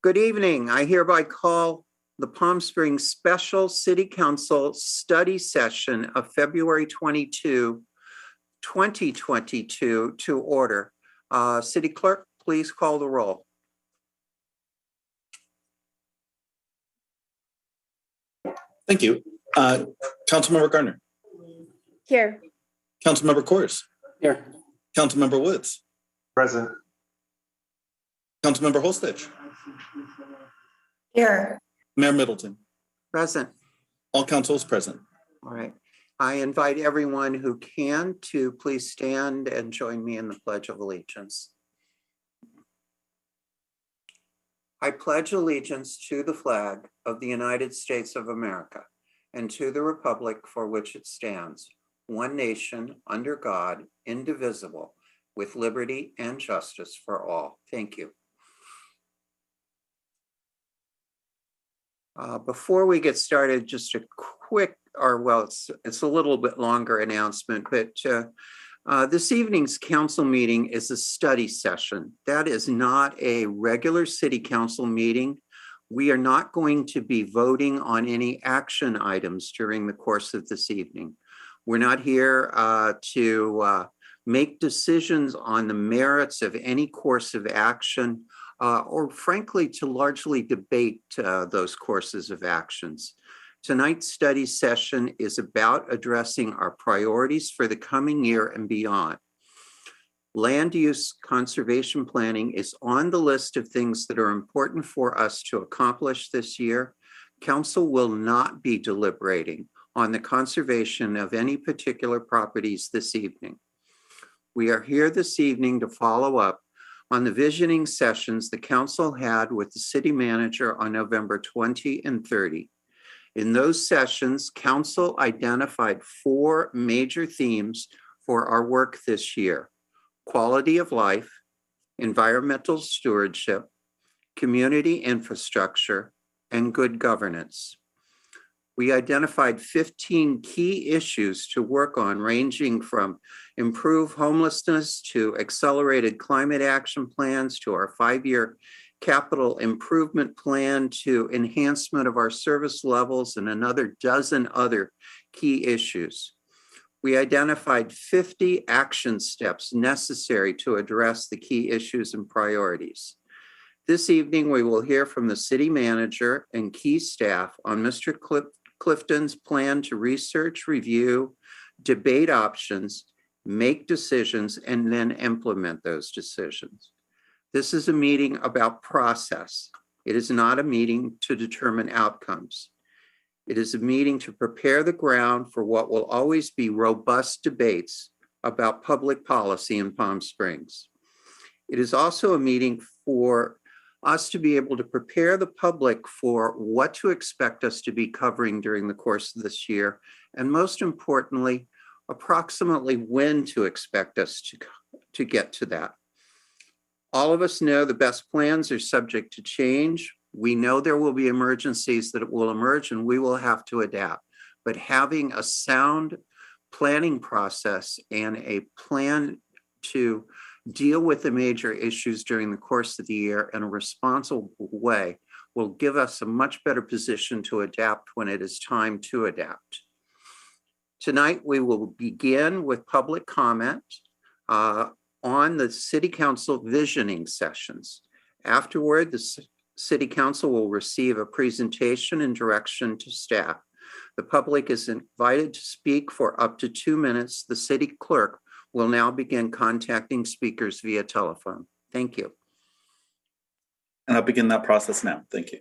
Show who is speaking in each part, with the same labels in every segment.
Speaker 1: Good evening. I hereby call the Palm Springs Special City Council Study Session of February 22, 2022 to order. City Clerk, please call the roll.
Speaker 2: Thank you. Councilmember Garner.
Speaker 3: Here.
Speaker 2: Councilmember Kors.
Speaker 4: Here.
Speaker 2: Councilmember Woods.
Speaker 4: Present.
Speaker 2: Councilmember Holstitch.
Speaker 3: Here.
Speaker 2: Mayor Middleton.
Speaker 1: Present.
Speaker 2: All councils present.
Speaker 1: All right. I invite everyone who can to please stand and join me in the Pledge of Allegiance. I pledge allegiance to the flag of the United States of America and to the republic for which it stands, one nation, under God, indivisible, with liberty and justice for all. Thank you. Before we get started, just a quick, it's a little bit longer announcement, but this evening's council meeting is a study session. That is not a regular city council meeting. We are not going to be voting on any action items during the course of this evening. We're not here to make decisions on the merits of any course of action or frankly, to largely debate those courses of actions. Tonight's study session is about addressing our priorities for the coming year and beyond. Land use conservation planning is on the list of things that are important for us to accomplish this year. Council will not be deliberating on the conservation of any particular properties this evening. We are here this evening to follow up on the visioning sessions the council had with the city manager on November 20 and 30. In those sessions, council identified 4 major themes for our work this year: quality of life, environmental stewardship, community infrastructure, and good governance. We identified 15 key issues to work on, ranging from improved homelessness to accelerated climate action plans to our 5-year capital improvement plan to enhancement of our service levels and another dozen other key issues. We identified 50 action steps necessary to address the key issues and priorities. This evening, we will hear from the city manager and key staff on Mr. Clifton's plan to research, review, debate options, make decisions, and then implement those decisions. This is a meeting about process. It is not a meeting to determine outcomes. It is a meeting to prepare the ground for what will always be robust debates about public policy in Palm Springs. It is also a meeting for us to be able to prepare the public for what to expect us to be covering during the course of this year, and most importantly, approximately when to expect us to get to that. All of us know the best plans are subject to change. We know there will be emergencies that will emerge and we will have to adapt, but having a sound planning process and a plan to deal with the major issues during the course of the year in a responsible way will give us a much better position to adapt when it is time to adapt. Tonight, we will begin with public comment on the City Council visioning sessions. Afterward, the City Council will receive a presentation and direction to staff. The public is invited to speak for up to 2 minutes. The City Clerk will now begin contacting speakers via telephone. Thank you.
Speaker 2: And I'll begin that process now. Thank you.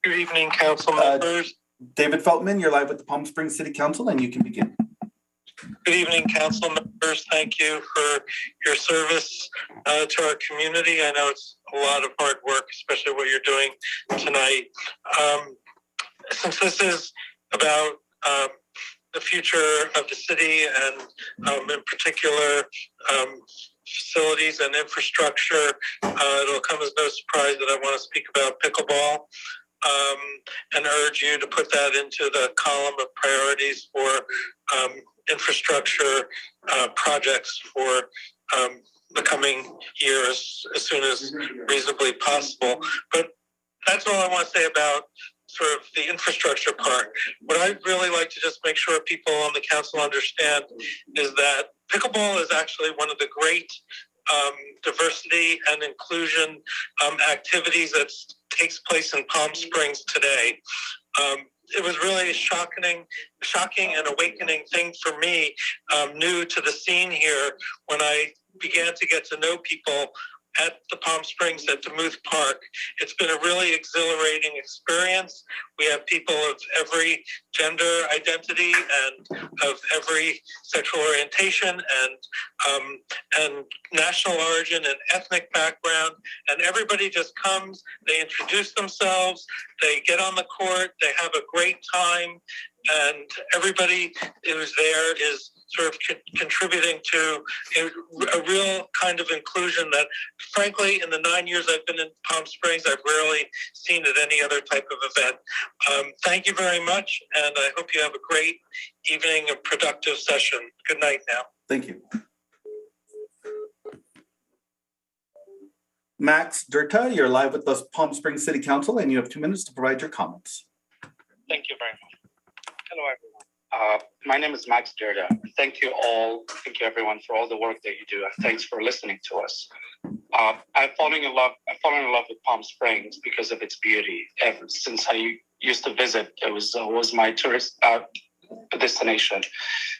Speaker 5: Good evening, council members.
Speaker 2: David Feltman, you're live with the Palm Springs City Council and you can begin.
Speaker 5: Good evening, council members. Thank you for your service to our community. I know it's a lot of hard work, especially what you're doing tonight. Since this is about the future of the city and in particular facilities and infrastructure, it'll come as no surprise that I want to speak about pickleball. and urge you to put that into the column of priorities for infrastructure projects for the coming years as soon as reasonably possible. But that's all I want to say about sort of the infrastructure part. What I'd really like to just make sure people on the council understand is that pickleball is actually one of the great diversity and inclusion activities that takes place in Palm Springs today. It was really a shocking and awakening thing for me, new to the scene here, when I began to get to know people at the Palm Springs at Demuth Park. It's been a really exhilarating experience. We have people of every gender identity and of every sexual orientation and national origin and ethnic background. And everybody just comes, they introduce themselves, they get on the court, they have a great time, and everybody who's there is sort of contributing to a real kind of inclusion that, frankly, in the 9 years I've been in Palm Springs, I've rarely seen at any other type of event. Thank you very much, and I hope you have a great evening, a productive session. Good night now.
Speaker 2: Thank you. Max Durta, you're live with the Palm Springs City Council, and you have 2 minutes to provide your comments.
Speaker 4: Thank you very much. Hello, everyone. My name is Max Durda. Thank you all. Thank you, everyone, for all the work that you do, and thanks for listening to us. I've fallen in love with Palm Springs because of its beauty. Ever since I used to visit, it was my tourist destination.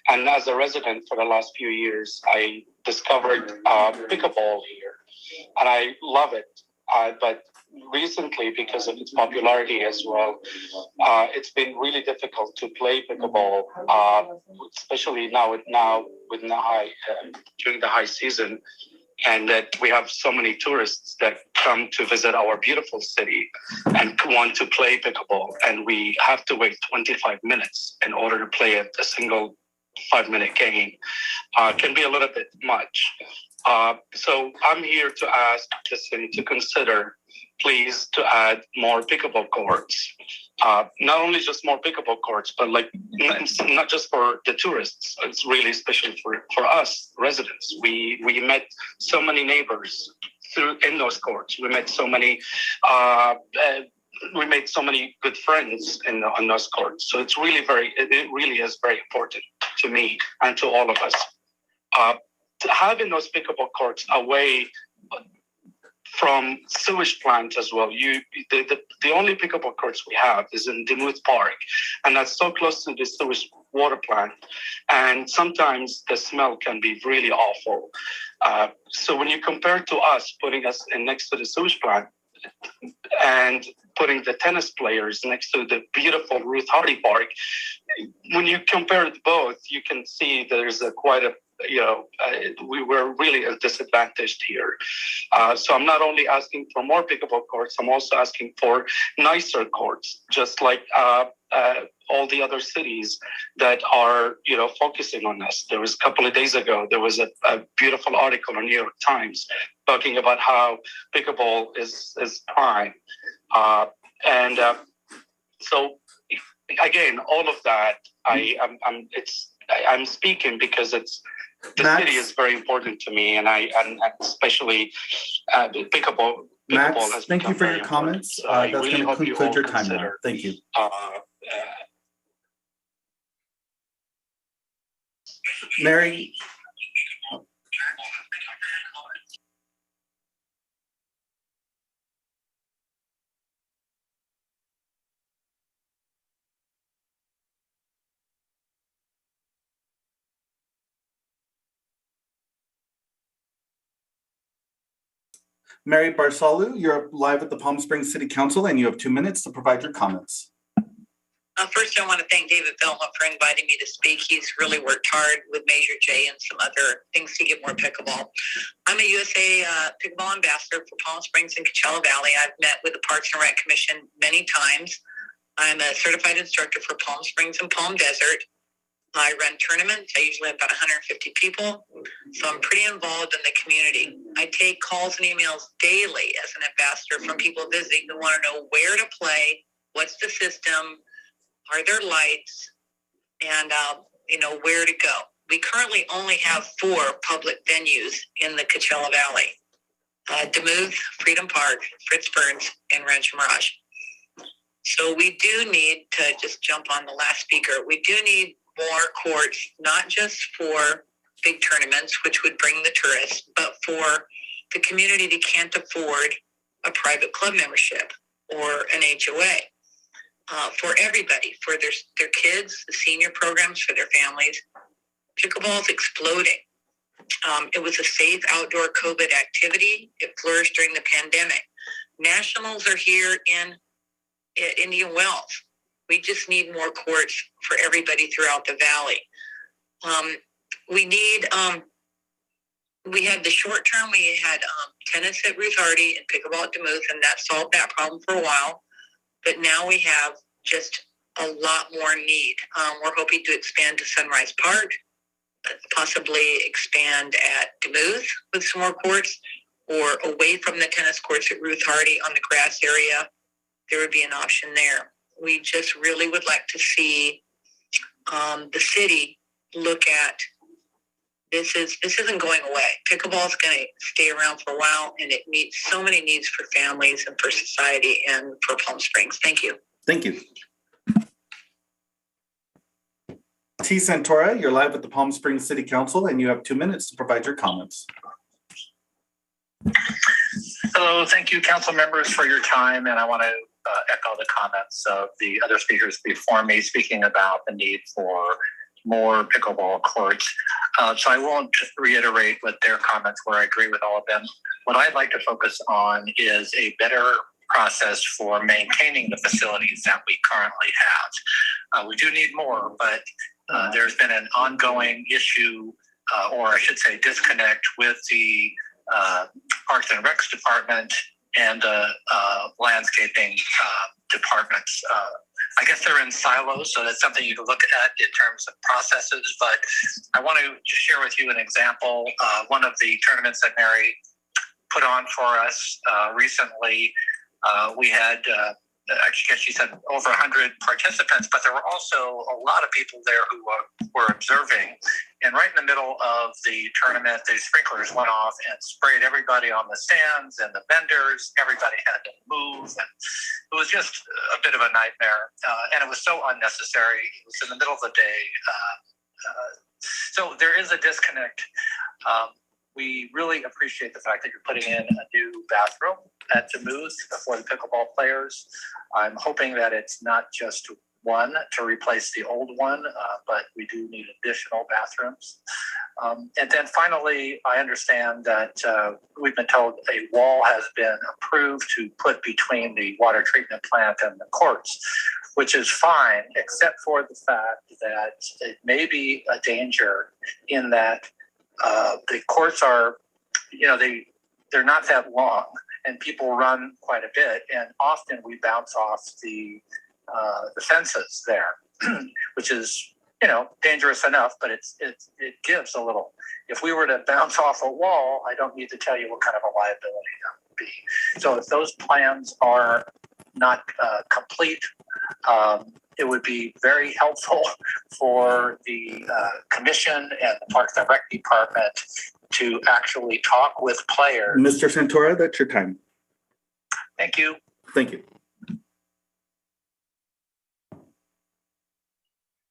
Speaker 4: And as a resident for the last few years, I discovered pickleball here, and I love it. But recently, because of its popularity as well, it's been really difficult to play pickleball, especially now with during the high season, and that we have so many tourists that come to visit our beautiful city and want to play pickleball, and we have to wait 25 minutes in order to play a single 5-minute game. Can be a little bit much. So I'm here to ask the city to consider, please, to add more pickleball courts. Not only just more pickleball courts, but not just for the tourists. It's really special for us residents. We met so many neighbors in those courts. We met so many. We made so many good friends on those courts. So it really is very important to me and to all of us. Having those pickleball courts away from sewage plant as well. The only pickleball courts we have is in Demuth Park, and that's so close to the sewage water plant. And sometimes the smell can be really awful. So when you compare to us, putting us next to the sewage plant and putting the tennis players next to the beautiful Ruth Hardy Park, when you compare both, you can see there's we were really disadvantaged here. So I'm not only asking for more pickleball courts, I'm also asking for nicer courts, just like all the other cities that are, focusing on this. There was a couple of days ago, there was a beautiful article in New York Times talking about how pickleball is prime. So again, all of that, I'm speaking because the city is very important to me, and especially pickleball.
Speaker 2: Max,
Speaker 4: has
Speaker 2: thank you for your comments. That's
Speaker 4: really
Speaker 2: going to conclude your time now. Thank you. Mary. Mary Barsalu, you're live at the Palm Springs City Council, and you have 2 minutes to provide your comments.
Speaker 6: First, I want to thank David Belma for inviting me to speak. He's really worked hard with Major J and some other things to get more pickleball. I'm a USA pickleball ambassador for Palm Springs and Coachella Valley. I've met with the Parks and Rec Commission many times. I'm a certified instructor for Palm Springs and Palm Desert. I run tournaments. I usually have about 150 people. So I'm pretty involved in the community. I take calls and emails daily as an ambassador from people visiting who want to know where to play, what's the system, are there lights, and where to go. We currently only have 4 public venues in the Coachella Valley: Duluth, Freedom Park, Fritz Burns, and Rancho Mirage. So we do need to just jump on the last speaker. We do need more courts, not just for big tournaments, which would bring the tourists, but for the community that can't afford a private club membership or an HOA. For everybody, for their kids, the senior programs, for their families. Pickleball is exploding. It was a safe outdoor COVID activity. It flourished during the pandemic. Nationals are here in Indian Wells. We just need more courts for everybody throughout the valley. We had the short term, we had tennis at Ruth Hardy and pickleball at Duluth, and that solved that problem for a while. But now we have just a lot more need. We're hoping to expand to Sunrise Park, possibly expand at Duluth with some more courts, or away from the tennis courts at Ruth Hardy on the grass area. There would be an option there. We just really would like to see the city look at this isn't going away. Pickleball is going to stay around for a while, and it meets so many needs for families and for society and for Palm Springs. Thank you.
Speaker 2: Thank you. T. Santora, you're live with the Palm Springs City Council, and you have 2 minutes to provide your comments.
Speaker 7: Hello, thank you, council members, for your time, and I want to echo the comments of the other speakers before me, speaking about the need for more pickleball courts. So I won't reiterate what their comments were. I agree with all of them. What I'd like to focus on is a better process for maintaining the facilities that we currently have. We do need more, but there's been an ongoing issue, or I should say disconnect, with the Parks and Recs department and landscaping departments. I guess they're in silos, so that's something you can look at in terms of processes. But I want to just share with you an example. One of the tournaments that Mary put on for us recently, we had, actually, she said over 100 participants, but there were also a lot of people there who were observing. And right in the middle of the tournament, the sprinklers went off and sprayed everybody on the stands and the vendors. Everybody had to move. And it was just a bit of a nightmare. And it was so unnecessary. It was in the middle of the day. So there is a disconnect. We really appreciate the fact that you're putting in a new bathroom at Duluth for the pickleball players. I'm hoping that it's not just one to replace the old one, but we do need additional bathrooms. And then finally, I understand that we've been told a wall has been approved to put between the water treatment plant and the courts, which is fine, except for the fact that it may be a danger in that the courts are, they're not that long, and people run quite a bit, and often we bounce off the fences there, which is, dangerous enough, but it gives a little. If we were to bounce off a wall, I don't need to tell you what kind of a liability that would be. So if those plans are not complete, it would be very helpful for the commission and the Parks and Rec department to actually talk with players.
Speaker 2: Mr. Santora, that's your time.
Speaker 7: Thank you.
Speaker 2: Thank you.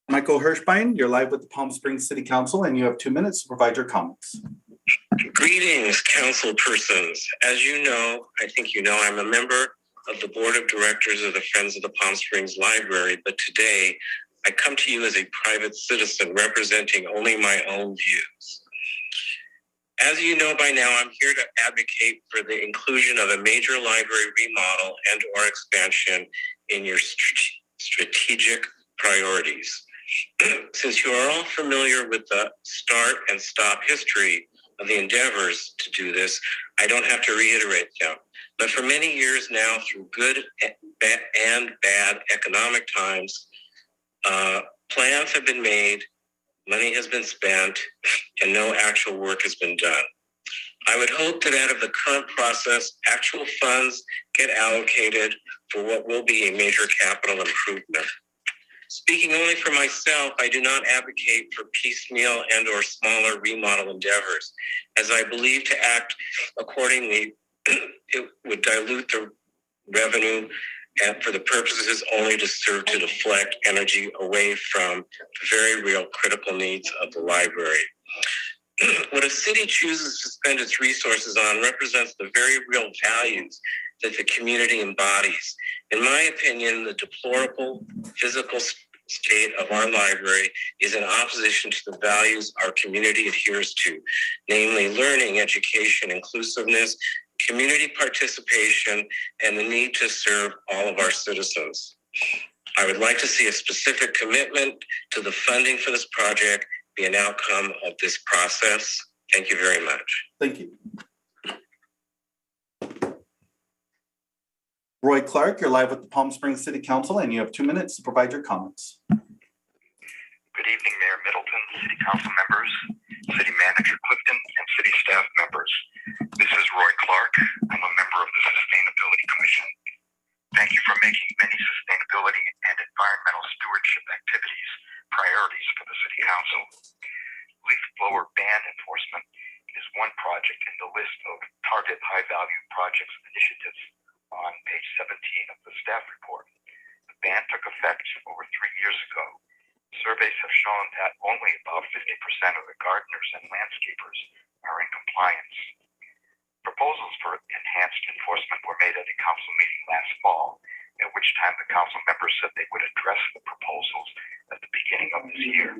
Speaker 2: Michael Hirschberg, you're live with the Palm Springs City Council, and you have 2 minutes to provide your comments.
Speaker 8: Greetings, council persons. As you know, I think you know, I'm a member of the board of directors of the Friends of the Palm Springs Library, but today I come to you as a private citizen representing only my own views. As you know by now, I'm here to advocate for the inclusion of a major library remodel and or expansion in your strategic priorities. Since you are all familiar with the start and stop history of the endeavors to do this, I don't have to reiterate them. But for many years now, through good and bad economic times, plans have been made, money has been spent, and no actual work has been done. I would hope that out of the current process, actual funds get allocated for what will be a major capital improvement. Speaking only for myself, I do not advocate for piecemeal and or smaller remodel endeavors, as I believe to act accordingly, it would dilute the revenue and for the purposes only to serve to deflect energy away from the very real critical needs of the library. What a city chooses to spend its resources on represents the very real values that the community embodies. In my opinion, the deplorable physical state of our library is in opposition to the values our community adheres to, namely learning, education, inclusiveness, community participation, and the need to serve all of our citizens. I would like to see a specific commitment to the funding for this project be an outcome of this process. Thank you very much.
Speaker 2: Thank you. Roy Clark, you're live with the Palm Springs City Council, and you have 2 minutes to provide your comments.
Speaker 9: Good evening, Mayor Middleton, City Council members, City Manager Clifton, and City staff members. This is Roy Clark. I'm a member of the Sustainability Commission. Thank you for making many sustainability and environmental stewardship activities priorities for the City Council. Leaf blower ban enforcement is one project in the list of target high-value projects initiatives on page 17 of the staff report. The ban took effect over 3 years ago. Surveys have shown that only about 50% of the gardeners and landscapers are in compliance. Proposals for enhanced enforcement were made at a council meeting last fall, at which time the council members said they would address the proposals at the beginning of this year.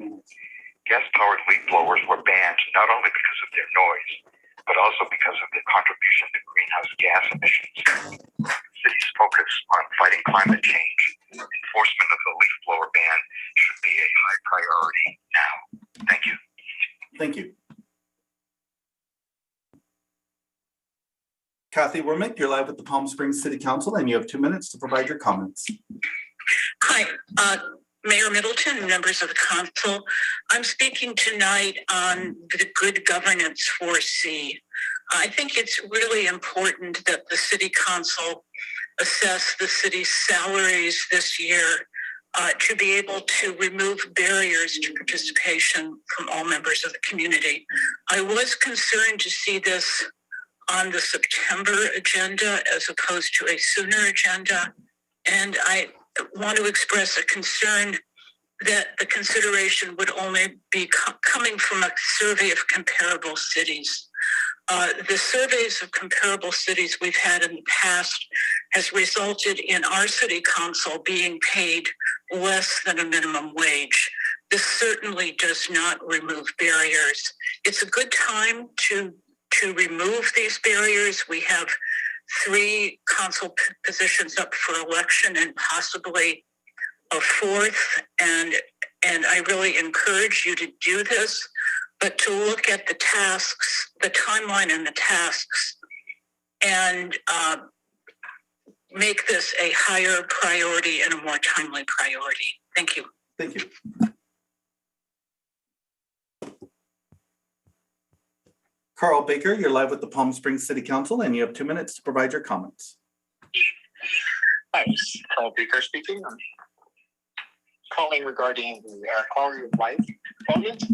Speaker 9: Gas-powered leaf blowers were banned not only because of their noise, but also because of their contribution to greenhouse gas emissions. The city's focus on fighting climate change, enforcement of the leaf blower ban should be a high priority now. Thank you.
Speaker 2: Thank you. Kathy Wermick, you're live with the Palm Springs City Council, and you have 2 minutes to provide your comments.
Speaker 6: Hi, Mayor Middleton, members of the council. I'm speaking tonight on the good governance for C. I think it's really important that the City Council assess the city's salaries this year to be able to remove barriers to participation from all members of the community. I was concerned to see this on the September agenda as opposed to a sooner agenda. And I want to express a concern that the consideration would only be coming from a survey of comparable cities. The surveys of comparable cities we've had in the past has resulted in our city council being paid less than a minimum wage. This certainly does not remove barriers. It's a good time to remove these barriers. We have 3 council positions up for election and possibly a 4th, and I really encourage you to do this, but to look at the tasks, the timeline and the tasks, and make this a higher priority and a more timely priority. Thank you.
Speaker 2: Thank you. Carl Baker, you're live with the Palm Springs City Council, and you have 2 minutes to provide your comments.
Speaker 7: Hi, this is Carl Beaker speaking. I'm calling regarding the quality of life project.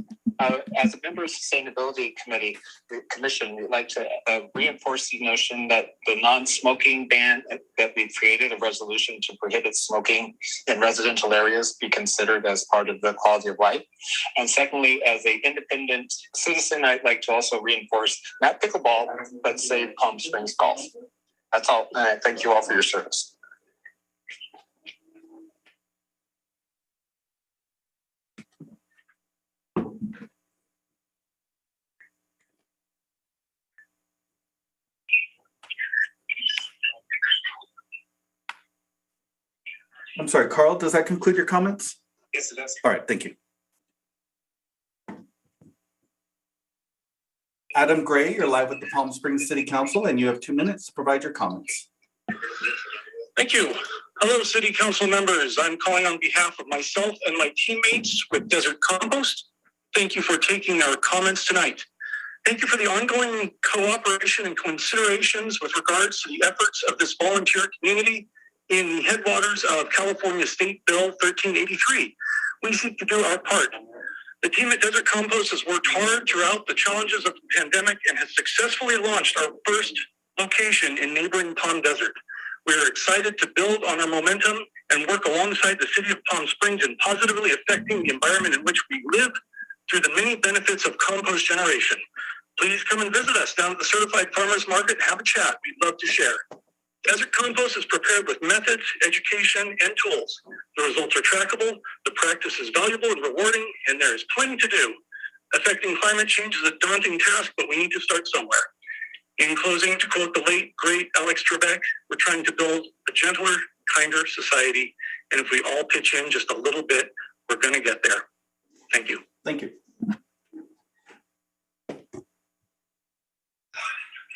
Speaker 7: As a member of the Sustainability Commission, we'd like to reinforce the notion that the non-smoking ban that we've created, a resolution to prohibit smoking in residential areas, be considered as part of the quality of life. And secondly, as an independent citizen, I'd like to also reinforce not pickleball, but say Palm Springs golf. That's all. Thank you all for your service.
Speaker 2: I'm sorry, Carl, does that conclude your comments?
Speaker 7: Yes, it does.
Speaker 2: All right, thank you. Adam Gray, you're live with the Palm Springs City Council, and you have 2 minutes to provide your comments.
Speaker 5: Thank you. Hello, City Council members. I'm calling on behalf of myself and my teammates with Desert Compost. Thank you for taking our comments tonight. Thank you for the ongoing cooperation and considerations with regards to the efforts of this volunteer community in the headwaters of California State Bill 1383. We seek to do our part. The team at Desert Compost has worked hard throughout the challenges of the pandemic and has successfully launched our first location in neighboring Palm Desert. We are excited to build on our momentum and work alongside the city of Palm Springs in positively affecting the environment in which we live through the many benefits of compost generation. Please come and visit us down at the Certified Farmers Market and have a chat. We'd love to share. Desert Compost is prepared with methods, education, and tools. The results are trackable, the practice is valuable and rewarding, and there is plenty to do. Affecting climate change is a daunting task, but we need to start somewhere. In closing, to quote the late, great Alex Trebek, we're trying to build a gentler, kinder society, and if we all pitch in just a little bit, we're going to get there. Thank you.
Speaker 2: Thank you.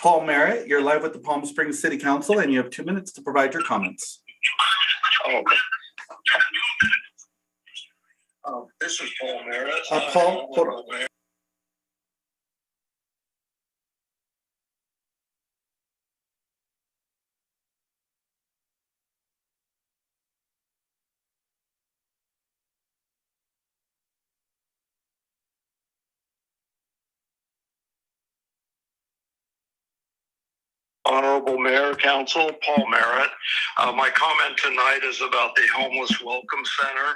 Speaker 2: Paul Merritt, you're live with the Palm Springs City Council, and you have 2 minutes to provide your comments.
Speaker 5: This is Paul Merritt.
Speaker 2: Paul, hold on.
Speaker 10: Honorable Mayor, Council, Paul Merritt. My comment tonight is about the Homeless Welcome Center,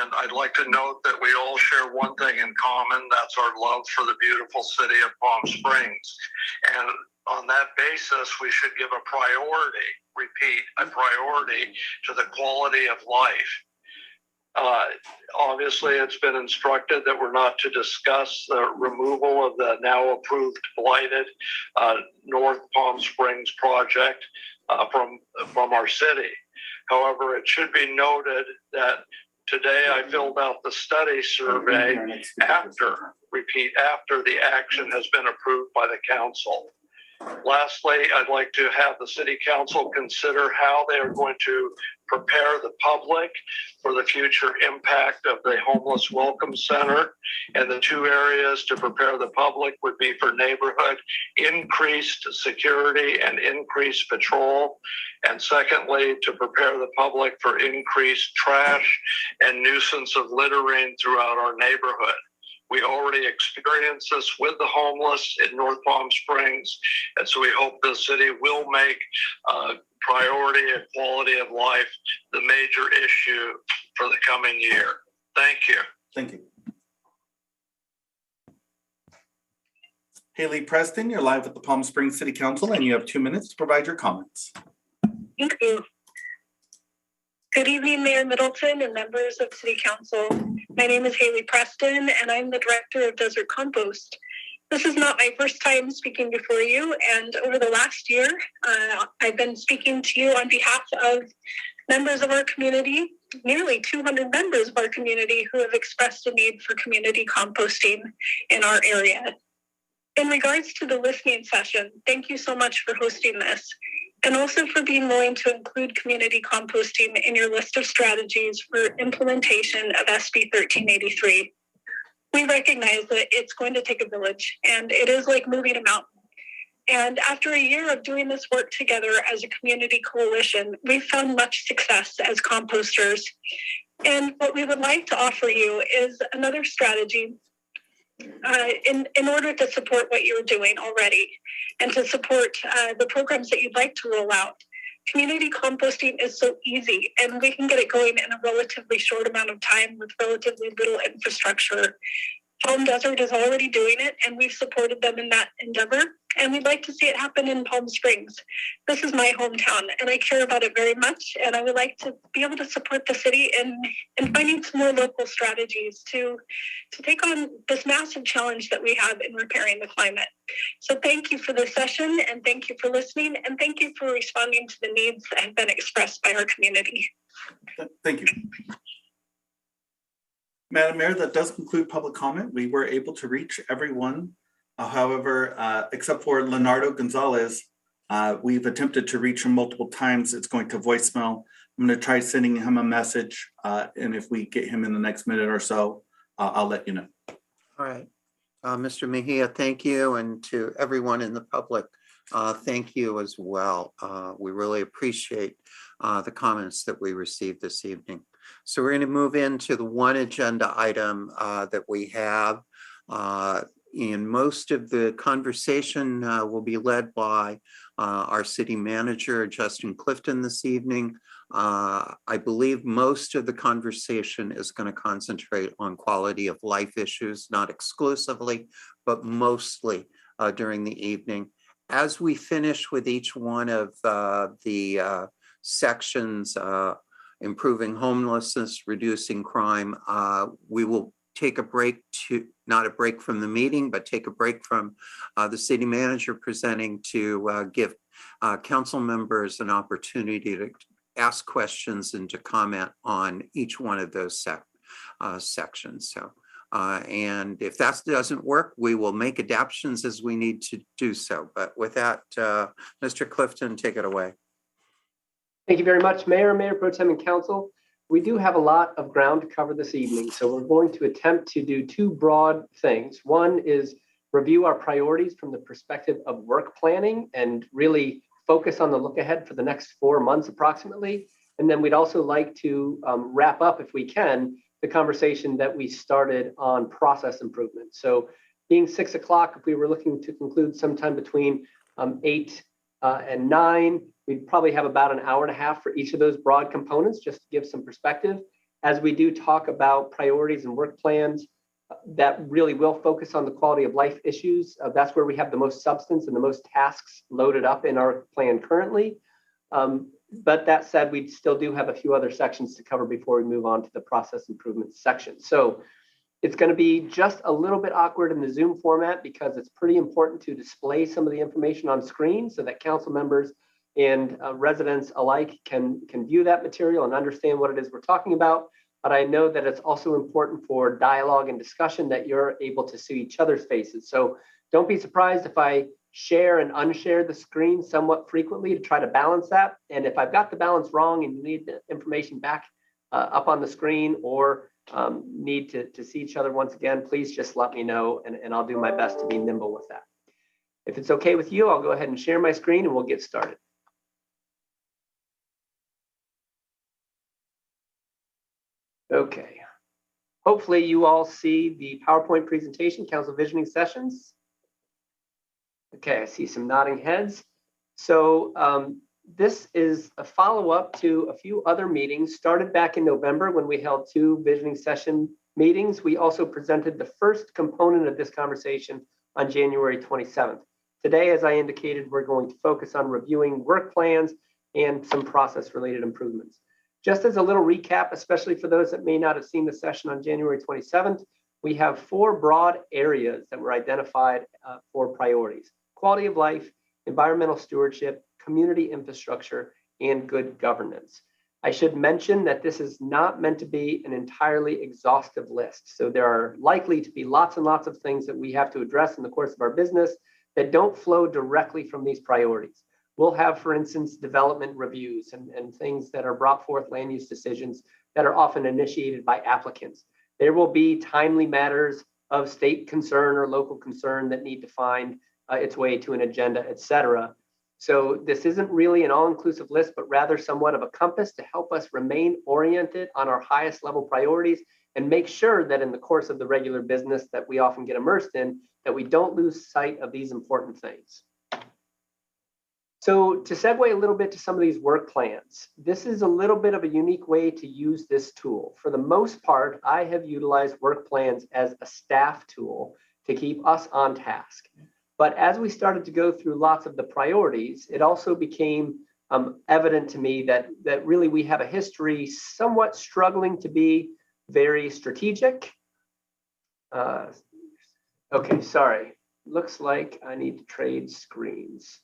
Speaker 10: and I'd like to note that we all share one thing in common, that's our love for the beautiful city of Palm Springs. And on that basis, we should give a priority, repeat, a priority to the quality of life. Obviously, it's been instructed that we're not to discuss the removal of the now approved blighted North Palm Springs project from our city. However, it should be noted that today I filled out the study survey after the action has been approved by the council. Lastly, I'd like to have the city council consider how they are going to prepare the public for the future impact of the Homeless Welcome Center. And the two areas to prepare the public would be for neighborhood increased security and increased patrol. And secondly, to prepare the public for increased trash and nuisance of littering throughout our neighborhood. We already experienced this with the homeless in North Palm Springs, and so we hope the city will make priority and quality of life the major issue for the coming year. Thank you.
Speaker 2: Thank you. Haley Preston, you're live with the Palm Springs City Council, and you have 2 minutes to provide your comments.
Speaker 11: Thank you. Good evening, Mayor Middleton and members of City Council. My name is Haley Preston, and I'm the Director of Desert Compost. This is not my first time speaking before you, and over the last year, I've been speaking to you on behalf of members of our community, nearly 200 members of our community who have expressed a need for community composting in our area. In regards to the listening session, thank you so much for hosting this, and also for being willing to include community composting in your list of strategies for implementation of SB 1383. We recognize that it's going to take a village, and it is like moving a mountain. And after a year of doing this work together as a community coalition, we've found much success as composters. And what we would like to offer you is another strategy in order to support what you're doing already and to support the programs that you'd like to roll out. Community composting is so easy, and we can get it going in a relatively short amount of time with relatively little infrastructure. Palm Desert is already doing it, and we've supported them in that endeavor, and we'd like to see it happen in Palm Springs. This is my hometown, and I care about it very much, and I would like to be able to support the city in finding some more local strategies to take on this massive challenge that we have in repairing the climate. So thank you for this session, and thank you for listening, and thank you for responding to the needs that have been expressed by our community.
Speaker 2: Thank you. Madam Mayor, that does conclude public comment. We were able to reach everyone. However, except for Leonardo Gonzalez, we've attempted to reach him multiple times. It's going to voicemail. I'm going to try sending him a message, and if we get him in the next minute or so, I'll let you know.
Speaker 1: All right. Mr. Mejia, thank you. And to everyone in the public, thank you as well. We really appreciate the comments that we received this evening. So we're going to move into the one agenda item that we have. And most of the conversation will be led by our city manager, Justin Clifton, this evening. I believe most of the conversation is going to concentrate on quality of life issues, not exclusively, but mostly during the evening. As we finish with each one of the sections, improving homelessness, reducing crime, we will take a break to, not a break from the meeting, but take a break from the city manager presenting to give council members an opportunity to ask questions and to comment on each one of those sections. So, and if that doesn't work, we will make adaptations as we need to do so. But with that, Mr. Clifton, take it away.
Speaker 12: Thank you very much, Mayor, Mayor Pro Tem, and Council. We do have a lot of ground to cover this evening, so we're going to attempt to do two broad things. One is review our priorities from the perspective of work planning and really focus on the look ahead for the next 4 months approximately. And then we'd also like to wrap up, if we can, the conversation that we started on process improvement. So being 6 o'clock, if we were looking to conclude sometime between 8 and 9, we'd probably have about an hour and a half for each of those broad components, just to give some perspective. As we do talk about priorities and work plans that really will focus on the quality of life issues, that's where we have the most substance and the most tasks loaded up in our plan currently. But that said, we still do have a few other sections to cover before we move on to the process improvement section. So it's going to be just a little bit awkward in the Zoom format because it's pretty important to display some of the information on screen so that council members and residents alike can view that material and understand what it is we're talking about. But I know that it's also important for dialogue and discussion that you're able to see each other's faces. So don't be surprised if I share and unshare the screen somewhat frequently to try to balance that. And if I've got the balance wrong and you need the information back up on the screen or need to see each other once again, please just let me know and I'll do my best to be nimble with that. If it's okay with you, I'll go ahead and share my screen and we'll get started. Okay, hopefully you all see the PowerPoint presentation, Council Visioning Sessions. Okay, I see some nodding heads. So this is a follow-up to a few other meetings started back in November when we held 2 visioning session meetings. We also presented the first component of this conversation on January 27th. Today, as I indicated, we're going to focus on reviewing work plans and some process-related improvements. Just as a little recap, especially for those that may not have seen the session on January 27th, we have 4 broad areas that were identified for priorities: quality of life, environmental stewardship, community infrastructure, and good governance. I should mention that this is not meant to be an entirely exhaustive list. So there are likely to be lots and lots of things that we have to address in the course of our business that don't flow directly from these priorities. We'll have, for instance, development reviews and things that are brought forth, land use decisions that are often initiated by applicants. There will be timely matters of state concern or local concern that need to find its way to an agenda, et cetera. So this isn't really an all-inclusive list, but rather somewhat of a compass to help us remain oriented on our highest level priorities and make sure that in the course of the regular business that we often get immersed in, that we don't lose sight of these important things. So to segue a little bit to some of these work plans, this is a little bit of a unique way to use this tool. For the most part, I have utilized work plans as a staff tool to keep us on task. But as we started to go through lots of the priorities, it also became evident to me that really we have a history somewhat struggling to be very strategic. Okay, sorry. Looks like I need to trade screens.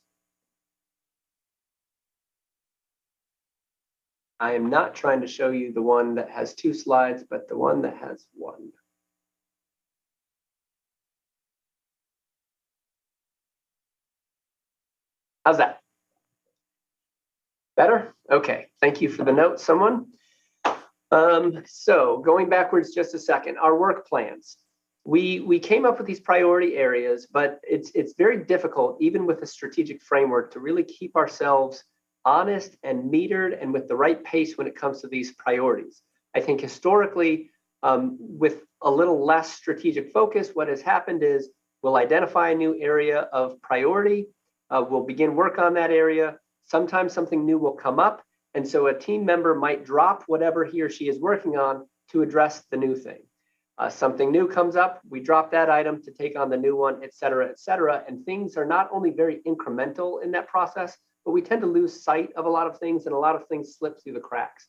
Speaker 12: I am not trying to show you the one that has 2 slides, but the one that has 1. How's that? Better? Okay, thank you for the note, someone. So going backwards just a second, our work plans. we came up with these priority areas, but it's very difficult, even with a strategic framework, to really keep ourselves honest and metered and with the right pace when it comes to these priorities. I think historically, with a little less strategic focus, what has happened is we'll identify a new area of priority, we'll begin work on that area. Sometimes something new will come up, and so a team member might drop whatever he or she is working on to address the new thing. Something new comes up, we drop that item to take on the new one, et cetera, and things are not only very incremental in that process, but we tend to lose sight of a lot of things, and a lot of things slip through the cracks.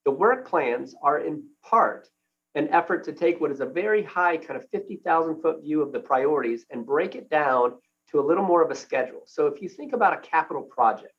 Speaker 12: The work plans are in part an effort to take what is a very high kind of 50,000-foot view of the priorities and break it down to a little more of a schedule. So if you think about a capital project,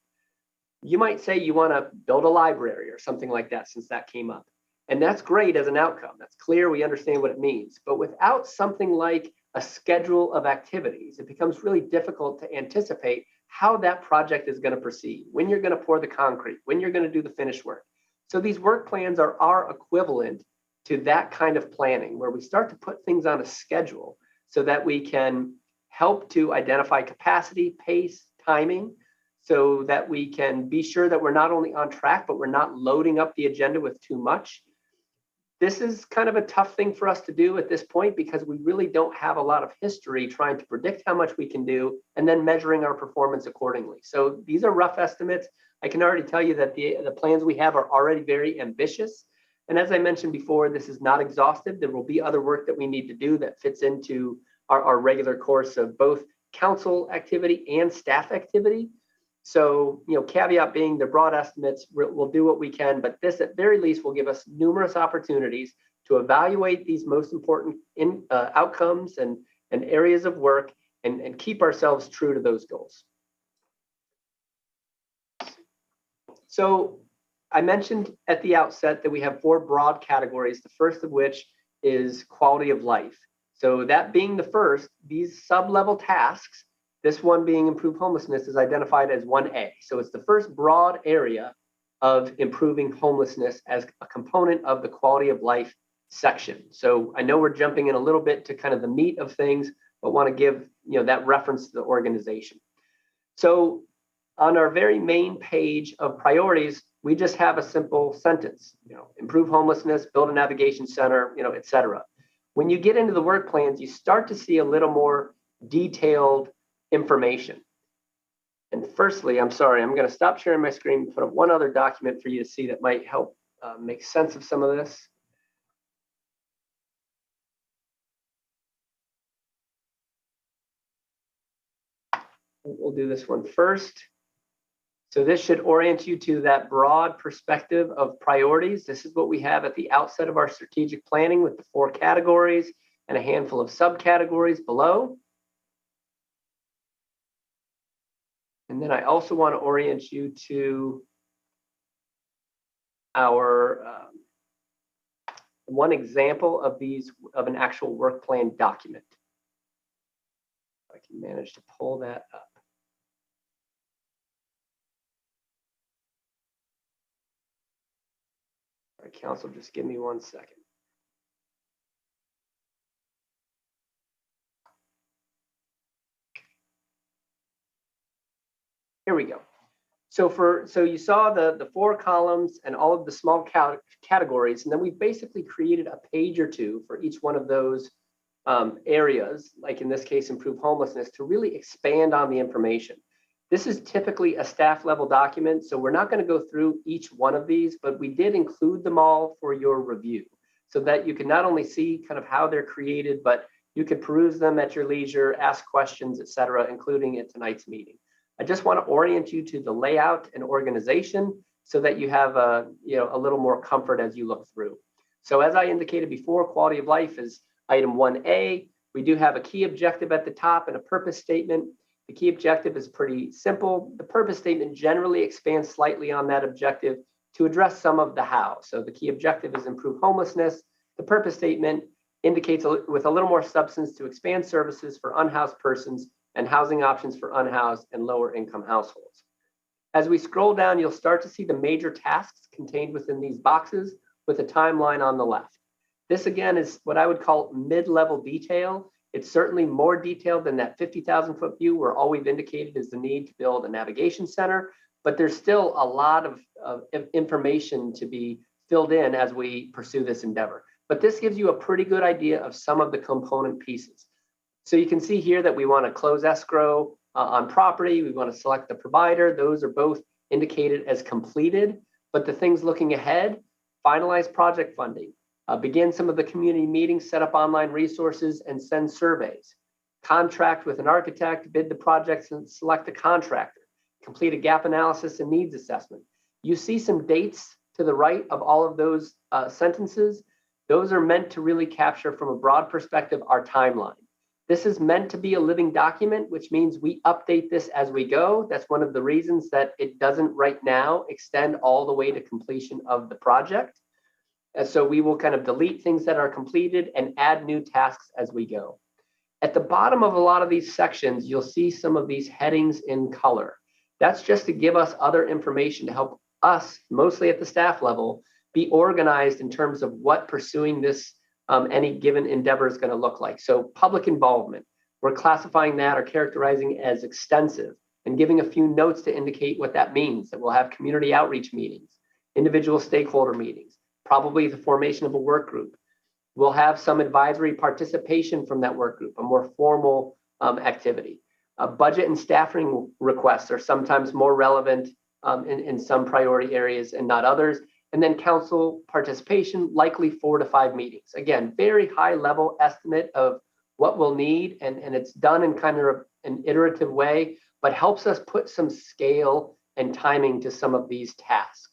Speaker 12: you might say you want to build a library or something like that, since that came up. And that's great as an outcome. That's clear. We understand what it means. But without something like a schedule of activities, it becomes really difficult to anticipate how that project is going to proceed, when you're going to pour the concrete, when you're going to do the finish work. So these work plans are our equivalent to that kind of planning, where we start to put things on a schedule so that we can help to identify capacity, pace, timing, so that we can be sure that we're not only on track, but we're not loading up the agenda with too much. This is kind of a tough thing for us to do at this point, because we really don't have a lot of history trying to predict how much we can do and then measuring our performance accordingly. So these are rough estimates. I can already tell you that the plans we have are already very ambitious. And as I mentioned before, this is not exhaustive. There will be other work that we need to do that fits into our regular course of both council activity and staff activity. So, caveat being the broad estimates, we'll do what we can, but this at very least will give us numerous opportunities to evaluate these most important outcomes and areas of work and keep ourselves true to those goals. So I mentioned at the outset that we have 4 broad categories, the first of which is quality of life. So that being the first, these sub-level tasks, this one being improved homelessness, is identified as 1A. So it's the first broad area of improving homelessness as a component of the quality of life section. So I know we're jumping in a little bit to kind of the meat of things, but want to give that reference to the organization. So on our very main page of priorities, we just have a simple sentence, improve homelessness, build a navigation center, et cetera. When you get into the work plans, you start to see a little more detailed information. And firstly, I'm sorry, I'm going to stop sharing my screen and put up one other document for you to see that might help make sense of some of this. We'll do this one first. So this should orient you to that broad perspective of priorities. This is what we have at the outset of our strategic planning with the 4 categories and a handful of subcategories below. And then I also want to orient you to our one example of an actual work plan document. I can manage to pull that up. All right, council, just give me 1 second. Here we go. So you saw the 4 columns and all of the small categories, and then we basically created a page or 2 for each one of those areas, like in this case, improve homelessness, to really expand on the information. This is typically a staff level document, so we're not going to go through each one of these, but we did include them all for your review so that you can not only see kind of how they're created, but you can peruse them at your leisure, ask questions, et cetera, including at tonight's meeting. I just want to orient you to the layout and organization so that you have a little more comfort as you look through. So as I indicated before, quality of life is item 1A. We do have a key objective at the top and a purpose statement. The key objective is pretty simple. The purpose statement generally expands slightly on that objective to address some of the how. So the key objective is improve homelessness. The purpose statement indicates with a little more substance to expand services for unhoused persons and housing options for unhoused and lower income households. As we scroll down, you'll start to see the major tasks contained within these boxes with a timeline on the left. This again is what I would call mid-level detail. It's certainly more detailed than that 50,000-foot view where all we've indicated is the need to build a navigation center, but there's still a lot of information to be filled in as we pursue this endeavor. But this gives you a pretty good idea of some of the component pieces. So you can see here that we want to close escrow on property. We want to select the provider. Those are both indicated as completed, but the things looking ahead, finalize project funding, begin some of the community meetings, set up online resources, and send surveys, contract with an architect, bid the projects and select a contractor, complete a gap analysis and needs assessment. You see some dates to the right of all of those sentences. Those are meant to really capture from a broad perspective our timeline. This is meant to be a living document, which means we update this as we go. That's one of the reasons that it doesn't right now extend all the way to completion of the project. And so we will kind of delete things that are completed and add new tasks as we go. At the bottom of a lot of these sections, you'll see some of these headings in color. That's just to give us other information to help us, mostly at the staff level, be organized in terms of what pursuing this any given endeavor is going to look like. So public involvement, we're classifying that or characterizing as extensive and giving a few notes to indicate what that means, that we'll have community outreach meetings, individual stakeholder meetings, probably the formation of a work group. We'll have some advisory participation from that work group, a more formal activity. Budget and staffing requests are sometimes more relevant in some priority areas and not others. And then council participation, likely 4 to 5 meetings. Again, very high level estimate of what we'll need, and it's done in kind of an iterative way, but helps us put some scale and timing to some of these tasks.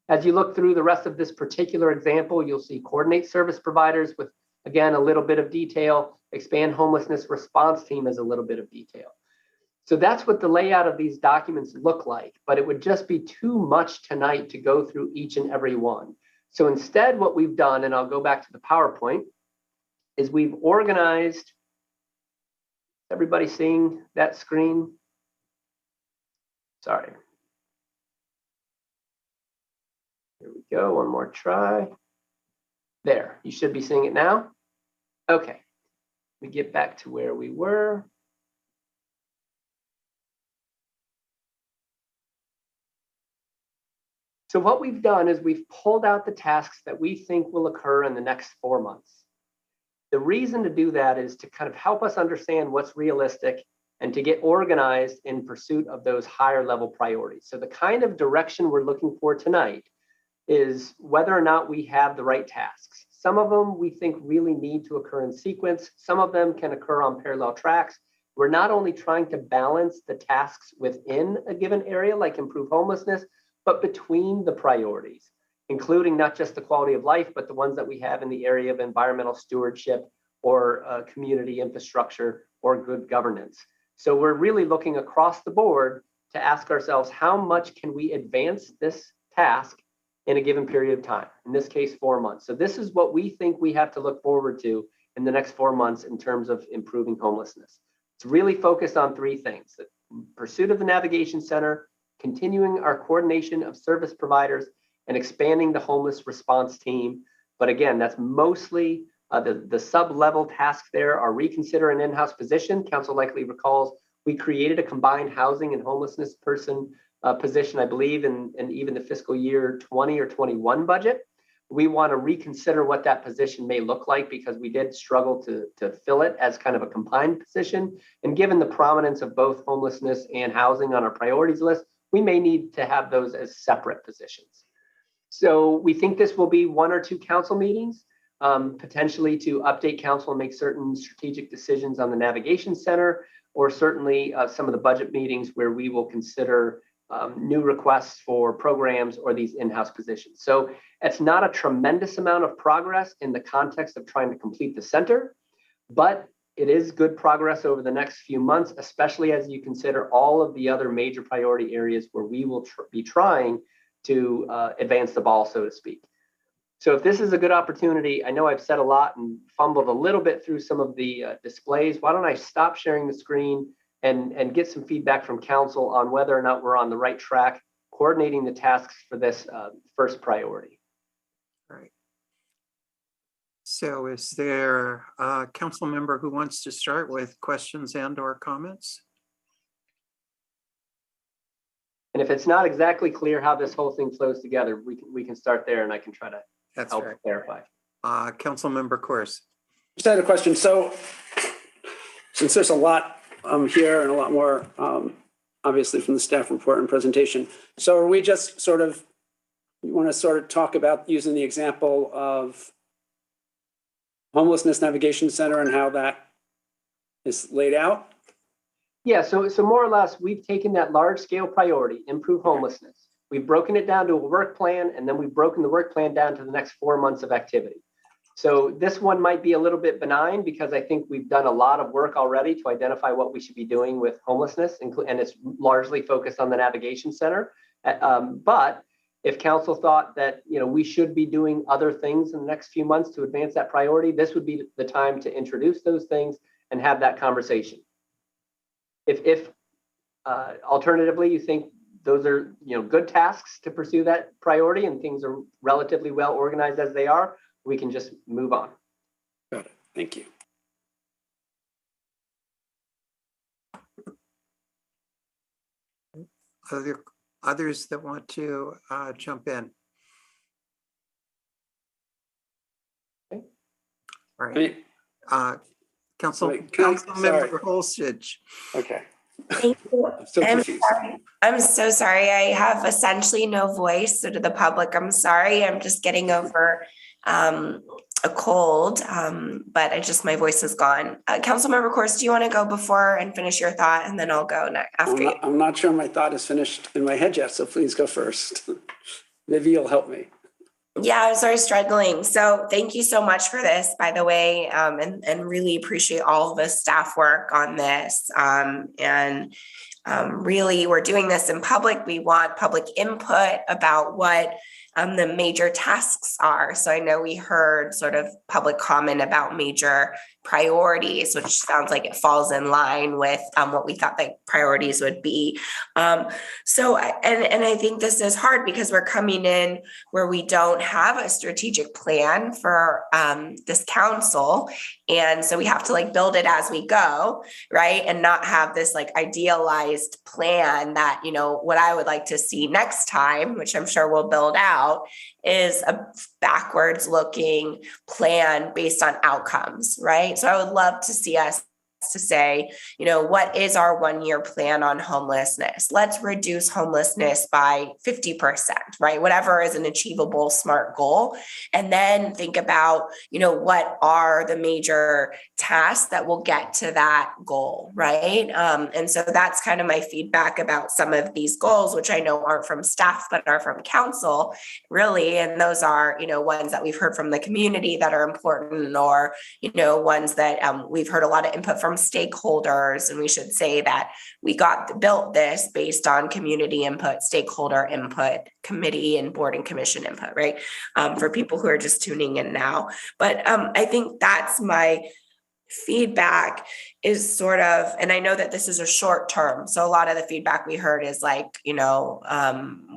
Speaker 12: As you look through the rest of this particular example, you'll see coordinate service providers with, again, a little bit of detail, expand homelessness response team as a little bit of detail. So that's what the layout of these documents look like, but it would just be too much tonight to go through each and every one. So instead, what we've done, and I'll go back to the PowerPoint, is we've organized, everybody seeing that screen? Sorry. Here we go, one more try. There, you should be seeing it now. Okay, we get back to where we were. So what we've done is we've pulled out the tasks that we think will occur in the next 4 months. The reason to do that is to kind of help us understand what's realistic and to get organized in pursuit of those higher level priorities. So the kind of direction we're looking for tonight is whether or not we have the right tasks. Some of them we think really need to occur in sequence. Some of them can occur on parallel tracks. We're not only trying to balance the tasks within a given area, like improve homelessness, but between the priorities, including not just the quality of life, but the ones that we have in the area of environmental stewardship or community infrastructure or good governance. So we're really looking across the board to ask ourselves, how much can we advance this task in a given period of time? In this case, 4 months. So this is what we think we have to look forward to in the next 4 months in terms of improving homelessness. It's really focused on 3 things: the pursuit of the navigation center, continuing our coordination of service providers, and expanding the homeless response team. But again, that's mostly the sub-level tasks there are reconsider an in-house position. Council likely recalls we created a combined housing and homelessness person position, I believe, in even the fiscal year 20 or 21 budget. We want to reconsider what that position may look like because we did struggle to fill it as kind of a combined position. And given the prominence of both homelessness and housing on our priorities list, we may need to have those as separate positions. So we think this will be 1 or 2 council meetings, potentially to update council and make certain strategic decisions on the navigation center, or certainly some of the budget meetings where we will consider new requests for programs or these in-house positions. So it's not a tremendous amount of progress in the context of trying to complete the center, but it is good progress over the next few months, especially as you consider all of the other major priority areas where we will be trying to advance the ball, so to speak. So if this is a good opportunity, I know I've said a lot and fumbled a little bit through some of the displays. Why don't I stop sharing the screen and get some feedback from council on whether or not we're on the right track, coordinating the tasks for this first priority.
Speaker 1: All right. So is there a council member who wants to start with questions and or comments?
Speaker 12: And if it's not exactly clear how this whole thing flows together, we can start there and I can try to help clarify.
Speaker 1: Council member Course.
Speaker 13: Just had a question. So since there's a lot here and a lot more, obviously from the staff report and presentation. So are we just sort of, you want to sort of talk about using the example of Homelessness Navigation Center and how that is laid out?
Speaker 12: Yeah, so more or less, we've taken that large scale priority, improve homelessness. We've broken it down to a work plan, and then we've broken the work plan down to the next 4 months of activity. So this one might be a little bit benign because I think we've done a lot of work already to identify what we should be doing with homelessness, and it's largely focused on the navigation center. But if council thought that we should be doing other things in the next few months to advance that priority, this would be the time to introduce those things and have that conversation. If alternatively you think those are good tasks to pursue that priority and things are relatively well organized as they are, we can just move on.
Speaker 13: Got it. Thank you.
Speaker 1: Are there others that want to jump in?
Speaker 12: Okay.
Speaker 1: All right. Council Member Holstich.
Speaker 13: Okay.
Speaker 3: Thank you.
Speaker 13: I'm still confused.
Speaker 3: I'm so sorry. I have essentially no voice. So to the public, I'm sorry. I'm just getting over a cold, but my voice is gone. Councilmember Course, do you want to go before and finish your thought, and then I'll go after you?
Speaker 13: I'm not sure my thought is finished in my head yet, so please go first. Maybe you'll help me.
Speaker 3: Yeah, I was sort of struggling. So thank you so much for this, by the way, and really appreciate all the staff work on this. Really, we're doing this in public. We want public input about what the major tasks are. So I know we heard sort of public comment about major priorities, which sounds like it falls in line with what we thought the priorities would be. And I think this is hard because we're coming in where we don't have a strategic plan for this council. And so we have to build it as we go, right? And not have this idealized plan that, what I would like to see next time, which I'm sure we'll build out, is a backwards looking plan based on outcomes, right? So I would love to see us to say, what is our 1 year plan on homelessness? Let's reduce homelessness by 50%, right? Whatever is an achievable, smart goal. And then think about, what are the major tasks that will get to that goal, right? And so that's kind of my feedback about some of these goals, which I know aren't from staff, but are from council, really. And those are, ones that we've heard from the community that are important, or, ones that we've heard a lot of input from stakeholders. And we should say that we built this based on community input, stakeholder input, committee and board and commission input, right? For people who are just tuning in now. But I think that's my feedback is sort of, and I know that this is a short term. So a lot of the feedback we heard is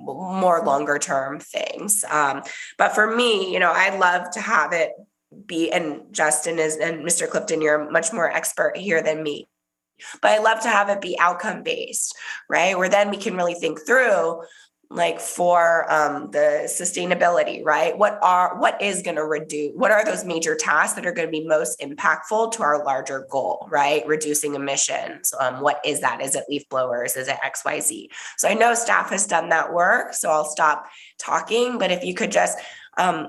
Speaker 3: more longer term things. But for me, I'd love to have it be, and Justin and Mr. Clifton, you're much more expert here than me, but I love to have it be outcome based, right? Where then we can really think through for the sustainability, right? What is going to reduce, what are those major tasks that are going to be most impactful to our larger goal, right? Reducing emissions. What is that? Is it leaf blowers? Is it XYZ? So I know staff has done that work, so I'll stop talking, but if you could just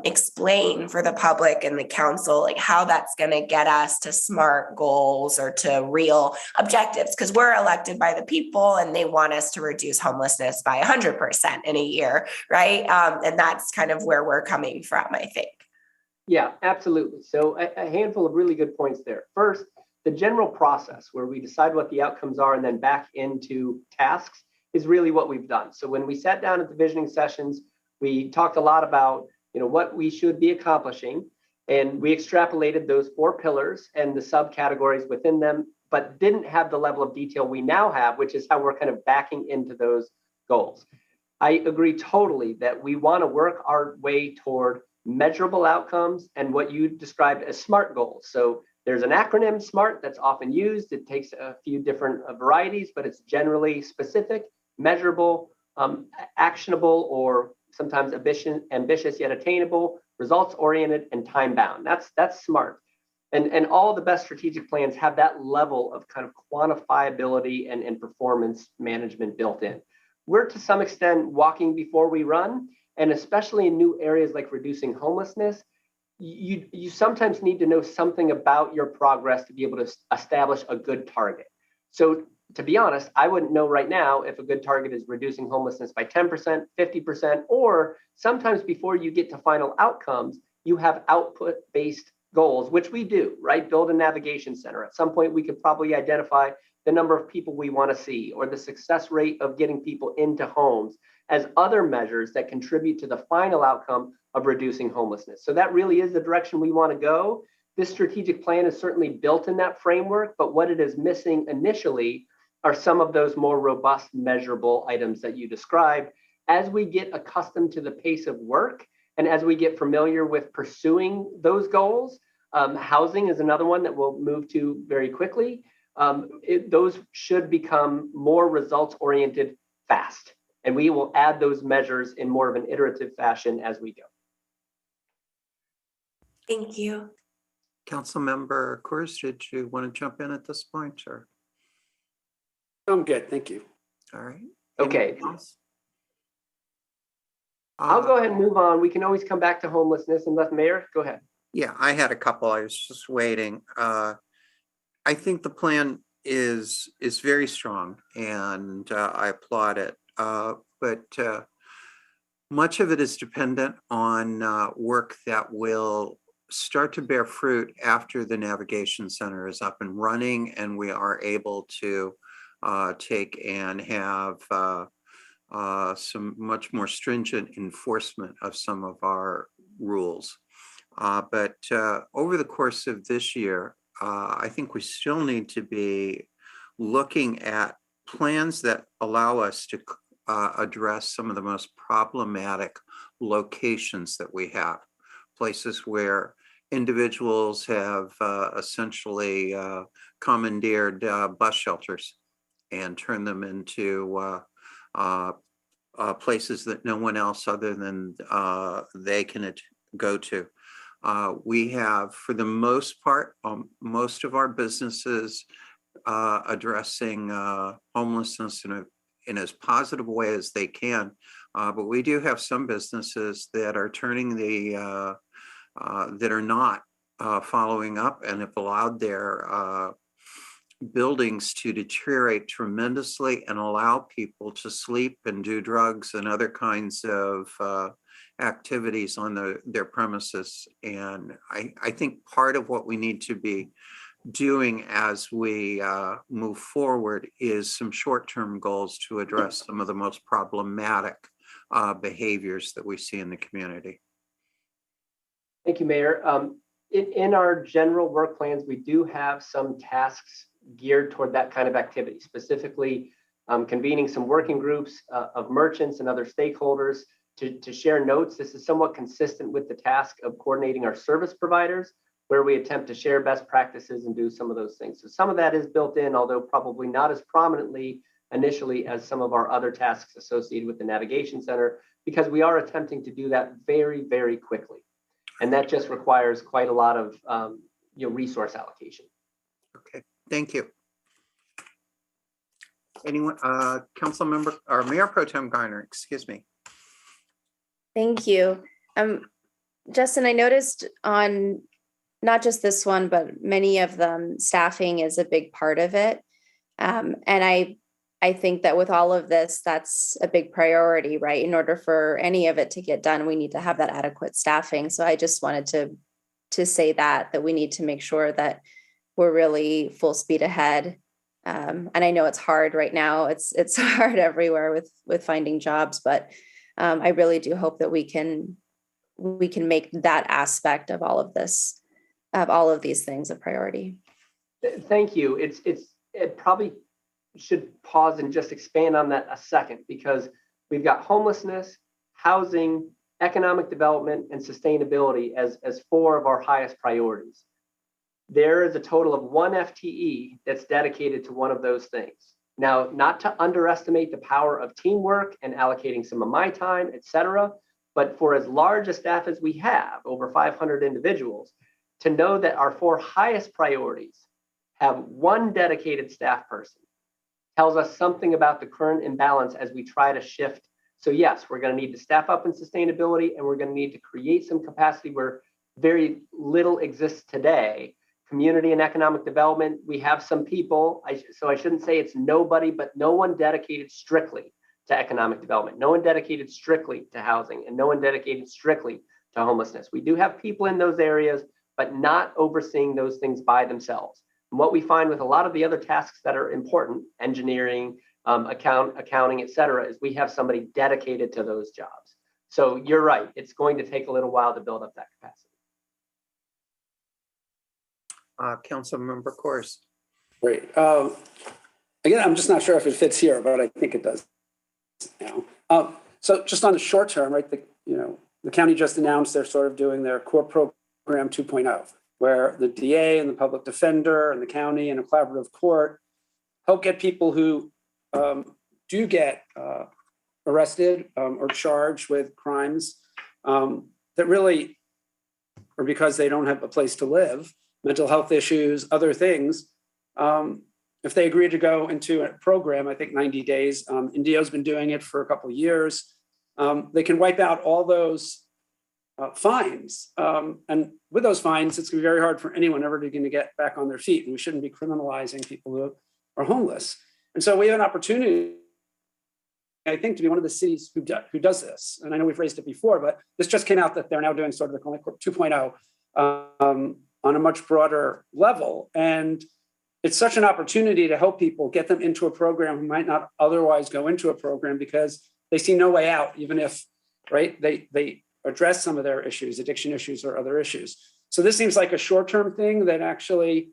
Speaker 3: explain for the public and the council how that's going to get us to SMART goals or to real objectives, because we're elected by the people and they want us to reduce homelessness by 100% in a year, right? And that's kind of where we're coming from, I think.
Speaker 12: Yeah, absolutely. So a handful of really good points there. First, the general process where we decide what the outcomes are and then back into tasks is really what we've done. So when we sat down at the visioning sessions, we talked a lot about what we should be accomplishing. And we extrapolated those 4 pillars and the subcategories within them, but didn't have the level of detail we now have, which is how we're kind of backing into those goals. I agree totally that we want to work our way toward measurable outcomes, and what you described as SMART goals. So there's an acronym SMART that's often used. It takes a few different varieties, but it's generally specific, measurable, actionable, or sometimes ambitious yet attainable, results oriented, and time bound. That's SMART. And all the best strategic plans have that level of kind of quantifiability and performance management built in. We're to some extent walking before we run, and especially in new areas like reducing homelessness, you sometimes need to know something about your progress to be able to establish a good target. So to be honest, I wouldn't know right now if a good target is reducing homelessness by 10%, 50%, or sometimes before you get to final outcomes, you have output-based goals, which we do, right? Build a navigation center. At some point, we could probably identify the number of people we want to see or the success rate of getting people into homes as other measures that contribute to the final outcome of reducing homelessness. So that really is the direction we want to go. This strategic plan is certainly built in that framework, but what it is missing initially are some of those more robust measurable items that you described. As we get accustomed to the pace of work and as we get familiar with pursuing those goals, housing is another one that we'll move to very quickly. Those should become more results oriented fast. And we will add those measures in more of an iterative fashion as we go.
Speaker 3: Thank you.
Speaker 1: Councilmember Coors, did you want to jump in at this point, or?
Speaker 13: I'm good, thank you.
Speaker 1: All right.
Speaker 12: Okay. I'll go ahead and move on. We can always come back to homelessness, and let Mayor, go ahead.
Speaker 1: Yeah, I had a couple. I was just waiting. I think the plan is very strong, and I applaud it. But much of it is dependent on work that will start to bear fruit after the navigation center is up and running, and we are able to take and have some much more stringent enforcement of some of our rules. But over the course of this year, I think we still need to be looking at plans that allow us to address some of the most problematic locations that we have, places where individuals have essentially commandeered bus shelters and turned them into places that no one else other than they can go to. We have, for the most part, most of our businesses addressing homelessness in as positive a way as they can. But we do have some businesses that are turning that are not following up and have allowed their buildings to deteriorate tremendously and allow people to sleep and do drugs and other kinds of activities on their premises. And I think part of what we need to be doing as we move forward is some short-term goals to address some of the most problematic behaviors that we see in the community.
Speaker 12: Thank you, Mayor. In our general work plans, we do have some tasks geared toward that kind of activity, specifically convening some working groups of merchants and other stakeholders to share notes. This is somewhat consistent with the task of coordinating our service providers, where we attempt to share best practices and do some of those things. So some of that is built in, although probably not as prominently initially as some of our other tasks associated with the navigation center, because we are attempting to do that very, very quickly. And that just requires quite a lot of resource allocation.
Speaker 1: Okay, thank you. Anyone, Council Member or Mayor Pro Tem Garner, excuse me.
Speaker 14: Thank you. Justin, I noticed on not just this one, but many of them, staffing is a big part of it. And I think that with all of this, that's a big priority, right? In order for any of it to get done, we need to have that adequate staffing. So I just wanted to say that we need to make sure that we're really full speed ahead. And I know it's hard right now. It's hard everywhere with finding jobs, but I really do hope that we can make that aspect of all of this, of all of these things, a priority.
Speaker 12: Thank you. It probably should pause and just expand on that a second, because we've got homelessness, housing, economic development, and sustainability as 4 of our highest priorities. There is a total of 1 FTE that's dedicated to one of those things. Now, not to underestimate the power of teamwork and allocating some of my time, et cetera, but for as large a staff as we have, over 500 individuals, to know that our 4 highest priorities have 1 dedicated staff person tells us something about the current imbalance as we try to shift. So yes, we're going to need to staff up in sustainability, and we're going to need to create some capacity where very little exists today. Community and economic development, we have some people, so I shouldn't say it's nobody, but no one dedicated strictly to economic development, no one dedicated strictly to housing, and no one dedicated strictly to homelessness. We do have people in those areas, but not overseeing those things by themselves. And what we find with a lot of the other tasks that are important, engineering, accounting, et cetera, is we have somebody dedicated to those jobs. So you're right, it's going to take a little while to build up that capacity.
Speaker 1: Councilmember Kors.
Speaker 13: Great. Again, I'm just not sure if it fits here, but I think it does now. So just on the short term, right, the county just announced they're sort of doing their core program 2.0, where the DA and the public defender and the county and a collaborative court help get people who do get arrested or charged with crimes that really are because they don't have a place to live, mental health issues, other things. If they agree to go into a program, I think 90 days, Indio's been doing it for a couple of years, they can wipe out all those fines. And with those fines, it's gonna be very hard for anyone ever to get back on their feet. And we shouldn't be criminalizing people who are homeless. And so we have an opportunity, I think, to be one of the cities who does this. And I know we've raised it before, but this just came out that they're now doing sort of the 2.0 on a much broader level. And it's such an opportunity to help people, get them into a program who might not otherwise go into a program because they see no way out, even if, right, they address some of their issues, addiction issues or other issues. So this seems like a short-term thing that actually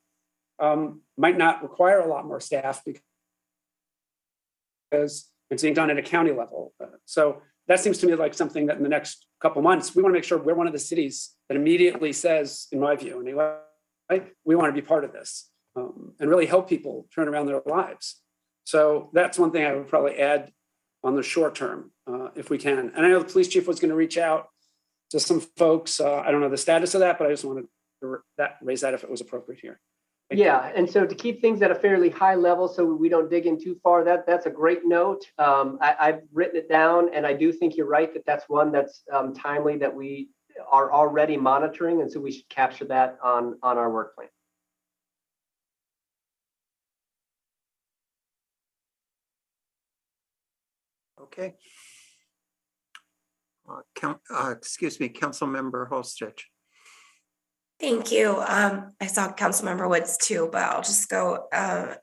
Speaker 13: might not require a lot more staff because it's being done at a county level. So that seems to me like something that in the next couple months, we want to make sure we're one of the cities that immediately says, in my view anyway, we want to be part of this. And really help people turn around their lives. So that's one thing I would probably add on the short term, if we can. And I know the police chief was going to reach out to some folks. I don't know the status of that, but I just wanted to raise that if it was appropriate here.
Speaker 12: Yeah, and so to keep things at a fairly high level so we don't dig in too far, that's a great note. I've written it down, and I do think you're right that that's one that's timely that we are already monitoring, and so we should capture that on our work plan.
Speaker 1: Okay. Excuse me, Councilmember Holstich.
Speaker 3: Thank you. I saw Councilmember Woods too, but I'll just go.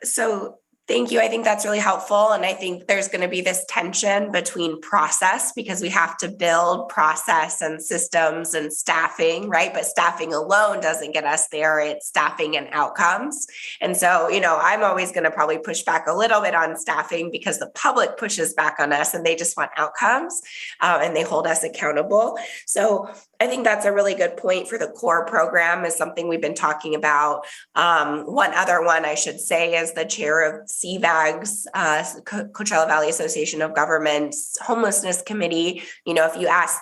Speaker 3: So thank you. I think that's really helpful. And I think there's going to be this tension between process because we have to build process and systems and staffing, right? But staffing alone doesn't get us there. It's staffing and outcomes. And so, I'm always going to probably push back a little bit on staffing because the public pushes back on us and they just want outcomes and they hold us accountable. So I think that's a really good point for the core program is something we've been talking about. One other one I should say is the chair of CVAG's, Coachella Valley Association of Governments Homelessness Committee. If you ask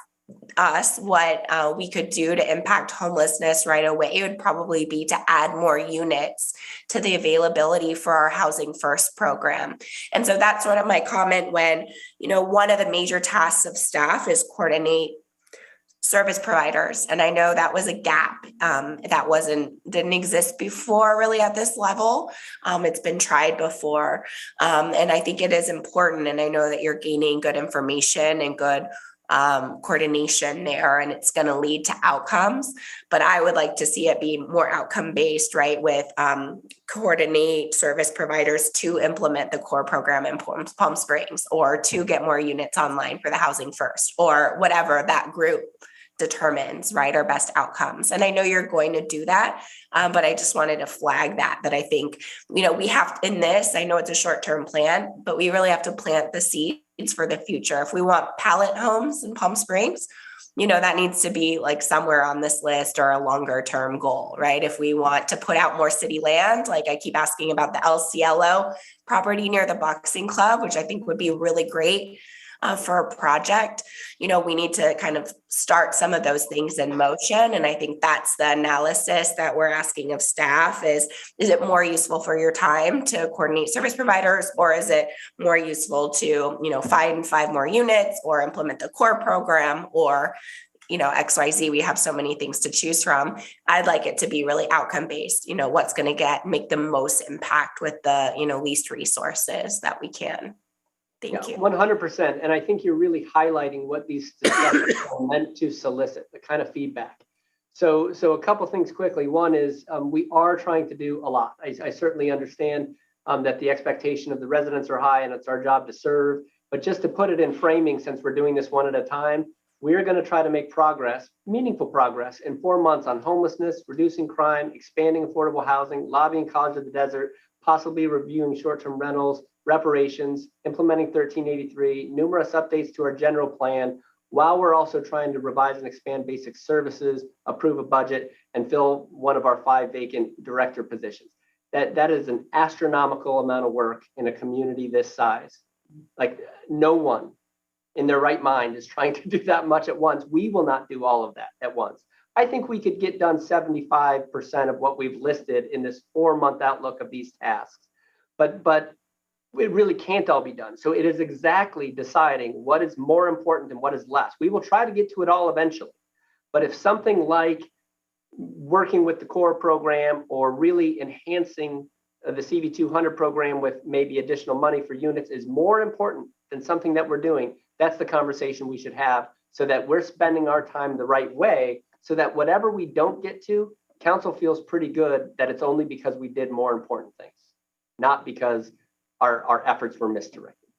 Speaker 3: us what we could do to impact homelessness right away, it would probably be to add more units to the availability for our Housing First program. And so that's sort of my comment when, one of the major tasks of staff is coordinate service providers. And I know that was a gap that didn't exist before really at this level. It's been tried before. And I think it is important. And I know that you're gaining good information and good coordination there, and it's going to lead to outcomes. But I would like to see it be more outcome based, right? With coordinate service providers to implement the core program in Palm Springs or to get more units online for the Housing First or whatever that group determines, right, our best outcomes. And I know you're going to do that, but I just wanted to flag that I think, we have in this, I know it's a short-term plan, but we really have to plant the seeds for the future. If we want pallet homes in Palm Springs, that needs to be like somewhere on this list or a longer term goal, right? If we want to put out more city land, like I keep asking about the LCLO property near the boxing club, which I think would be really great for a project, we need to kind of start some of those things in motion. And I think that's the analysis that we're asking of staff is it more useful for your time to coordinate service providers, or is it more useful to, find 5 more units or implement the core program or, XYZ, we have so many things to choose from. I'd like it to be really outcome based, what's going to make the most impact with the, least resources that we can. Thank you.
Speaker 12: 100%. And I think you're really highlighting what these discussions are meant to solicit, the kind of feedback. So a couple things quickly. One is we are trying to do a lot. I certainly understand that the expectation of the residents are high and it's our job to serve. But just to put it in framing, since we're doing this one at a time, we're going to try to make progress, meaningful progress, in 4 months on homelessness, reducing crime, expanding affordable housing, lobbying College of the Desert, possibly reviewing short-term rentals, reparations, implementing 1383, numerous updates to our general plan, while we're also trying to revise and expand basic services, approve a budget, and fill one of our 5 vacant director positions. That is an astronomical amount of work in a community this size. Like, no one in their right mind is trying to do that much at once. We will not do all of that at once. I think we could get done 75% of what we've listed in this 4-month outlook of these tasks. But it really can't all be done. So it is exactly deciding what is more important and what is less. We will try to get to it all eventually. But if something like working with the core program or really enhancing the CV200 program with maybe additional money for units is more important than something that we're doing, that's the conversation we should have, so that we're spending our time the right way, so that whatever we don't get to, council feels pretty good that it's only because we did more important things, not because our efforts were misdirected.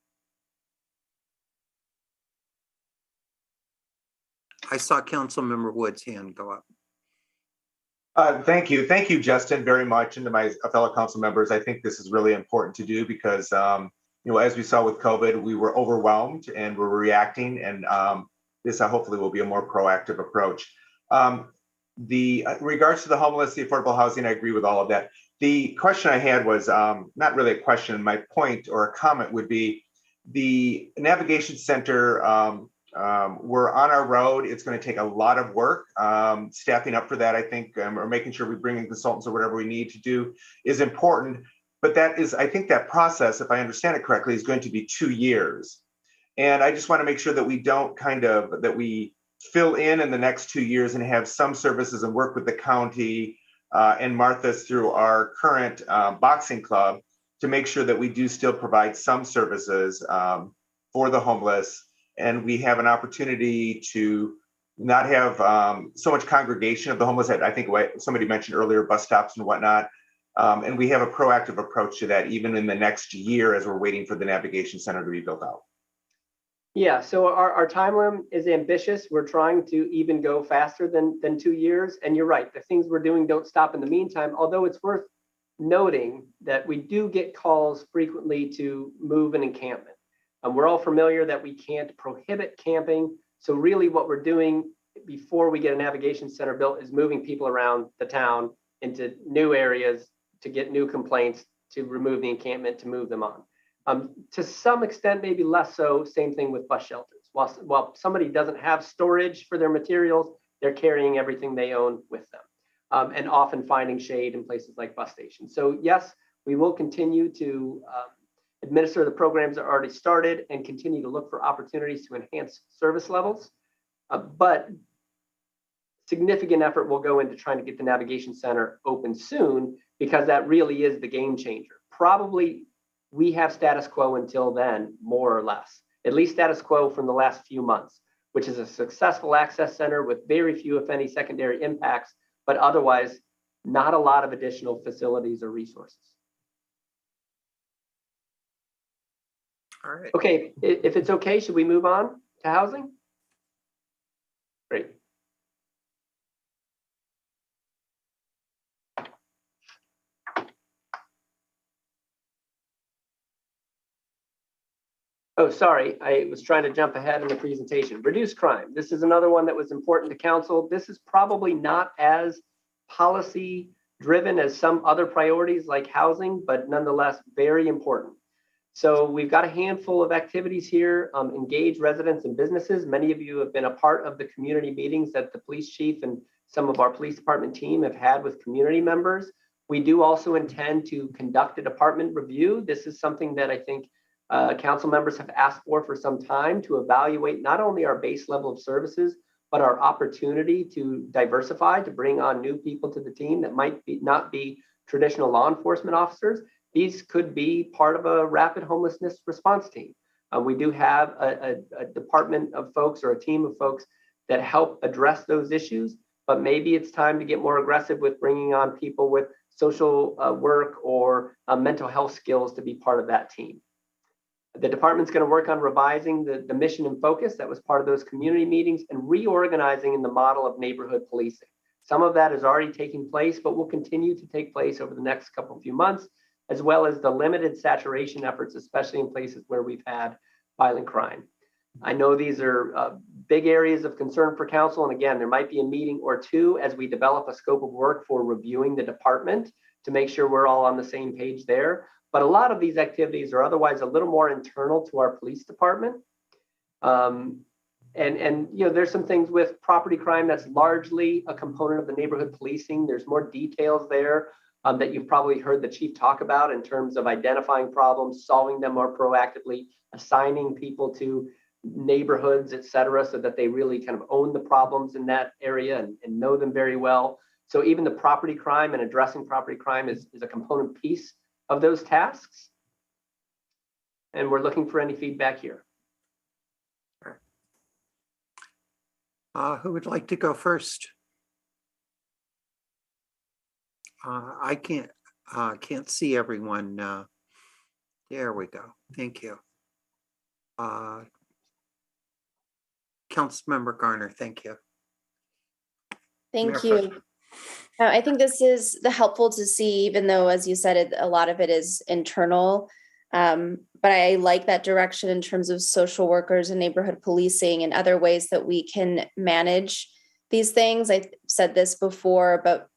Speaker 1: I saw Councilmember Wood's hand go up.
Speaker 15: Thank you. Thank you, Justin, very much. And to my fellow council members, I think this is really important to do because, as we saw with COVID, we were overwhelmed and we're reacting. And this hopefully will be a more proactive approach. Regards to the homeless, the affordable housing, I agree with all of that. The question I had was not really a question. My point or a comment would be the navigation center. We're on our road. It's going to take a lot of work. Staffing up for that, I think, or making sure we bring in consultants or whatever we need to do is important. But that is, I think that process, if I understand it correctly, is going to be 2 years. And I just want to make sure that we don't that we fill in the next 2 years and have some services and work with the county and Martha's through our current boxing club to make sure that we do still provide some services for the homeless. And we have an opportunity to not have so much congregation of the homeless. I think somebody mentioned earlier, bus stops and whatnot. And we have a proactive approach to that even in the next year as we're waiting for the navigation center to be built out.
Speaker 12: Yeah, so our timeline is ambitious. We're trying to even go faster than 2 years. And you're right, the things we're doing don't stop in the meantime, although it's worth noting that we do get calls frequently to move an encampment. We're all familiar that we can't prohibit camping. So really what we're doing before we get a navigation center built is moving people around the town into new areas to get new complaints, to remove the encampment, to move them on. To some extent, maybe less so, same thing with bus shelters. While somebody doesn't have storage for their materials, they're carrying everything they own with them, and often finding shade in places like bus stations. So yes, we will continue to administer the programs that are already started and continue to look for opportunities to enhance service levels. But significant effort will go into trying to get the navigation center open soon, because that really is the game changer. Probably we have status quo until then, more or less, at least status quo from the last few months, which is a successful access center with very few, if any, secondary impacts, but otherwise not a lot of additional facilities or resources.
Speaker 1: All right.
Speaker 12: Okay, if it's okay, should we move on to housing? Great. Oh, sorry, I was trying to jump ahead in the presentation. Reduce crime. This is another one that was important to council. This is probably not as policy driven as some other priorities like housing, but nonetheless very important. So we've got a handful of activities here, engage residents and businesses. Many of you have been a part of the community meetings that the police chief and some of our police department team have had with community members. We do also intend to conduct a department review. This is something that I think council members have asked for some time, to evaluate not only our base level of services, but our opportunity to diversify, to bring on new people to the team that might not be traditional law enforcement officers. These could be part of a rapid homelessness response team. We do have a department of folks or a team of folks that help address those issues, but maybe it's time to get more aggressive with bringing on people with social work or mental health skills to be part of that team. The department's going to work on revising the mission and focus that was part of those community meetings and reorganizing in the model of neighborhood policing. Some of that is already taking place, but will continue to take place over the next few months, as well as the limited saturation efforts, especially in places where we've had violent crime. I know these are big areas of concern for council. And again, there might be a meeting or two as we develop a scope of work for reviewing the department to make sure we're all on the same page there. But a lot of these activities are otherwise a little more internal to our police department. And you know, there's some things with property crime that's largely a component of the neighborhood policing. There's more details there that you've probably heard the chief talk about in terms of identifying problems, solving them more proactively, assigning people to neighborhoods, et cetera, so that they really kind of own the problems in that area and know them very well. So even the property crime and addressing property crime is a component piece of those tasks. And we're looking for any feedback here.
Speaker 1: Who would like to go first? I can't see everyone. There we go. Thank you. Councilmember Garner, thank you.
Speaker 14: Thank you. I think this is helpful to see, even though, as you said, a lot of it is internal. But I like that direction in terms of social workers and neighborhood policing and other ways that we can manage these things. I said this before, but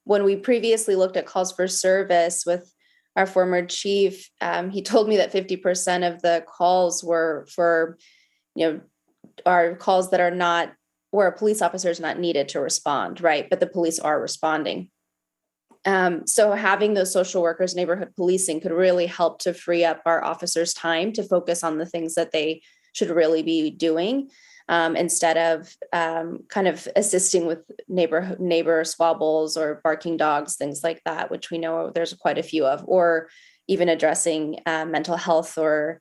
Speaker 14: when we previously looked at calls for service with our former chief, he told me that 50% of the calls were for, are calls that are not, where a police officer is not needed to respond, right? But the police are responding. So having those social workers, neighborhood policing could really help to free up our officers' time to focus on the things that they should really be doing, instead of kind of assisting with neighbor squabbles or barking dogs, things like that, which we know there's quite a few of, or even addressing mental health or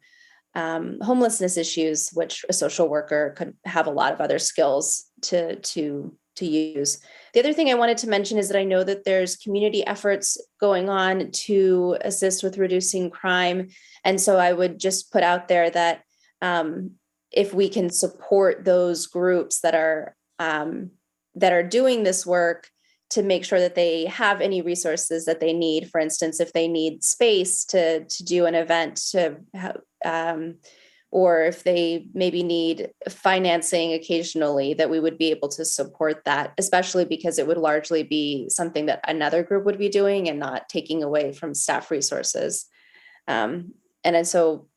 Speaker 14: homelessness issues, which a social worker could have a lot of other skills to use. The other thing I wanted to mention is that I know that there's community efforts going on to assist with reducing crime. And so I would just put out there that if we can support those groups that are doing this work, to make sure that they have any resources that they need. For instance, if they need space to do an event, or if they maybe need financing occasionally, that we would be able to support that, especially because it would largely be something that another group would be doing and not taking away from staff resources. And so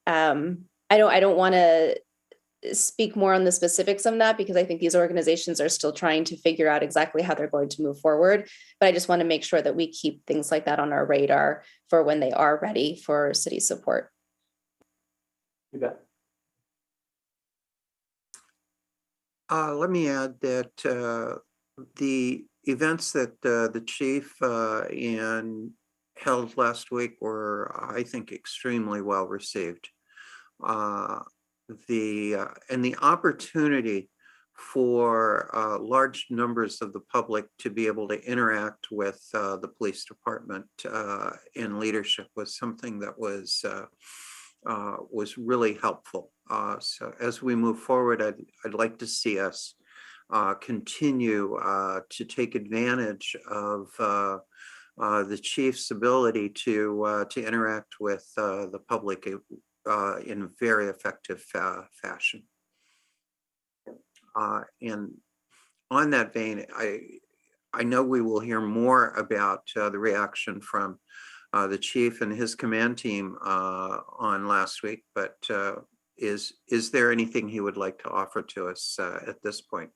Speaker 14: I don't want to speak more on the specifics of that, because I think these organizations are still trying to figure out exactly how they're going to move forward. But I just want to make sure that we keep things like that on our radar for when they are ready for city support.
Speaker 12: You bet.
Speaker 1: Let me add that the events that the chief held last week were, I think, extremely well received. The opportunity for large numbers of the public to be able to interact with the police department in leadership was something that was really helpful. So as we move forward, I'd like to see us continue to take advantage of the chief's ability to interact with the public in a very effective fashion. And on that vein, I know we will hear more about the reaction from the chief and his command team on last week, but is there anything he would like to offer to us at this point?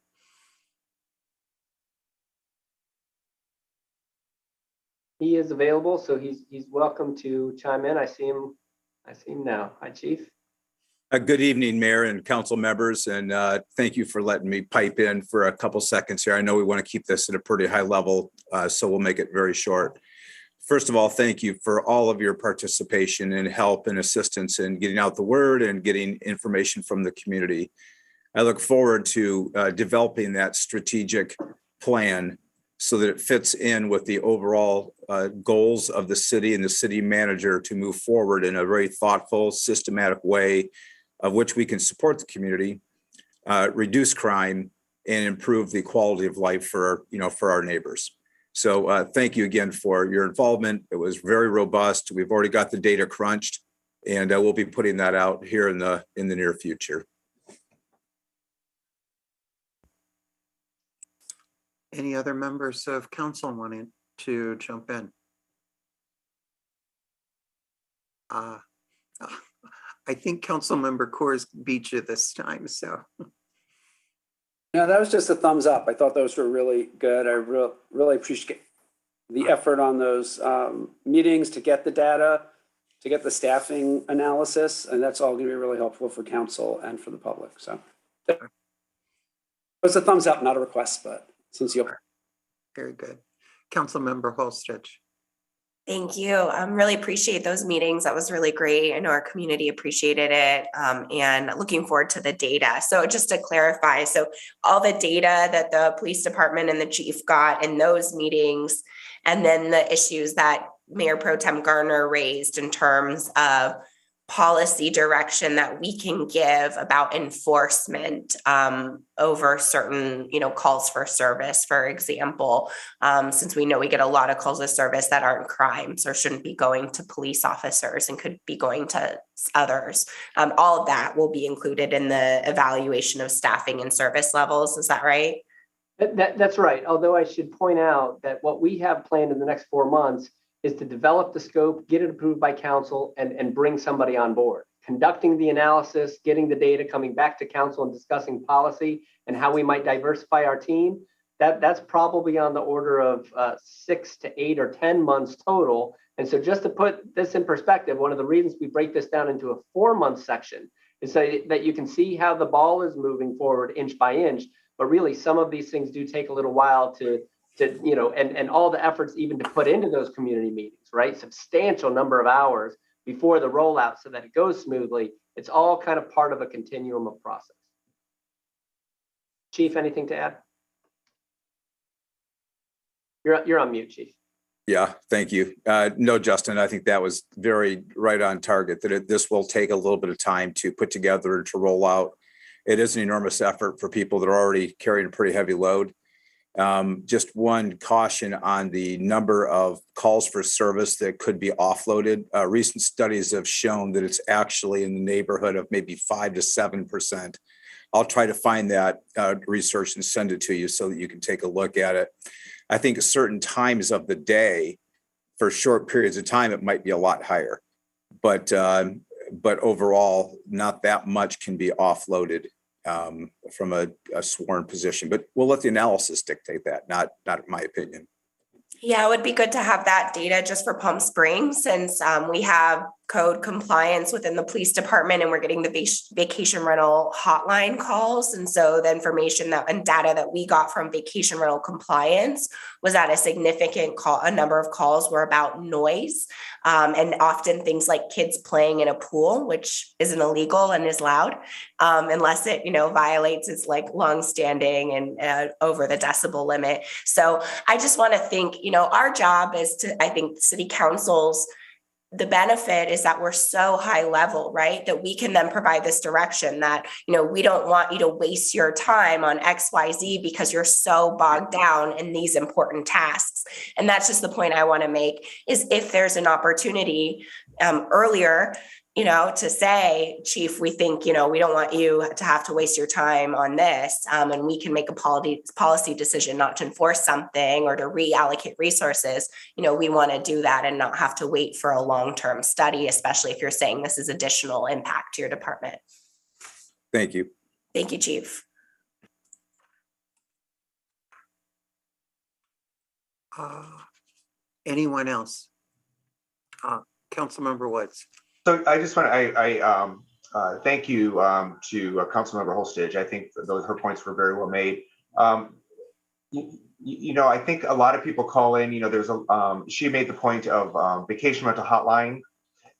Speaker 12: He is available, so he's welcome to chime in. I see him now. Hi, Chief.
Speaker 16: Good evening, Mayor and council members, and thank you for letting me pipe in for a couple seconds here. I know we want to keep this at a pretty high level, so we'll make it very short. First of all, thank you for all of your participation and help and assistance in getting out the word and getting information from the community. I look forward to developing that strategic plan so that it fits in with the overall goals of the city and the city manager to move forward in a very thoughtful, systematic way of which we can support the community, reduce crime, and improve the quality of life for our neighbors. So thank you again for your involvement. It was very robust. We've already got the data crunched, and we'll be putting that out here in the near future.
Speaker 1: Any other members of council wanting to jump in? I think Councilmember Coors beat you this time, so.
Speaker 13: No, that was just a thumbs up. I thought those were really good. I really appreciate the effort on those meetings to get the data, to get the staffing analysis, and that's all going to be really helpful for council and for the public. So it was a thumbs up, not a request, but since you.
Speaker 1: Very good. Councilmember Holstich.
Speaker 3: Thank you. Really appreciate those meetings. That was really great. I know our community appreciated it, and looking forward to the data. So just to clarify, so all the data that the police department and the chief got in those meetings, and then the issues that Mayor Pro Tem Garner raised in terms of policy direction that we can give about enforcement over certain, calls for service, for example, since we know we get a lot of calls of service that aren't crimes or shouldn't be going to police officers and could be going to others. All of that will be included in the evaluation of staffing and service levels. Is that right?
Speaker 12: That's right. Although I should point out that what we have planned in the next 4 months is to develop the scope, get it approved by council, and bring somebody on board. Conducting the analysis, getting the data, coming back to council and discussing policy and how we might diversify our team, that's probably on the order of 6 to 8 or 10 months total. And so just to put this in perspective, one of the reasons we break this down into a 4-month section is so that you can see how the ball is moving forward inch by inch. But really, some of these things do take a little while to and all the efforts even to put into those community meetings, right? Substantial number of hours before the rollout so that it goes smoothly. It's all kind of part of a continuum of process. Chief, anything to add? You're on mute, Chief.
Speaker 16: Yeah, thank you. No, Justin, I think that was very right on target, that this will take a little bit of time to put together and to roll out. It is an enormous effort for people that are already carrying a pretty heavy load. Just one caution on the number of calls for service that could be offloaded. Recent studies have shown that it's actually in the neighborhood of maybe 5 to 7%. I'll try to find that research and send it to you so that you can take a look at it. I think at certain times of the day, for short periods of time, it might be a lot higher, but overall, not that much can be offloaded from a sworn position, but we'll let the analysis dictate that, not my opinion.
Speaker 3: Yeah, it would be good to have that data just for Palm Springs, since we have code compliance within the police department and we're getting the vacation rental hotline calls. And so the information and data that we got from vacation rental compliance was that a significant a number of calls were about noise, and often things like kids playing in a pool, which isn't illegal and is loud, unless it, violates its longstanding and over the decibel limit. So I just want to think, our job is to, I think city councils, the benefit is that we're so high level, right? That we can then provide this direction that, we don't want you to waste your time on XYZ because you're so bogged down in these important tasks. And that's just the point I want to make, is if there's an opportunity earlier, to say, Chief, we think, we don't want you to have to waste your time on this. And we can make a policy decision not to enforce something or to reallocate resources. We want to do that and not have to wait for a long-term study, especially if you're saying this is additional impact to your department.
Speaker 16: Thank you.
Speaker 3: Thank you, Chief.
Speaker 1: Anyone else? Councilmember Woods.
Speaker 15: So I just want to, thank you to Councilmember Holstage. I think her points were very well made. I think a lot of people call in, she made the point of vacation rental hotline,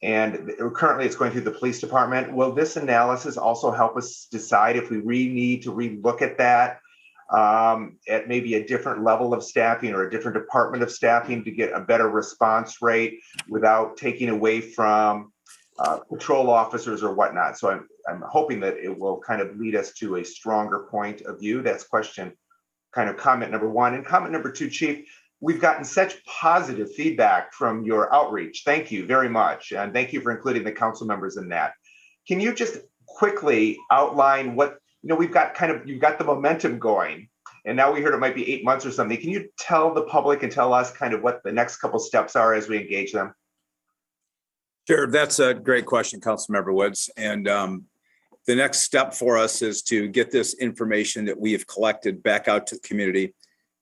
Speaker 15: and currently it's going through the police department. Will this analysis also help us decide if we need to relook at that at maybe a different level of staffing or a different department of staffing to get a better response rate without taking away from patrol officers or whatnot? So I'm hoping that it will kind of lead us to a stronger point of view. That's comment number one. And comment number two, Chief, we've gotten such positive feedback from your outreach. Thank you very much. And thank you for including the council members in that. Can you just quickly outline what, you've got the momentum going, and now we heard it might be 8 months or something. Can you tell the public and tell us kind of what the next couple steps are as we engage them?
Speaker 16: Sure, that's a great question, Councilmember Woods. And the next step for us is to get this information that we have collected back out to the community,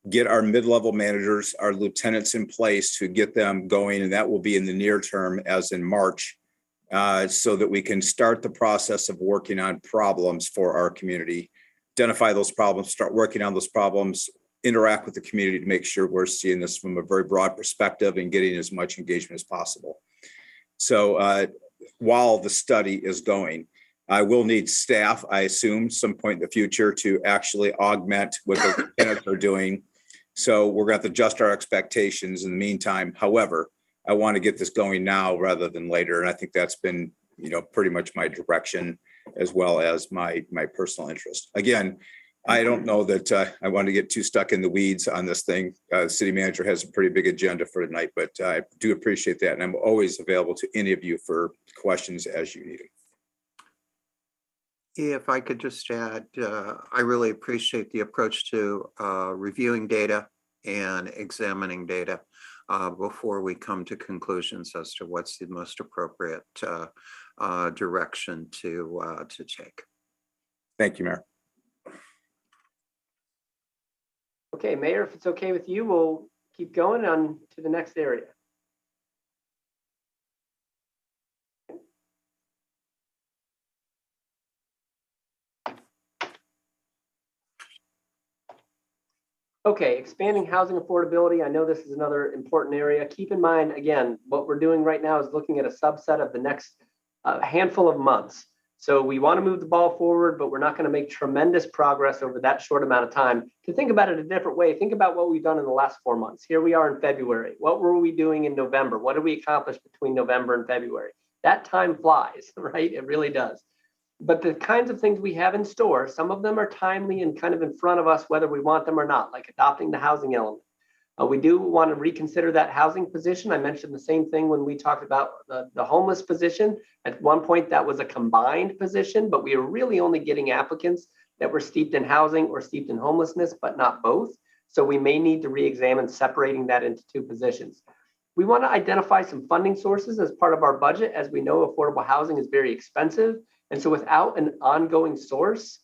Speaker 16: get our mid-level managers, our lieutenants in place to get them going, and that will be in the near term, as in March, so that we can start the process of working on problems for our community, identify those problems, start working on those problems, interact with the community to make sure we're seeing this from a very broad perspective and getting as much engagement as possible. So while the study is going, I will need staff, I assume, some point in the future to actually augment what the lieutenants are doing. So we're going to have to adjust our expectations in the meantime. However, I want to get this going now rather than later. And I think that's been, pretty much my direction, as well as my personal interest. Again, I don't know that I want to get too stuck in the weeds on this thing. The city manager has a pretty big agenda for tonight, but I do appreciate that. And I'm always available to any of you for questions as you need them.
Speaker 1: If I could just add, I really appreciate the approach to reviewing data and examining data before we come to conclusions as to what's the most appropriate direction to take.
Speaker 16: Thank you, Mayor.
Speaker 12: Okay, Mayor, if it's okay with you, we'll keep going on to the next area. Okay, expanding housing affordability. I know this is another important area. Keep in mind, again, what we're doing right now is looking at a subset of the next handful of months. So we want to move the ball forward, but we're not going to make tremendous progress over that short amount of time. To think about it a different way, think about what we've done in the last 4 months. Here we are in February. What were we doing in November? What did we accomplish between November and February? That time flies, right? It really does. But the kinds of things we have in store, some of them are timely and kind of in front of us, whether we want them or not, like adopting the housing element. We do want to reconsider that housing position. I mentioned the same thing when we talked about the homeless position. At one point, that was a combined position, but we were really only getting applicants that were steeped in housing or steeped in homelessness, but not both. So we may need to re-examine separating that into two positions. We want to identify some funding sources as part of our budget. As we know, affordable housing is very expensive. And so without an ongoing source,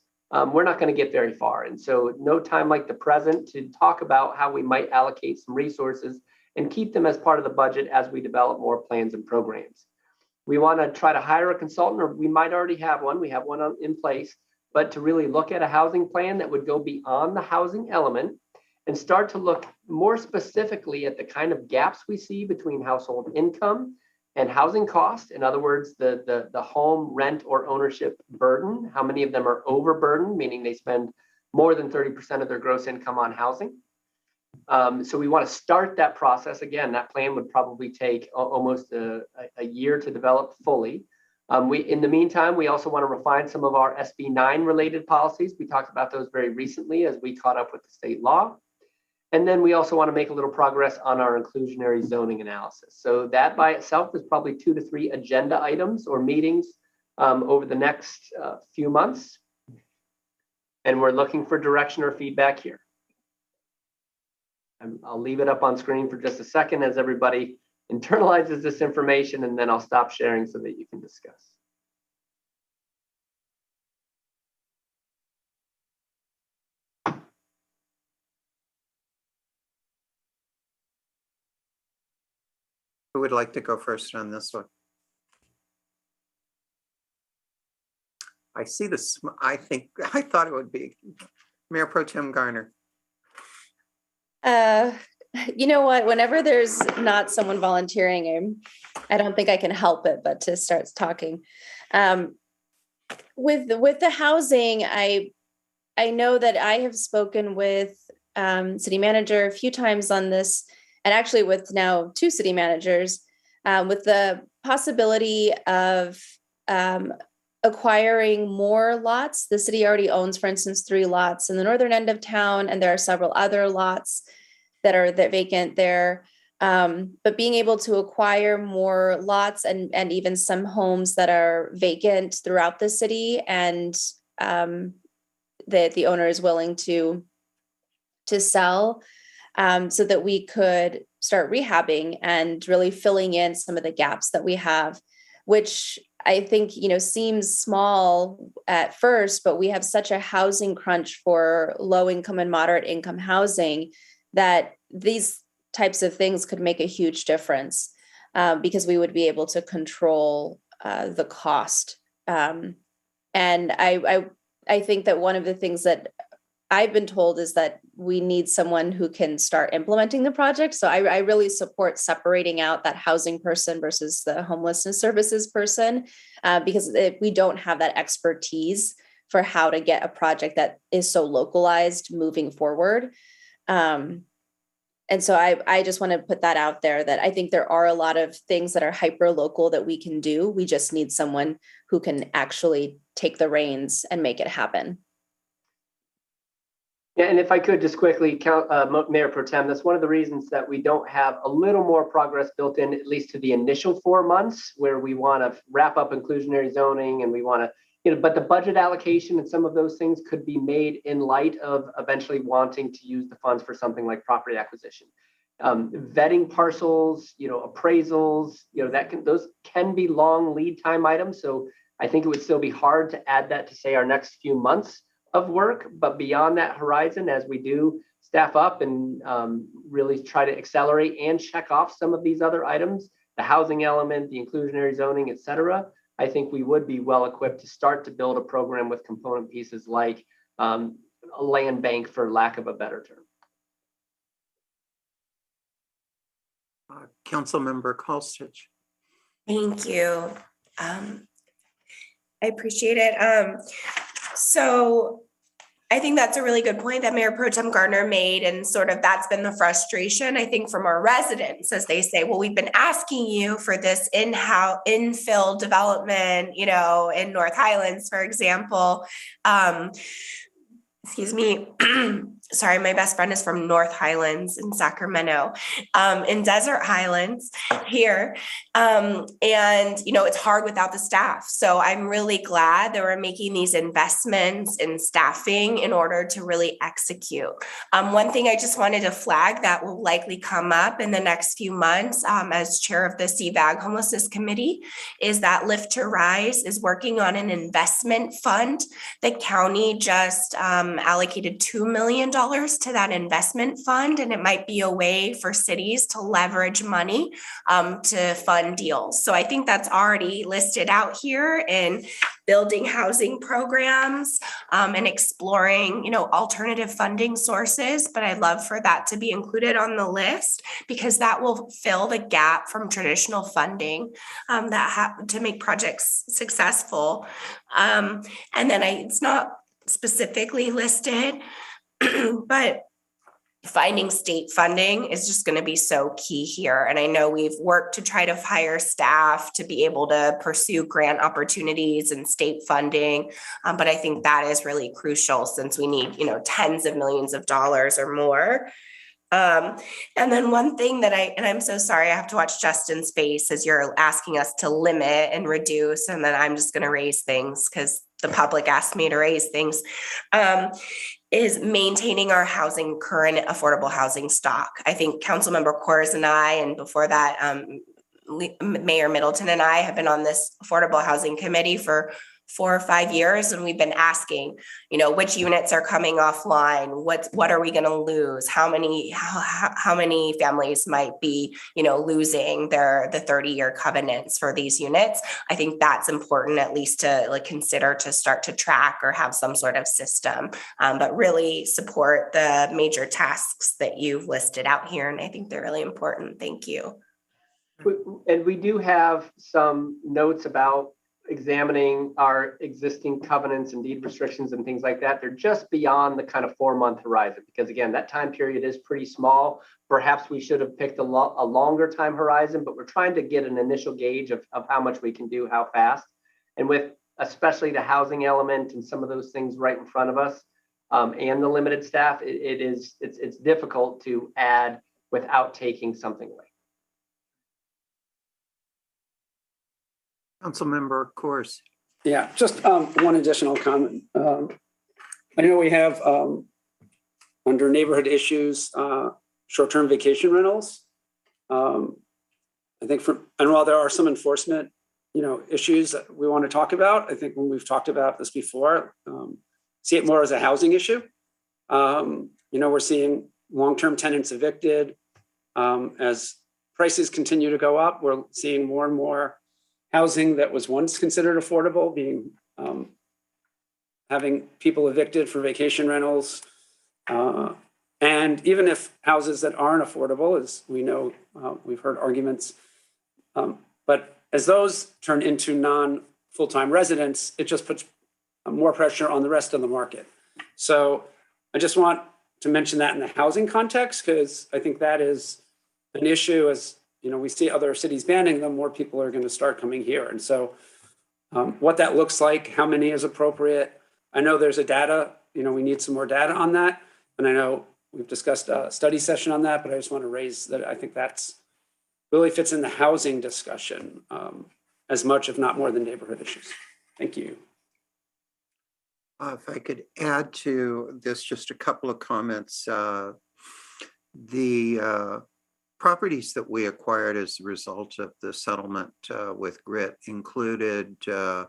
Speaker 12: we're not going to get very far. And so no time like the present to talk about how we might allocate some resources and keep them as part of the budget as we develop more plans and programs. We want to try to hire a consultant, or we might already have one. We have one in place, but to really look at a housing plan that would go beyond the housing element and start to look more specifically at the kind of gaps we see between household income and housing cost. In other words, the home rent or ownership burden, how many of them are overburdened, meaning they spend more than 30% of their gross income on housing. So we want to start that process. Again, that plan would probably take almost a year to develop fully. In the meantime, we also want to refine some of our SB 9 related policies. We talked about those very recently as we caught up with the state law. And then we also want to make a little progress on our inclusionary zoning analysis. So that by itself is probably 2 to 3 agenda items or meetings over the next few months. And we're looking for direction or feedback here. I'll leave it up on screen for just a second as everybody internalizes this information, and then I'll stop sharing so that you can discuss.
Speaker 1: Who would like to go first on this one? I see this. I thought it would be Mayor Pro Tem Garner.
Speaker 14: You know what? Whenever there's not someone volunteering, I don't think I can help it but to start talking. With the housing, I know that I have spoken with city manager a few times on this, and actually with now 2 city managers, with the possibility of acquiring more lots. The city already owns, for instance, 3 lots in the northern end of town, and there are several other lots that are vacant there. But being able to acquire more lots and even some homes that are vacant throughout the city, and that the owner is willing to sell, so that we could start rehabbing and really filling in some of the gaps that we have, which I think, seems small at first, but we have such a housing crunch for low income and moderate income housing that these types of things could make a huge difference, because we would be able to control the cost. And I think that one of the things that I've been told is that we need someone who can start implementing the project. So I really support separating out that housing person versus the homelessness services person, because we don't have that expertise for how to get a project that is so localized moving forward. And so I just want to put that out there, that I think there are a lot of things that are hyper local that we can do. We just need someone who can actually take the reins and make it happen.
Speaker 12: Yeah, and if I could just quickly count, Mayor Pro Tem, that's one of the reasons that we don't have a little more progress built in, at least to the initial 4 months, where we want to wrap up inclusionary zoning, and we want to, but the budget allocation and some of those things could be made in light of eventually wanting to use the funds for something like property acquisition. Vetting parcels, appraisals, those can be long lead time items. So I think it would still be hard to add that to, say, our next few months of work, but beyond that horizon, as we do staff up and really try to accelerate and check off some of these other items, the housing element, the inclusionary zoning, et cetera, I think we would be well equipped to start to build a program with component pieces like a land bank, for lack of a better term.
Speaker 1: Councilmember Kolstich.
Speaker 3: Thank you. I appreciate it. So I think that's a really good point that Mayor Pro Tem Gardner made, and sort of that's been the frustration, I think, from our residents, as they say, well, we've been asking you for this in-house infill development, in North Highlands, for example. Excuse me. Sorry, my best friend is from North Highlands in Sacramento, in Desert Highlands here. And, it's hard without the staff. So I'm really glad that we're making these investments in staffing in order to really execute. One thing I just wanted to flag that will likely come up in the next few months, as chair of the CVAG Homelessness Committee, is that Lift to Rise is working on an investment fund. The county just allocated $2 million to that investment fund, and it might be a way for cities to leverage money to fund deals. So I think that's already listed out here in building housing programs and exploring, alternative funding sources. But I'd love for that to be included on the list, because that will fill the gap from traditional funding to make projects successful. And then it's not specifically listed, but finding state funding is just going to be so key here. And I know we've worked to try to hire staff to be able to pursue grant opportunities and state funding. But I think that is really crucial, since we need, tens of millions of dollars or more. And then one thing that I'm so sorry, I have to watch Justin's face as you're asking us to limit and reduce, and then I'm just going to raise things because the public asked me to raise things, is maintaining our current affordable housing stock. I think Councilmember Kors and I, and before that, Mayor Middleton and I have been on this affordable housing committee for 4 or 5 years, and we've been asking, which units are coming offline, what are we going to lose, how many families might be losing the 30-year covenants for these units. I think that's important, at least to consider, to start to track or have some sort of system, but really support the major tasks that you've listed out here, and I think they're really important. Thank you.
Speaker 12: And we do have some notes about examining our existing covenants and deed restrictions and things like that. They're just beyond the kind of 4-month horizon, because again, that time period is pretty small. Perhaps we should have picked a longer time horizon, but we're trying to get an initial gauge of how much we can do, how fast. And with especially the housing element and some of those things right in front of us, and the limited staff, it's difficult to add without taking something away.
Speaker 1: Councilmember Kors.
Speaker 13: Yeah, just one additional comment. I know we have under neighborhood issues, short-term vacation rentals. I think and while there are some enforcement, issues that we want to talk about, I think when we've talked about this before, see it more as a housing issue. We're seeing long-term tenants evicted. As prices continue to go up, we're seeing more and more housing that was once considered affordable being having people evicted for vacation rentals. And even if houses that aren't affordable, as we know, we've heard arguments, but as those turn into non-full-time residents, it just puts more pressure on the rest of the market. So I just want to mention that in the housing context, because I think that is an issue. As we see other cities banning them, more people are going to start coming here. And so what that looks like, how many is appropriate. I know there's a data, we need some more data on that. And I know we've discussed a study session on that, but I just want to raise that I think that's really fits in the housing discussion as much, if not more, than neighborhood issues. Thank you.
Speaker 1: If I could add to this just a couple of comments. The properties that we acquired as a result of the settlement with Grit included a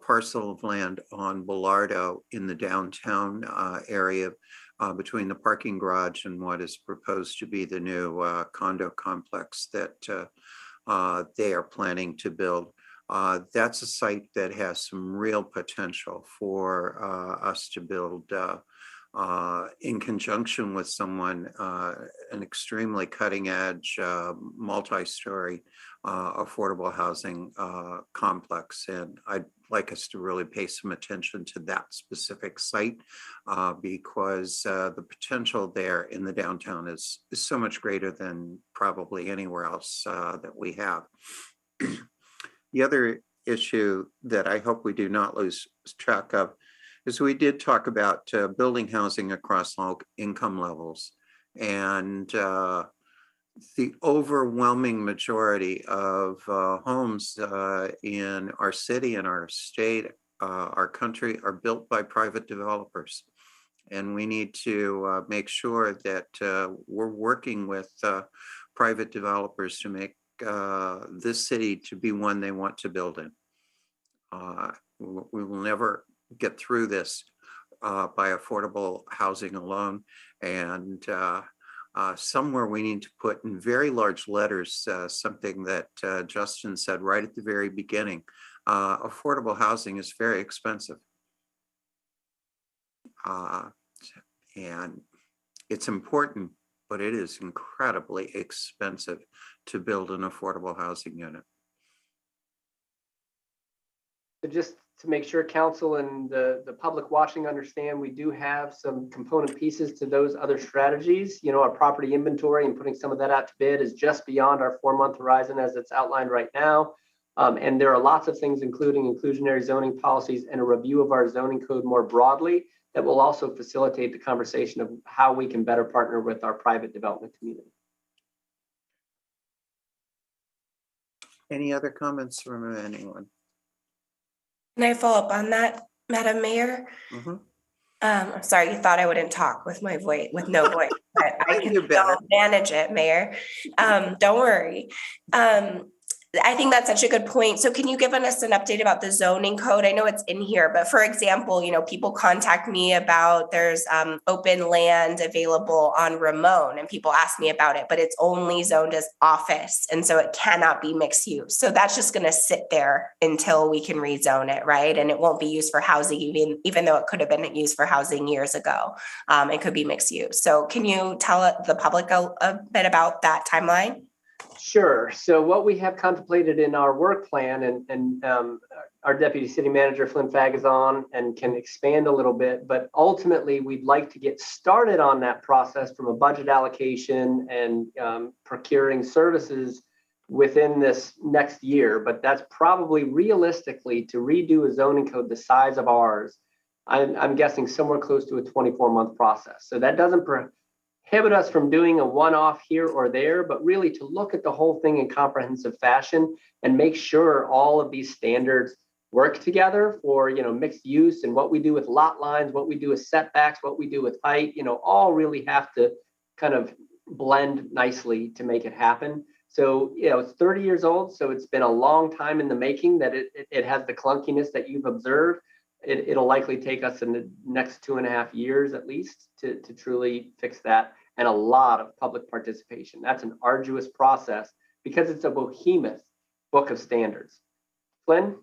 Speaker 1: parcel of land on Bellardo in the downtown area between the parking garage and what is proposed to be the new condo complex that they are planning to build. That's a site that has some real potential for us to build in conjunction with someone, an extremely cutting edge, multi-story affordable housing complex. And I'd like us to really pay some attention to that specific site because the potential there in the downtown is so much greater than probably anywhere else that we have. The other issue that I hope we do not lose track of is we did talk about building housing across all income levels. And the overwhelming majority of homes in our city and our state, our country, are built by private developers. And we need to make sure that we're working with private developers to make this city to be one they want to build in. We will never get through this by affordable housing alone. And somewhere we need to put in very large letters something that Justin said right at the very beginning. Affordable housing is very expensive. And it's important, but it is incredibly expensive to build an affordable housing unit.
Speaker 12: Just to make sure council and the public watching understand, we do have some component pieces to those other strategies. Our property inventory and putting some of that out to bid is just beyond our 4-month horizon as it's outlined right now. And there are lots of things, including inclusionary zoning policies and a review of our zoning code more broadly that will also facilitate the conversation of how we can better partner with our private development community.
Speaker 1: Any other comments from anyone?
Speaker 3: Can I follow up on that, Madam Mayor?
Speaker 1: Mm-hmm.
Speaker 3: I'm sorry, you thought I wouldn't talk with my voice, with no voice, but I can still manage it, Mayor. Don't worry. I think that's such a good point. So can you give us an update about the zoning code? I know it's in here, but for example, people contact me about there's open land available on Ramon, and people ask me about it, but it's only zoned as office. And so it cannot be mixed use. So that's just going to sit there until we can rezone it, right? And it won't be used for housing, even though it could have been used for housing years ago. It could be mixed use. So can you tell the public a bit about that timeline?
Speaker 12: Sure. So what we have contemplated in our work plan, and our deputy city manager, Flynn Fagg, is on and can expand a little bit, but ultimately we'd like to get started on that process from a budget allocation and procuring services within this next year. But that's probably realistically to redo a zoning code the size of ours. I'm guessing somewhere close to a 24-month process. So that doesn't prohibit us from doing a one-off here or there, but really to look at the whole thing in comprehensive fashion and make sure all of these standards work together for mixed use, and what we do with lot lines, what we do with setbacks, what we do with height, all really have to kind of blend nicely to make it happen. So it's 30 years old, so it's been a long time in the making that it has the clunkiness that you've observed. It'll likely take us in the next 2.5 years at least to truly fix that, and a lot of public participation. That's an arduous process because it's a behemoth book of standards. Flynn?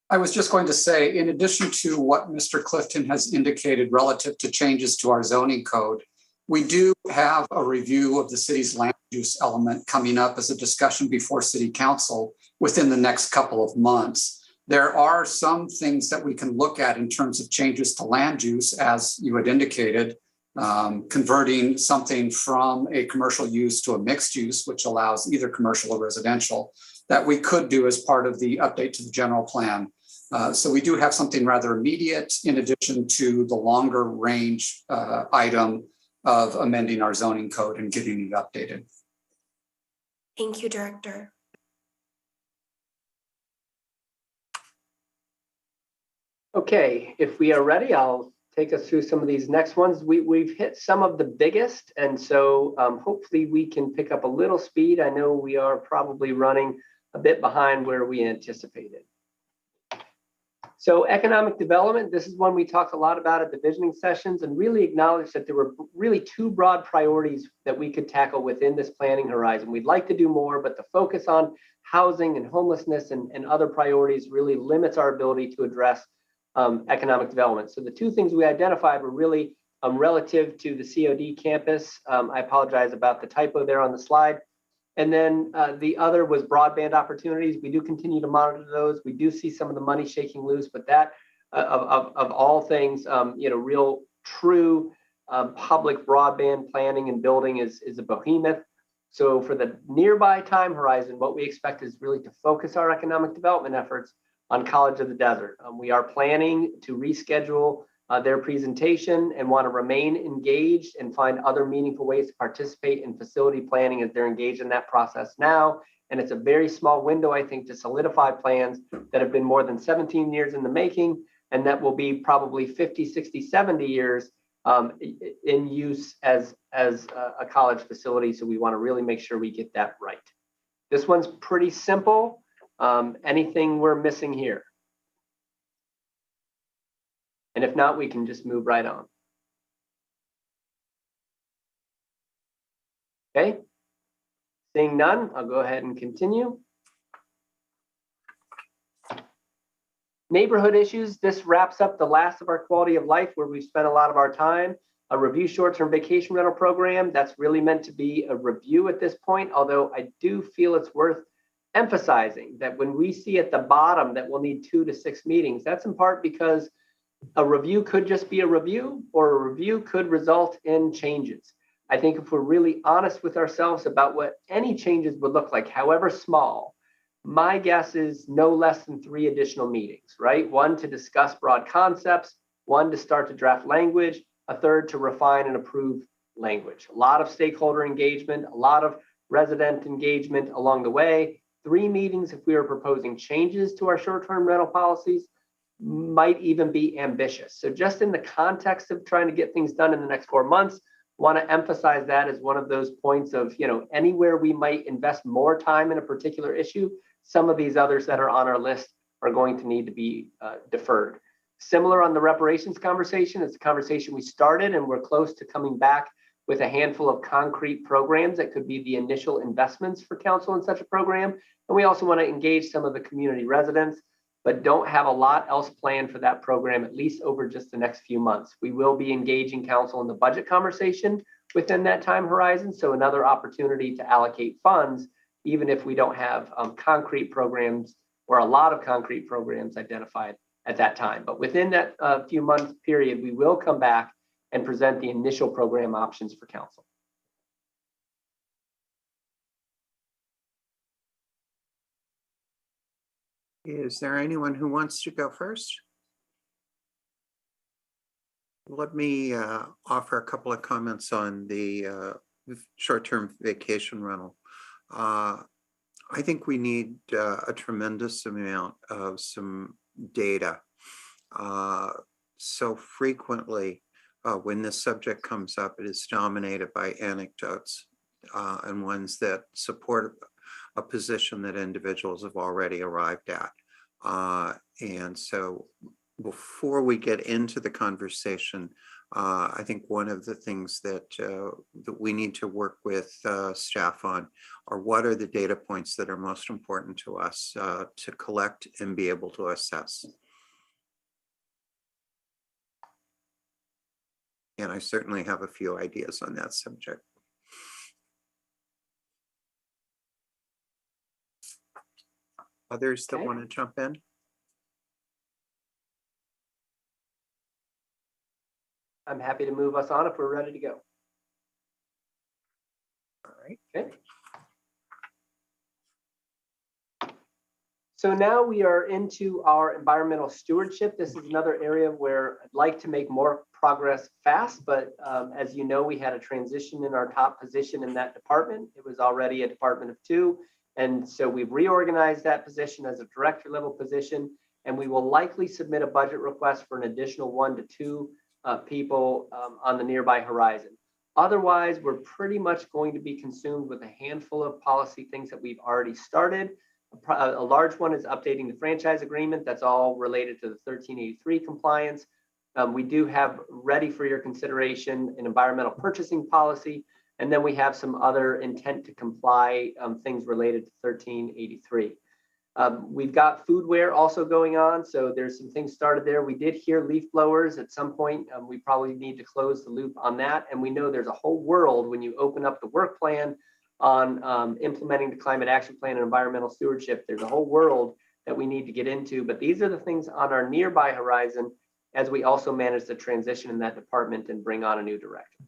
Speaker 17: I was just going to say, in addition to what Mr. Clifton has indicated relative to changes to our zoning code, we do have a review of the city's land use element coming up as a discussion before City Council within the next couple of months. There are some things that we can look at in terms of changes to land use, as you had indicated, converting something from a commercial use to a mixed use, which allows either commercial or residential, that we could do as part of the update to the general plan. So we do have something rather immediate in addition to the longer range item of amending our zoning code and getting it updated.
Speaker 3: Thank you, Director.
Speaker 12: Okay, if we are ready, I'll take us through some of these next ones. We've hit some of the biggest, and so hopefully we can pick up a little speed. I know we are probably running a bit behind where we anticipated. So economic development, this is one we talked a lot about at the visioning sessions, and really acknowledged that there were really two broad priorities that we could tackle within this planning horizon. We'd like to do more, but the focus on housing and homelessness and other priorities really limits our ability to address economic development. So the two things we identified were really relative to the COD campus. I apologize about the typo there on the slide. And then the other was broadband opportunities. We do continue to monitor those. We do see some of the money shaking loose, but that of all things, real true public broadband planning and building is a behemoth. So for the nearby time horizon, what we expect is really to focus our economic development efforts on College of the Desert. We are planning to reschedule their presentation and want to remain engaged and find other meaningful ways to participate in facility planning as they're engaged in that process now. And it's a very small window, I think, to solidify plans that have been more than 17 years in the making, and that will be probably 50, 60, 70 years in use as a college facility. So we want to really make sure we get that right. This one's pretty simple. Anything we're missing here? And if not, we can just move right on. Okay. Seeing none, I'll go ahead and continue. Neighborhood issues. This wraps up the last of our quality of life where we've spent a lot of our time. A review short-term vacation rental program. That's really meant to be a review at this point, although I do feel it's worth emphasizing that when we see at the bottom that we'll need 2 to 6 meetings, that's in part because a review could just be a review, or a review could result in changes. I think if we're really honest with ourselves about what any changes would look like, however small, my guess is no less than 3 additional meetings, right? 1 to discuss broad concepts, one to start to draft language, a third to refine and approve language. A lot of stakeholder engagement, a lot of resident engagement along the way. 3 meetings if we are proposing changes to our short-term rental policies might even be ambitious. So just in the context of trying to get things done in the next 4 months, want to emphasize that as one of those points of, anywhere we might invest more time in a particular issue, some of these others that are on our list are going to need to be deferred. Similar on the reparations conversation, it's a conversation we started and we're close to coming back with a handful of concrete programs that could be the initial investments for council in such a program. And we also want to engage some of the community residents, but don't have a lot else planned for that program, at least over just the next few months. We will be engaging council in the budget conversation within that time horizon. So another opportunity to allocate funds, even if we don't have concrete programs or a lot of concrete programs identified at that time. But within that few months period, we will come back and present the initial program options for council.
Speaker 1: Is there anyone who wants to go first? Let me offer a couple of comments on the short-term vacation rental. I think we need a tremendous amount of some data. So frequently, when this subject comes up, it is dominated by anecdotes and ones that support a position that individuals have already arrived at. And so before we get into the conversation, I think one of the things that we need to work with staff on are what are the data points that are most important to us to collect and be able to assess. And I certainly have a few ideas on that subject. Others that want to jump in?
Speaker 12: I'm happy to move us on if we're ready to go.
Speaker 1: All right.
Speaker 12: Okay. So now we are into our environmental stewardship. This is another area where I'd like to make more progress fast, but as you know, we had a transition in our top position in that department. It was already a department of 2. And so we've reorganized that position as a director level position, and we will likely submit a budget request for an additional 1 to 2 people on the nearby horizon. Otherwise, we're pretty much going to be consumed with a handful of policy things that we've already started. A large one is updating the franchise agreement. That's all related to the 1383 compliance. We do have ready for your consideration an environmental purchasing policy. And then we have some other intent to comply things related to 1383. We've got foodware also going on. So there's some things started there. We did hear leaf blowers at some point. We probably need to close the loop on that. And we know there's a whole world when you open up the work plan on implementing the climate action plan and environmental stewardship. There's a whole world that we need to get into. But these are the things on our nearby horizon as we also manage the transition in that department and bring on a new director.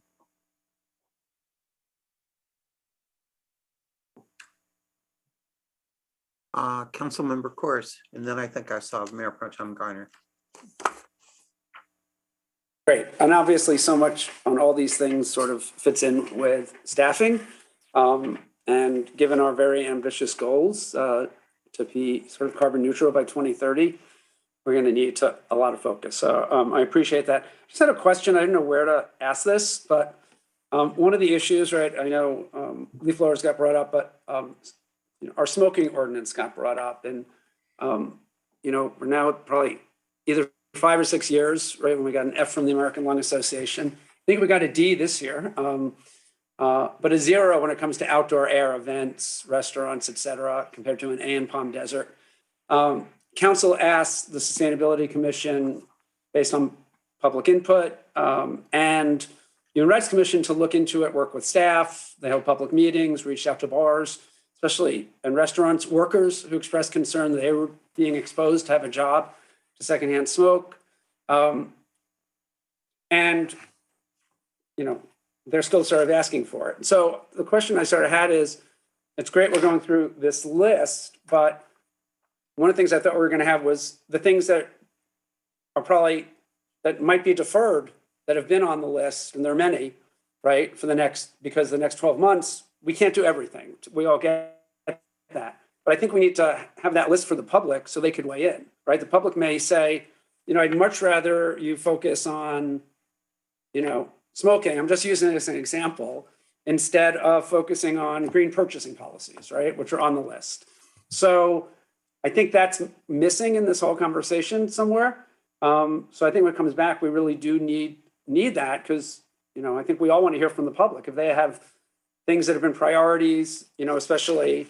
Speaker 1: Councilmember Coors, and then I think I saw Mayor Pro Tem Garner.
Speaker 13: Great, and obviously so much on all these things sort of fits in with staffing. And given our very ambitious goals to be sort of carbon neutral by 2030, we're going to need a lot of focus. So I appreciate that. Just had a question. I didn't know where to ask this, but one of the issues, right? I know leaf blowers got brought up, but our smoking ordinance got brought up, and we're now probably either 5 or 6 years, right? When we got an F from the American Lung Association. I think we got a D this year, but a 0 when it comes to outdoor air events, restaurants, et cetera, compared to an A in Palm Desert. Council asked the Sustainability Commission, based on public input, and Human Rights Commission to look into it, work with staff. They held public meetings, reached out to bars, especially in restaurants, workers who expressed concern that they were being exposed to have a job to secondhand smoke. And, they're still sort of asking for it. So the question I sort of had is, it's great we're going through this list, but one of the things I thought we were going to have was the things that are probably that might be deferred that have been on the list, and there are many, right, because the next 12 months, we can't do everything. We all get that. But I think we need to have that list for the public so they could weigh in, right? The public may say, I'd much rather you focus on, smoking. I'm just using it as an example, instead of focusing on green purchasing policies, right, which are on the list. So I think that's missing in this whole conversation somewhere. So I think when it comes back, we really do need that, because, I think we all want to hear from the public. If they have things that have been priorities, especially,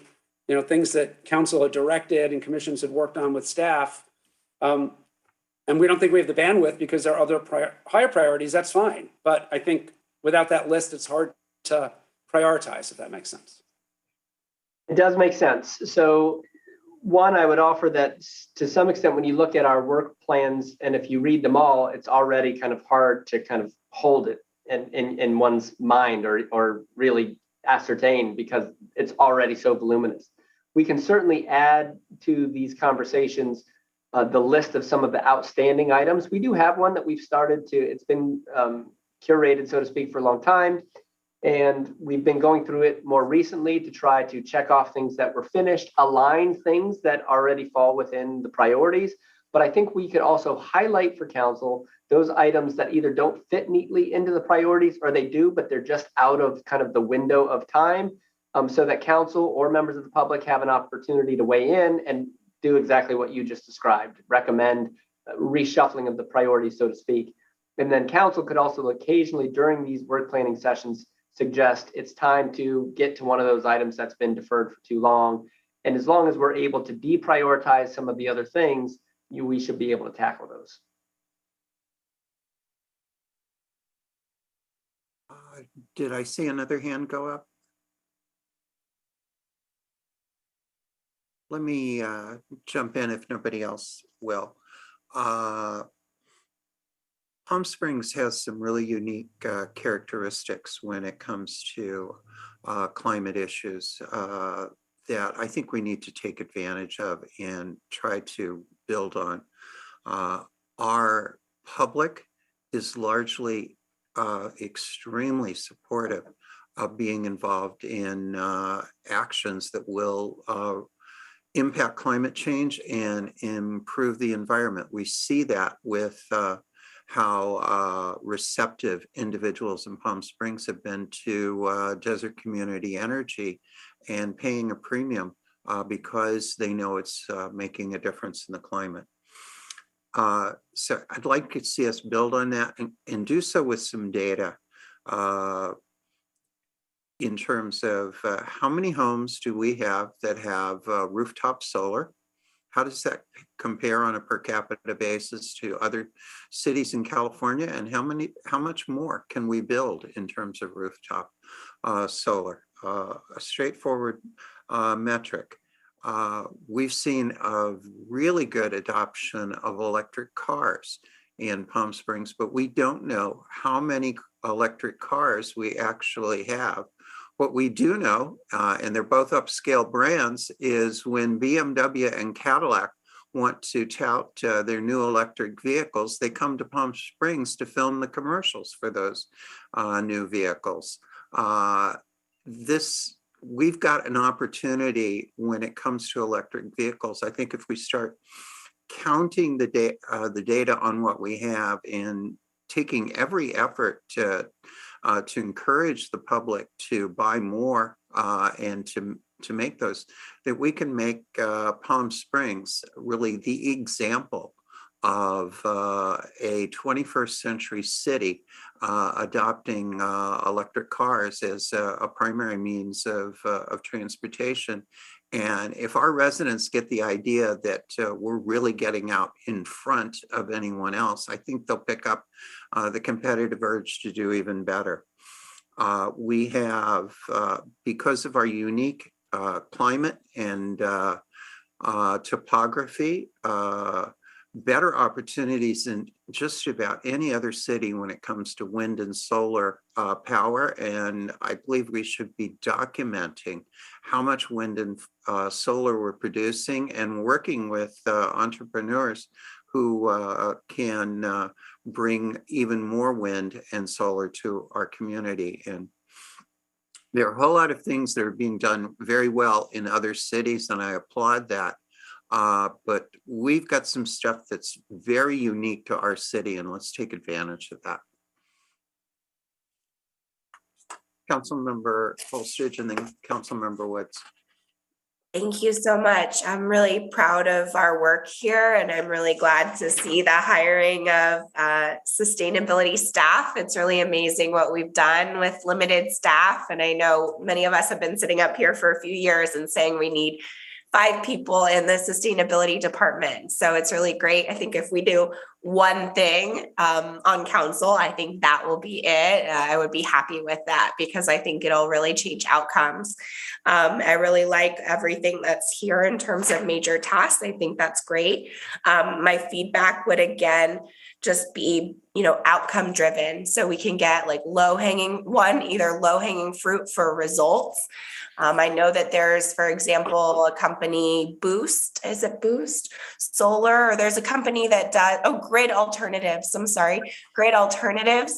Speaker 13: things that council had directed and commissions had worked on with staff, and we don't think we have the bandwidth because there are other higher priorities, that's fine. But I think without that list, it's hard to prioritize, if that makes sense.
Speaker 12: It does make sense. So one, I would offer that to some extent, when you look at our work plans, and if you read them all, it's already kind of hard to kind of hold it in one's mind or really ascertain, because it's already so voluminous. We can certainly add to these conversations the list of some of the outstanding items. We do have one that we've started to, it's been curated, so to speak, for a long time. And we've been going through it more recently to try to check off things that were finished, align things that already fall within the priorities. But I think we could also highlight for council those items that either don't fit neatly into the priorities, or they do, but they're just out of kind of the window of time, so that council or members of the public have an opportunity to weigh in and do exactly what you just described, recommend reshuffling of the priorities, so to speak. And then council could also occasionally during these work planning sessions suggest it's time to get to one of those items that's been deferred for too long. And as long as we're able to deprioritize some of the other things, we should be able to tackle those.
Speaker 1: Did I see another hand go up? Let me jump in if nobody else will. Palm Springs has some really unique characteristics when it comes to climate issues that I think we need to take advantage of and try to build on. Our public is largely extremely supportive of being involved in actions that will impact climate change and improve the environment. We see that with how receptive individuals in Palm Springs have been to desert community energy and paying a premium because they know it's making a difference in the climate. So I'd like to see us build on that and do so with some data in terms of how many homes do we have that have rooftop solar? How does that compare on a per capita basis to other cities in California? And how much more can we build in terms of rooftop solar? A straightforward metric. We've seen a really good adoption of electric cars in Palm Springs, but we don't know how many electric cars we actually have. What we do know, and they're both upscale brands, is when BMW and Cadillac want to tout their new electric vehicles, they come to Palm Springs to film the commercials for those new vehicles. We've got an opportunity when it comes to electric vehicles. I think if we start counting the data on what we have and taking every effort to encourage the public to buy more and to make those, that we can make Palm Springs really the example of a 21st century city adopting electric cars as a primary means of transportation. And if our residents get the idea that we're really getting out in front of anyone else, I think they'll pick up the competitive urge to do even better. We have, because of our unique climate and topography, better opportunities than just about any other city when it comes to wind and solar power. And I believe we should be documenting how much wind and solar we're producing and working with entrepreneurs who can bring even more wind and solar to our community. And there are a whole lot of things that are being done very well in other cities, and I applaud that. But we've got some stuff that's very unique to our city, and let's take advantage of that. Councilmember Holstridge and then Councilmember Woods.
Speaker 3: Thank you so much. I'm really proud of our work here, and I'm really glad to see the hiring of sustainability staff. It's really amazing what we've done with limited staff. And I know many of us have been sitting up here for a few years and saying we need 5 people in the sustainability department. So it's really great. I think if we do one thing on council, I think that will be it. I would be happy with that because I think it'll really change outcomes. I really like everything that's here in terms of major tasks. I think that's great. My feedback would again just be, outcome driven. So we can get like either low hanging fruit for results. I know that there's, for example, a company Boost Solar, or there's a company that does, Grid Alternatives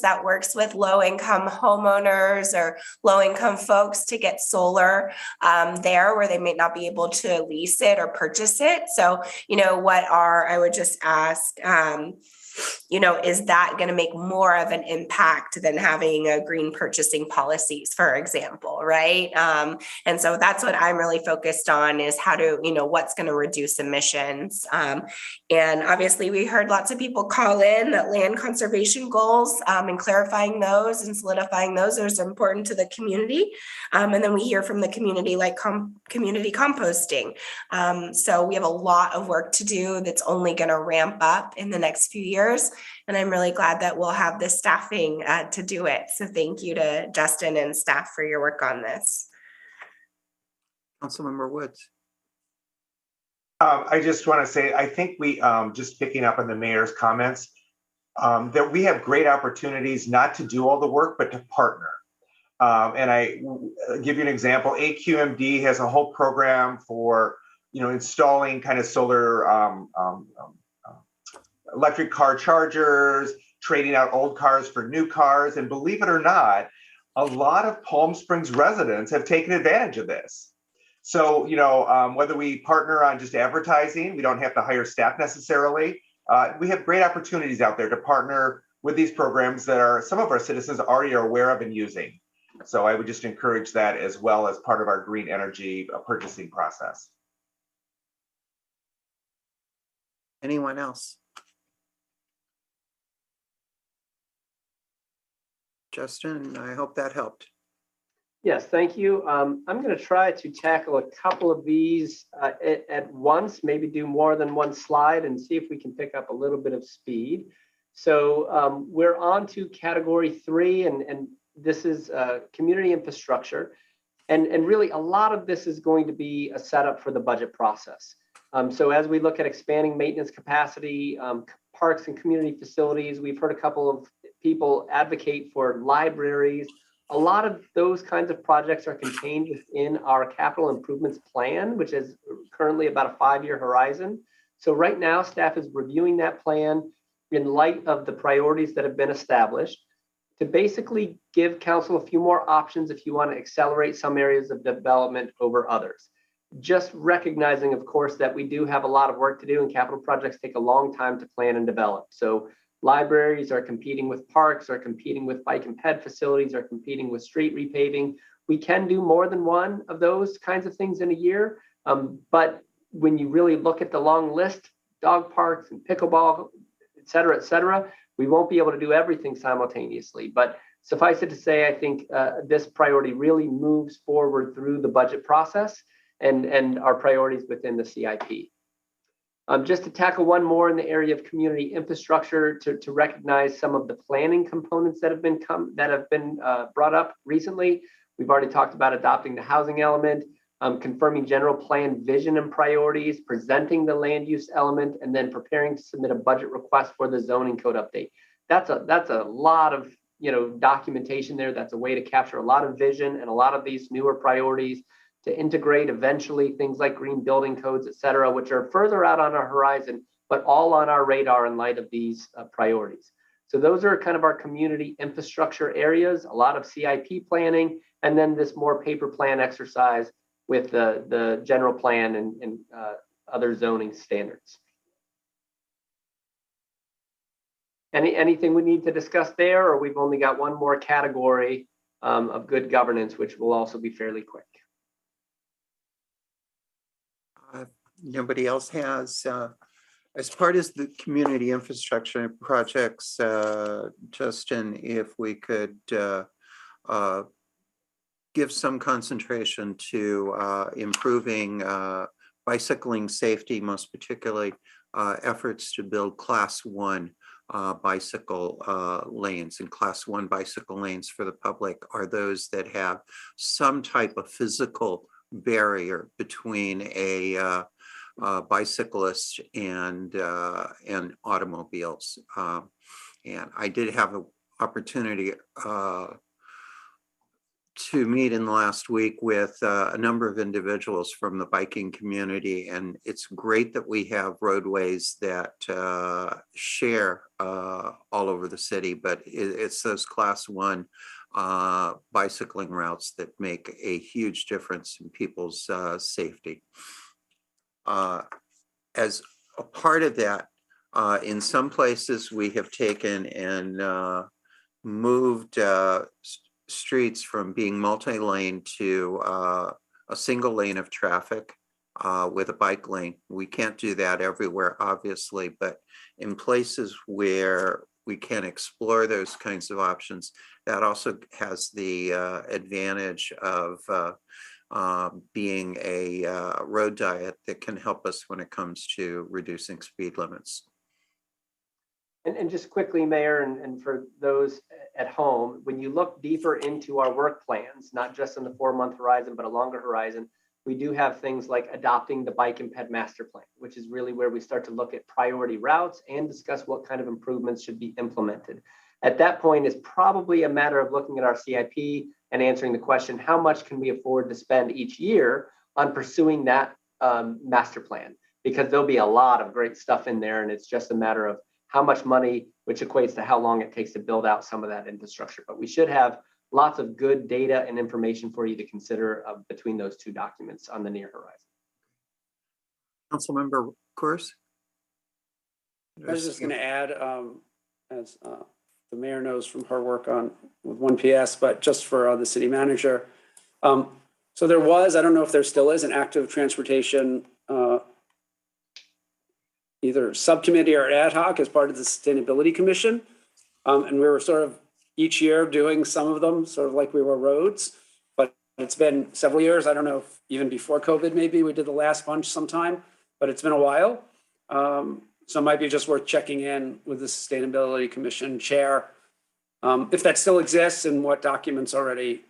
Speaker 3: that works with low income homeowners or low income folks to get solar there where they may not be able to lease it or purchase it. So, I would just ask, is that going to make more of an impact than having a green purchasing policies, for example, right? And so that's what I'm really focused on is how to, what's going to reduce emissions. And obviously we heard lots of people call in that land conservation goals and clarifying those and solidifying those are important to the community. And then we hear from the community like community composting. So we have a lot of work to do that's only going to ramp up in the next few years. And I'm really glad that we'll have the staffing to do it. So thank you to Justin and staff for your work on this.
Speaker 1: Councilmember Woods.
Speaker 15: I just want to say, I think we, just picking up on the mayor's comments, that we have great opportunities not to do all the work, but to partner. And I give you an example. AQMD has a whole program for, installing kind of solar electric car chargers, trading out old cars for new cars. And believe it or not, a lot of Palm Springs residents have taken advantage of this. So, whether we partner on just advertising, we don't have to hire staff necessarily. We have great opportunities out there to partner with these programs that some of our citizens already are aware of and using. So I would just encourage that as well as part of our green energy purchasing process.
Speaker 1: Anyone else? Justin, I hope that helped.
Speaker 12: Yes, thank you. I'm going to try to tackle a couple of these at once, maybe do more than one slide and see if we can pick up a little bit of speed. So we're on to category 3, and this is community infrastructure. And really a lot of this is going to be a setup for the budget process. So as we look at expanding maintenance capacity, parks and community facilities, we've heard a couple of people advocate for libraries. A lot of those kinds of projects are contained within our capital improvements plan, which is currently about a 5-year horizon. So right now, staff is reviewing that plan in light of the priorities that have been established to basically give council a few more options if you want to accelerate some areas of development over others. Just recognizing, of course, that we do have a lot of work to do and capital projects take a long time to plan and develop. So libraries are competing with parks, are competing with bike and ped facilities, are competing with street repaving. We can do more than one of those kinds of things in a year. But when you really look at the long list, dog parks and pickleball, et cetera, we won't be able to do everything simultaneously. But suffice it to say, I think this priority really moves forward through the budget process and our priorities within the CIP. Just to tackle one more in the area of community infrastructure, to recognize some of the planning components that have been brought up recently. We've already talked about adopting the housing element. confirming general plan vision and priorities, presenting the land use element, and then preparing to submit a budget request for the zoning code update. That's a lot of documentation there. That's a way to capture a lot of vision and a lot of these newer priorities to integrate eventually things like green building codes, et cetera, which are further out on our horizon, but all on our radar in light of these priorities. So those are kind of our community infrastructure areas, a lot of CIP planning, and then this more paper plan exercise with the general plan and other zoning standards. Anything we need to discuss there, or we've only got one more category of good governance, which will also be fairly quick.
Speaker 1: Nobody else has, as part of the community infrastructure projects, Justin, if we could give some concentration to improving bicycling safety, most particularly efforts to build class 1 bicycle lanes, and class 1 bicycle lanes for the public are those that have some type of physical barrier between a bicyclist and automobiles. And I did have an opportunity to meet in the last week with a number of individuals from the biking community, and it's great that we have roadways that share all over the city, but it's those class 1 bicycling routes that make a huge difference in people's safety. As a part of that, in some places we have taken and moved streets from being multi-lane to a single lane of traffic with a bike lane. We can't do that everywhere, obviously, but in places where we can explore those kinds of options, that also has the advantage of being a road diet that can help us when it comes to reducing speed limits.
Speaker 12: And just quickly, Mayor, and for those at home, when you look deeper into our work plans, not just on the 4-month horizon, but a longer horizon, we do have things like adopting the bike and ped master plan, which is really where we start to look at priority routes and discuss what kind of improvements should be implemented. At that point, it's probably a matter of looking at our CIP and answering the question, how much can we afford to spend each year on pursuing that master plan? Because there'll be a lot of great stuff in there, and it's just a matter of how much money, which equates to how long it takes to build out some of that infrastructure. But we should have lots of good data and information for you to consider between those two documents on the near horizon.
Speaker 1: Councilmember Course?
Speaker 13: I was just going to add, as the mayor knows from her work on with 1PS, but just for the city manager. So there was, I don't know if there still is, an active transportation either subcommittee or ad hoc as part of the Sustainability Commission. And we were sort of each year doing some of them, sort of like we were roads, but it's been several years. I don't know if even before COVID, maybe we did the last bunch sometime, but it's been a while. So it might be just worth checking in with the Sustainability Commission chair, if that still exists and what documents already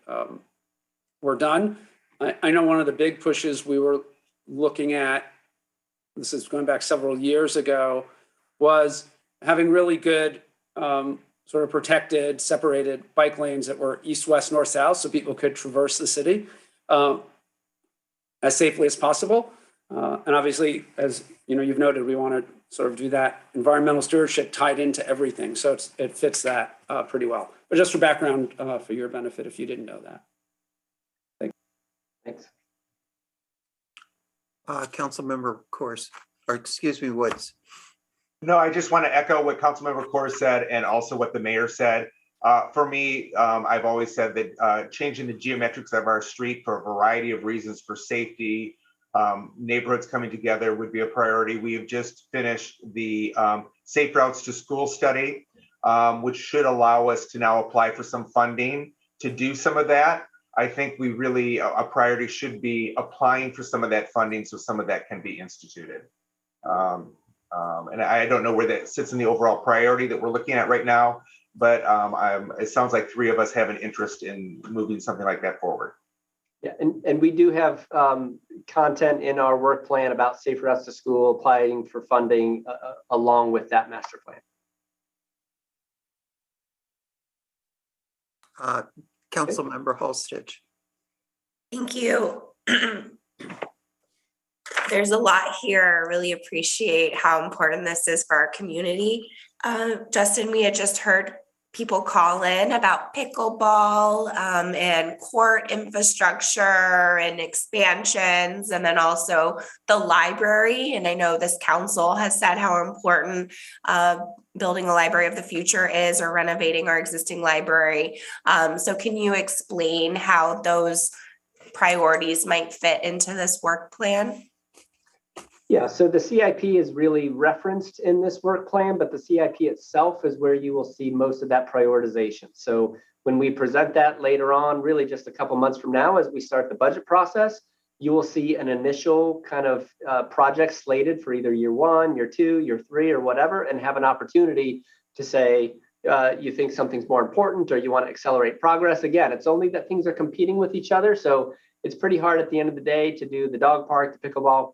Speaker 13: were done. I know one of the big pushes we were looking at, this is going back several years ago, was having really good sort of protected, separated bike lanes that were east, west, north, south, so people could traverse the city as safely as possible. And obviously, as you know, you've noted, we want to sort of do that environmental stewardship tied into everything. So it fits that pretty well. But just for background, for your benefit, if you didn't know that.
Speaker 12: Thanks.
Speaker 1: Councilmember Course, or excuse me, Woods.
Speaker 15: No, I just want to echo what Councilmember Course said and also what the mayor said. For me, I've always said that changing the geometrics of our street for a variety of reasons, for safety, neighborhoods coming together, would be a priority. We have just finished the Safe Routes to School study, which should allow us to now apply for some funding to do some of that. I think we really, a priority should be applying for some of that funding so some of that can be instituted. And I don't know where that sits in the overall priority that we're looking at right now, but it sounds like 3 of us have an interest in moving something like that forward.
Speaker 12: Yeah, and we do have content in our work plan about Safe Routes to School, applying for funding along with that master plan.
Speaker 1: Councilmember Holstich.
Speaker 3: Thank you. There's a lot here. I really appreciate how important this is for our community. Justin, we had just heard people call in about pickleball and court infrastructure and expansions, and then also the library. And I know this council has said how important building a library of the future is, or renovating our existing library. So can you explain how those priorities might fit into this work plan?
Speaker 12: Yeah, so the CIP is really referenced in this work plan, but the CIP itself is where you will see most of that prioritization. So when we present that later on, really just a couple months from now, as we start the budget process, you will see an initial kind of project slated for either year 1, year 2, year 3, or whatever, and have an opportunity to say, you think something's more important or you want to accelerate progress. Again, it's only that things are competing with each other. So it's pretty hard at the end of the day to do the dog park, the pickleball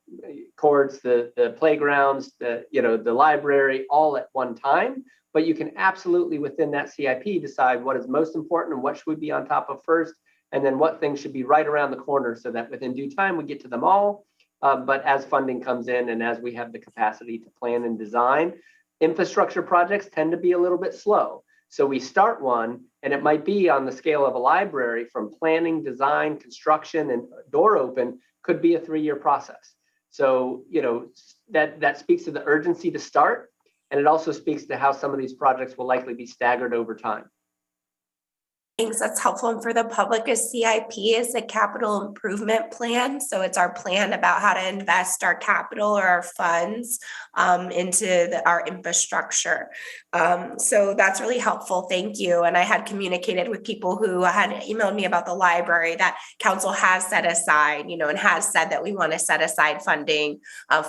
Speaker 12: courts, the playgrounds, the library, all at one time. But you can absolutely, within that CIP, decide what is most important and what should we be on top of first, and then what things should be right around the corner so that within due time we get to them all. But as funding comes in and as we have the capacity to plan and design, infrastructure projects tend to be a little bit slow. So we start one, and it might be on the scale of a library, from planning, design, construction, and door open, could be a 3-year process. So, that speaks to the urgency to start, and it also speaks to how some of these projects will likely be staggered over time.
Speaker 3: Thanks, that's helpful. And for the public, a CIP is a capital improvement plan. So it's our plan about how to invest our capital or our funds into our infrastructure. So that's really helpful. Thank you. And I had communicated with people who had emailed me about the library that council has set aside, and has said that we want to set aside funding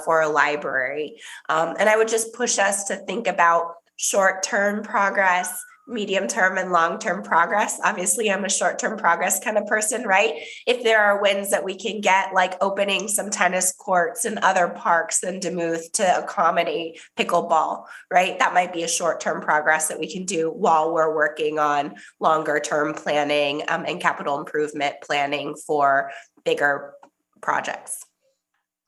Speaker 3: for a library. And I would just push us to think about short-term progress, medium-term and long-term progress. Obviously, I'm a short-term progress kind of person, right? If there are wins that we can get, like opening some tennis courts and other parks in Demuth to accommodate pickleball, right? That might be a short-term progress that we can do while we're working on longer-term planning and capital improvement planning for bigger projects.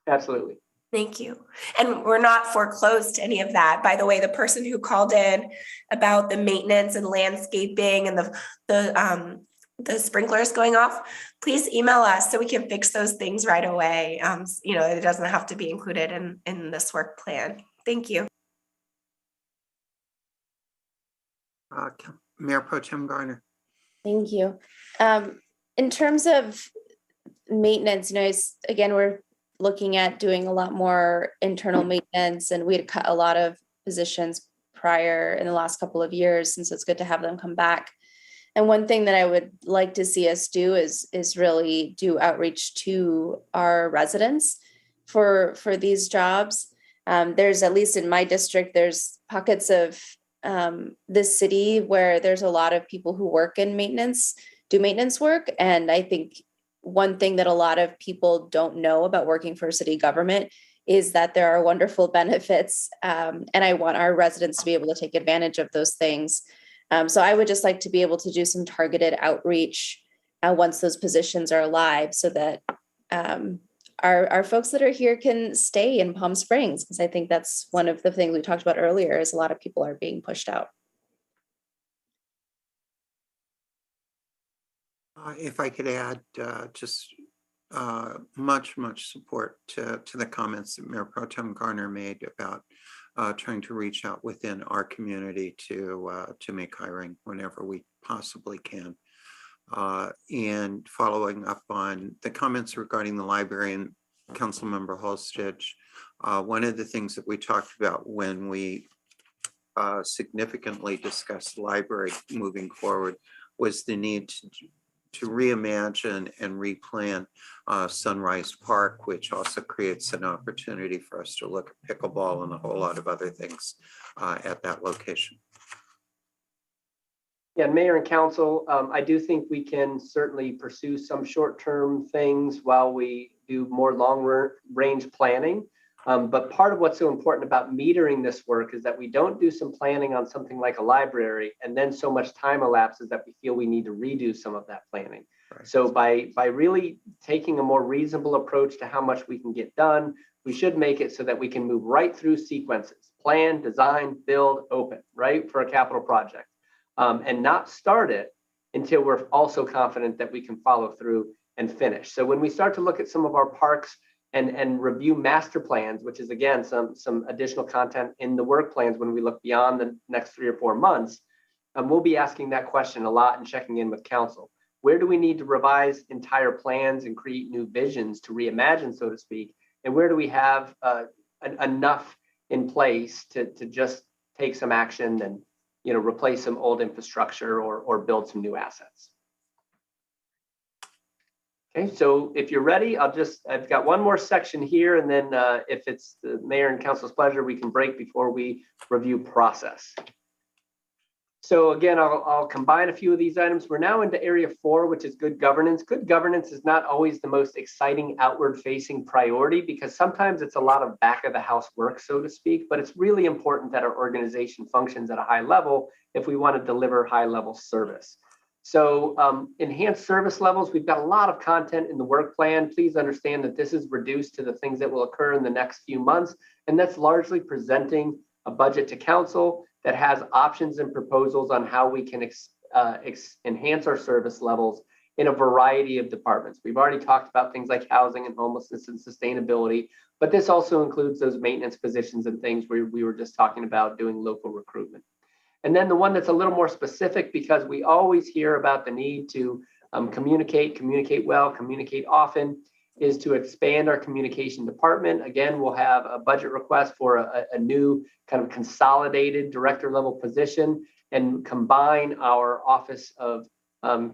Speaker 12: Absolutely.
Speaker 3: Thank you. And we're not foreclosed to any of that. By the way, the person who called in about the maintenance and landscaping and the sprinklers going off, please email us so we can fix those things right away. It doesn't have to be included in this work plan. Thank you.
Speaker 1: Mayor Pro Tem Garner.
Speaker 14: Thank you. In terms of maintenance, again, we're looking at doing a lot more internal maintenance, and we had cut a lot of positions prior in the last couple of years, and so it's good to have them come back. And one thing that I would like to see us do is really do outreach to our residents for these jobs. There's, at least in my district, there's pockets of this city where there's a lot of people who work in maintenance, do maintenance work, and I think one thing that a lot of people don't know about working for city government is that there are wonderful benefits, and I want our residents to be able to take advantage of those things. So I would just like to be able to do some targeted outreach once those positions are live, so that our folks that are here can stay in Palm Springs, because I think that's one of the things we talked about earlier, is a lot of people are being pushed out.
Speaker 1: If I could add much support to the comments that Mayor Pro Tem Garner made about trying to reach out within our community to make hiring whenever we possibly can. And following up on the comments regarding the library and Councilmember Holstich, one of the things that we talked about when we significantly discussed the library moving forward was the need to reimagine and replan Sunrise Park, which also creates an opportunity for us to look at pickleball and a whole lot of other things at that location.
Speaker 12: Yeah, Mayor and Council, I do think we can certainly pursue some short-term things while we do more long-range planning. But part of what's so important about metering this work is that we don't do some planning on something like a library, and then so much time elapses that we feel we need to redo some of that planning. Right. So by really taking a more reasonable approach to how much we can get done, we should make it so that we can move right through sequences: plan, design, build, open, right, for a capital project. And not start it until we're also confident that we can follow through and finish. So when we start to look at some of our parks and review master plans, which is again some additional content in the work plans when we look beyond the next 3 or 4 months, we'll be asking that question a lot and checking in with council. Where do we need to revise entire plans and create new visions to reimagine, so to speak? And where do we have enough in place to just take some action and replace some old infrastructure or build some new assets? Okay, so if you're ready, I've got one more section here, and then if it's the mayor and council's pleasure, we can break before we review process. So again, I'll combine a few of these items. We're now into area 4, which is good governance. Good governance is not always the most exciting outward-facing priority because sometimes it's a lot of back-of-the-house work, so to speak, but it's really important that our organization functions at a high level if we want to deliver high-level service. So enhanced service levels, we've got a lot of content in the work plan. Please understand that this is reduced to the things that will occur in the next few months, and that's largely presenting a budget to council that has options and proposals on how we can enhance our service levels in a variety of departments. We've already talked about things like housing and homelessness and sustainability, but this also includes those maintenance positions and things where we were just talking about doing local recruitment. And then the one that's a little more specific, because we always hear about the need to communicate well, communicate often, is to expand our communication department. Again, we'll have a budget request for a new kind of consolidated director level position and combine our Office of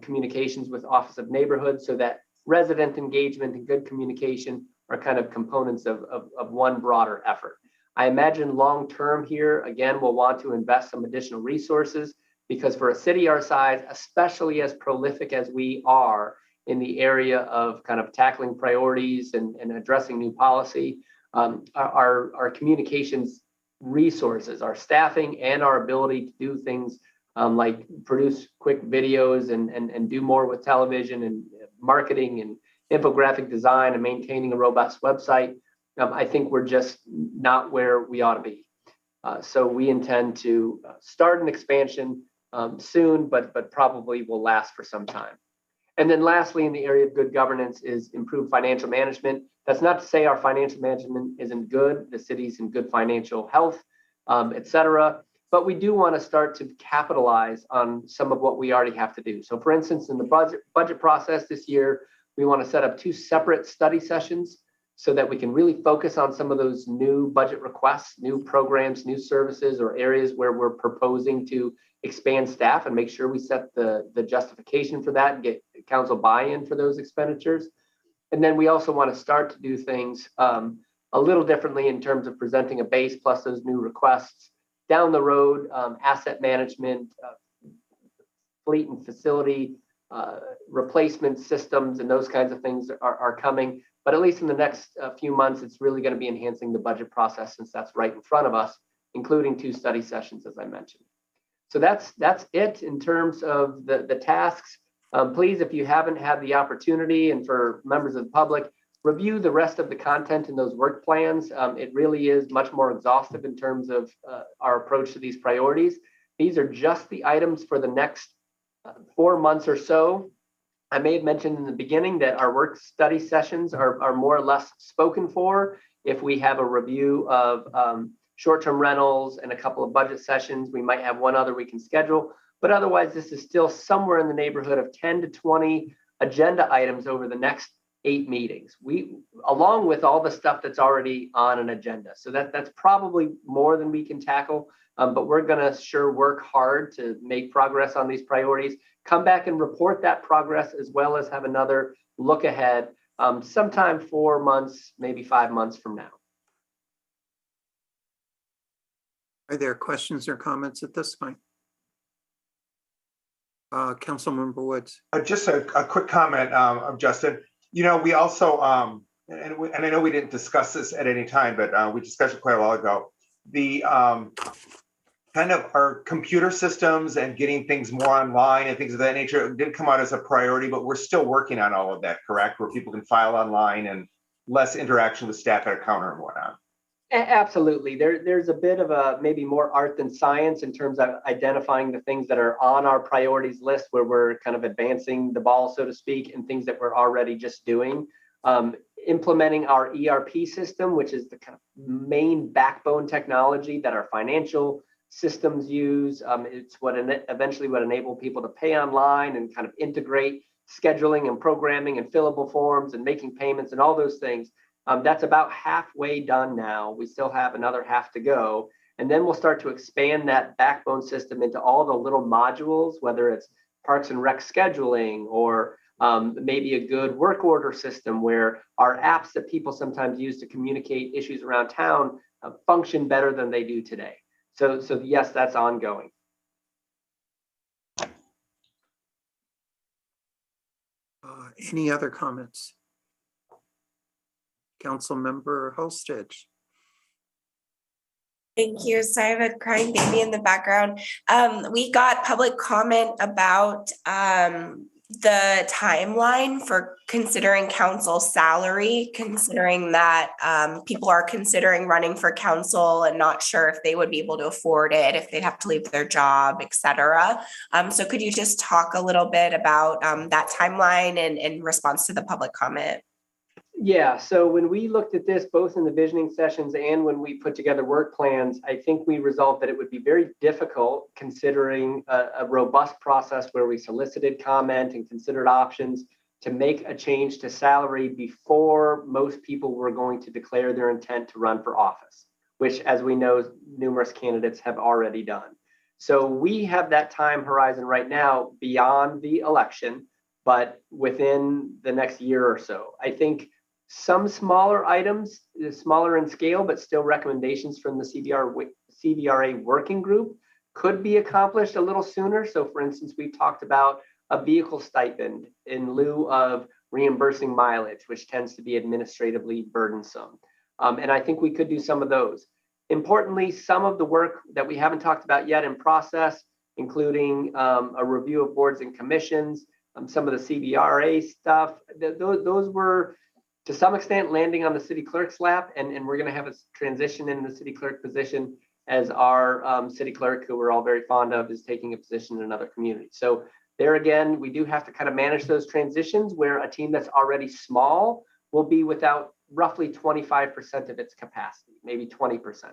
Speaker 12: Communications with Office of Neighborhood so that resident engagement and good communication are kind of components of one broader effort. I imagine long-term here, again, we'll want to invest some additional resources because for a city our size, especially as prolific as we are in the area of kind of tackling priorities and addressing new policy, our communications resources, our staffing, and our ability to do things like produce quick videos and do more with television and marketing and infographic design and maintaining a robust website, I think we're just not where we ought to be. So we intend to start an expansion soon, but probably will last for some time. And then lastly, in the area of good governance is improved financial management. That's not to say our financial management isn't good. The city's in good financial health, et cetera. But we do want to start to capitalize on some of what we already have to do. So for instance, in the budget process this year, we want to set up 2 separate study sessions so that we can really focus on some of those new budget requests, new programs, new services, or areas where we're proposing to expand staff and make sure we set the justification for that and get council buy-in for those expenditures. And then we also want to start to do things a little differently in terms of presenting a base plus those new requests. Down the road, asset management, fleet and facility replacement systems and those kinds of things are coming. But at least in the next few months, it's really going to be enhancing the budget process since that's right in front of us, including 2 study sessions, as I mentioned. So that's it in terms of the tasks. Please, if you haven't had the opportunity, and for members of the public, review the rest of the content in those work plans. It really is much more exhaustive in terms of our approach to these priorities. These are just the items for the next 4 months or so. I may have mentioned in the beginning that our work study sessions are more or less spoken for. If we have a review of short-term rentals and a couple of budget sessions, we might have one other we can schedule. But otherwise, this is still somewhere in the neighborhood of 10 to 20 agenda items over the next 8 meetings. Along with all the stuff that's already on an agenda. So that's probably more than we can tackle. But we're going to sure work hard to make progress on these priorities. Come back and report that progress, as well as have another look ahead sometime 4 months, maybe 5 months from now.
Speaker 1: Are there questions or comments at this point? Councilmember Woods.
Speaker 15: Just a quick comment of Justin. You know, we also, and I know we didn't discuss this at any time, but we discussed it quite a while ago. The kind of our computer systems and getting things more online and things of that nature did come out as a priority, but we're still working on all of that, correct? Where people can file online and less interaction with staff at a counter and whatnot.
Speaker 12: Absolutely. There's a bit of a maybe more art than science in terms of identifying the things that are on our priorities list where we're kind of advancing the ball, so to speak, and things that we're already just doing. Implementing our ERP system, which is the kind of main backbone technology that our financial systems use. It's what eventually would enable people to pay online and kind of integrate scheduling and programming and fillable forms and making payments and all those things. That's about halfway done now. We still have another half to go. And then we'll start to expand that backbone system into all the little modules, whether it's Parks and Rec scheduling or maybe a good work order system where our apps that people sometimes use to communicate issues around town function better than they do today. So yes, that's ongoing.
Speaker 1: Any other comments? Councilmember Holstitch.
Speaker 3: Thank you. So I have a crying baby in the background. We got public comment about the timeline for considering council salary, considering that people are considering running for council and not sure if they would be able to afford it, if they'd have to leave their job, et cetera. So could you just talk a little bit about that timeline and in response to the public comment?
Speaker 12: Yeah, so when we looked at this, both in the visioning sessions and when we put together work plans, I think we resolved that it would be very difficult considering a robust process where we solicited comment and considered options to make a change to salary before most people were going to declare their intent to run for office, which, as we know, numerous candidates have already done. So we have that time horizon right now beyond the election, but within the next year or so. I think some smaller items, smaller in scale, but still recommendations from the CVRA working group could be accomplished a little sooner. So for instance, we've talked about a vehicle stipend in lieu of reimbursing mileage, which tends to be administratively burdensome. And I think we could do some of those. Importantly, some of the work that we haven't talked about yet in process, including a review of boards and commissions, some of the CVRA stuff, those were to some extent landing on the city clerk's lap, and we're going to have a transition in the city clerk position as our city clerk, who we're all very fond of, is taking a position in another community. So there again, we do have to kind of manage those transitions where a team that's already small will be without roughly 25% of its capacity, maybe 20%.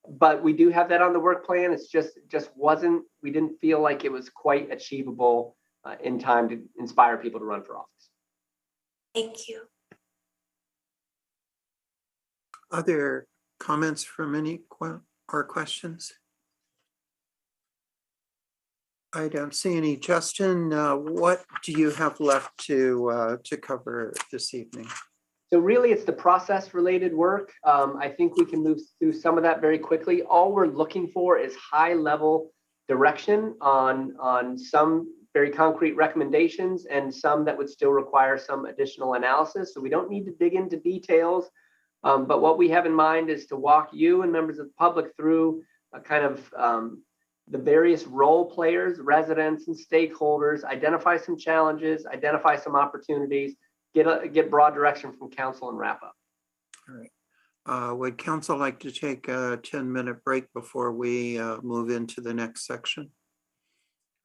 Speaker 12: But we do have that on the work plan. It's just wasn't, we didn't feel like it was quite achievable in time to inspire people to run for office.
Speaker 3: Thank you.
Speaker 1: Other comments from any or questions? I don't see any. Justin, what do you have left to cover this evening?
Speaker 12: So really, it's the process-related work. I think we can move through some of that very quickly. All we're looking for is high-level direction on some very concrete recommendations and some that would still require some additional analysis. So we don't need to dig into details, but what we have in mind is to walk you and members of the public through a kind of the various role players, residents and stakeholders, identify some challenges, identify some opportunities, get broad direction from council and wrap up.
Speaker 1: All right. Would council like to take a 10-minute break before we move into the next section?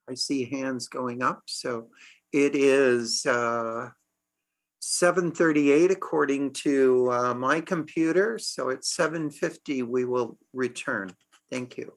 Speaker 1: I see hands going up. So it is 7:38 according to my computer. So at 7:50 we will return. Thank you.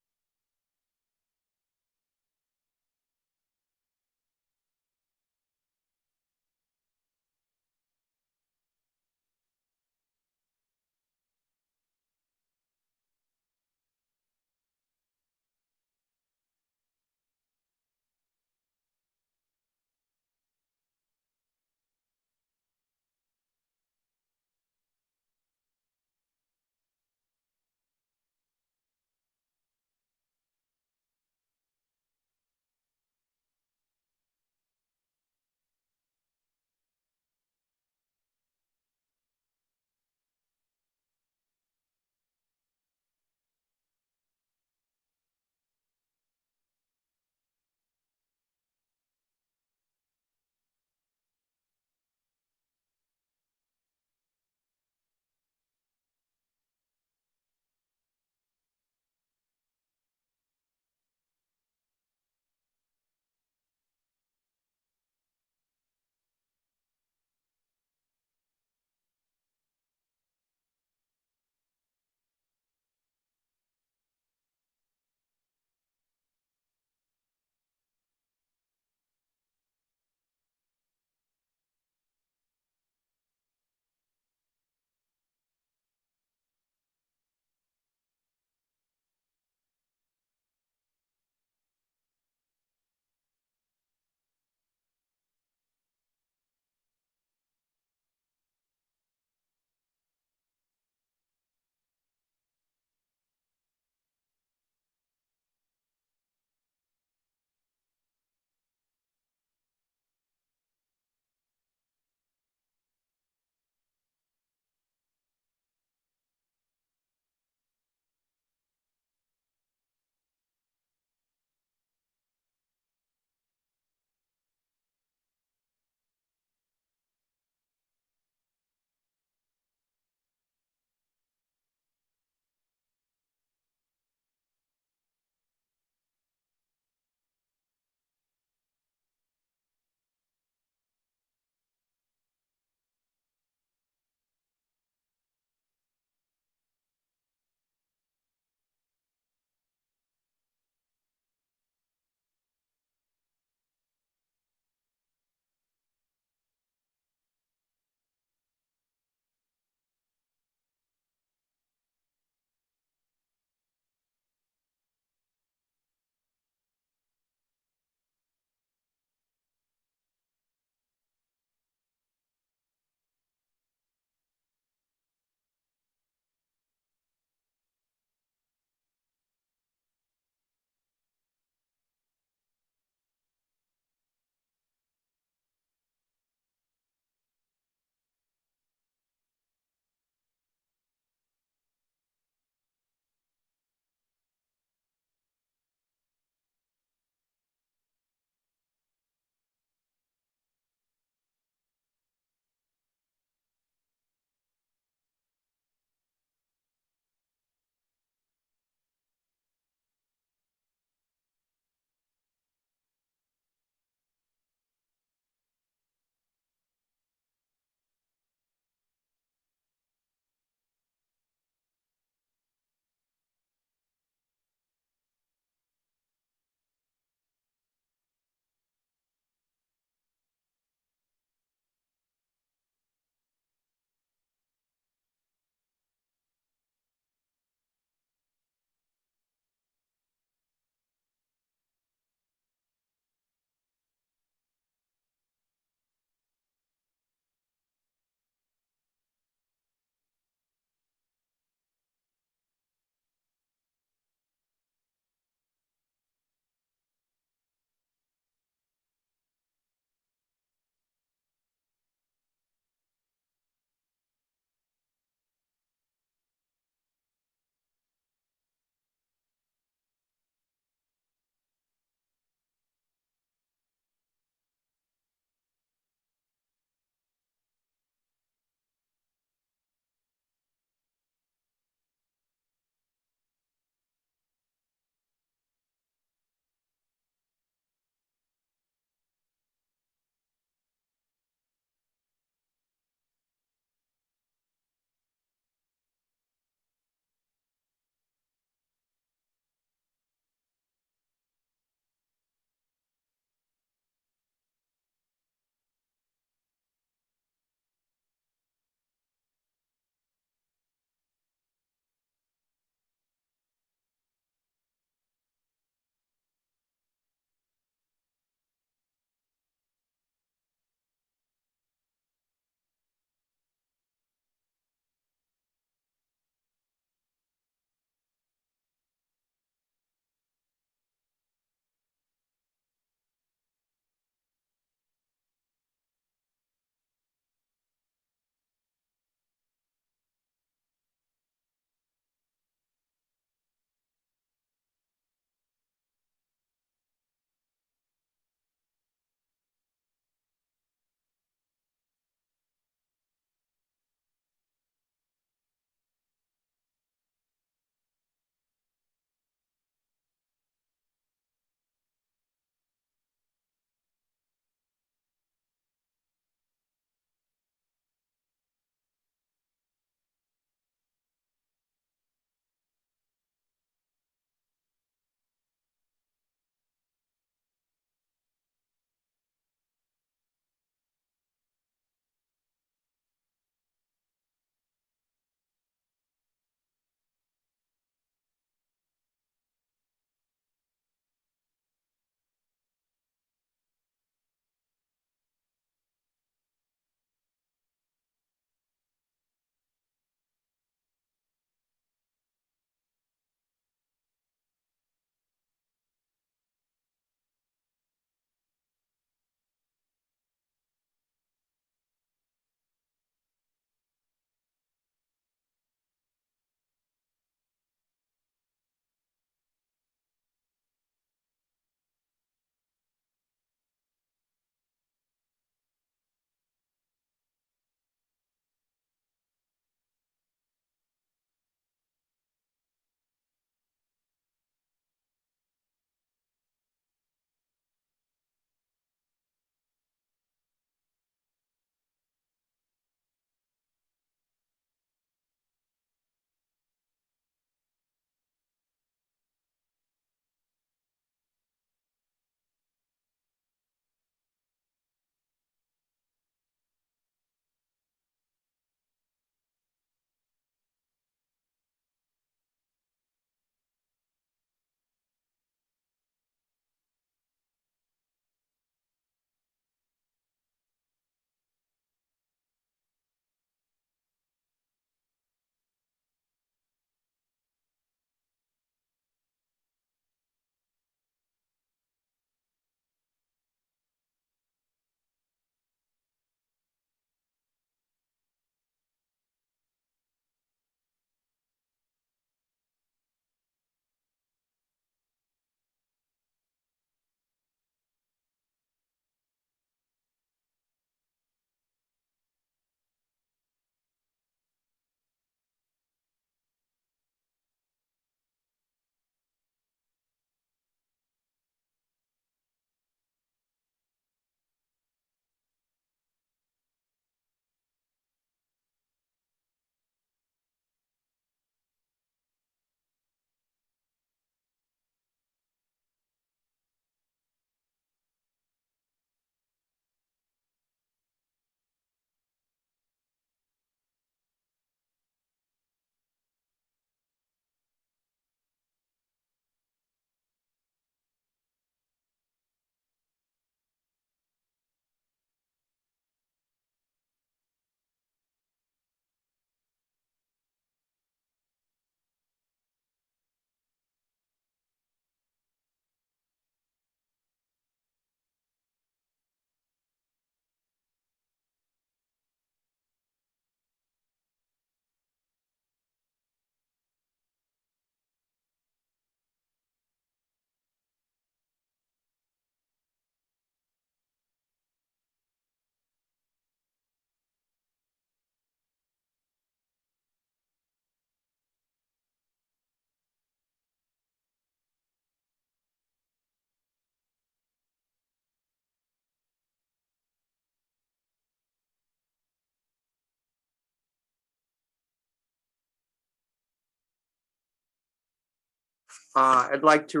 Speaker 1: I'd like to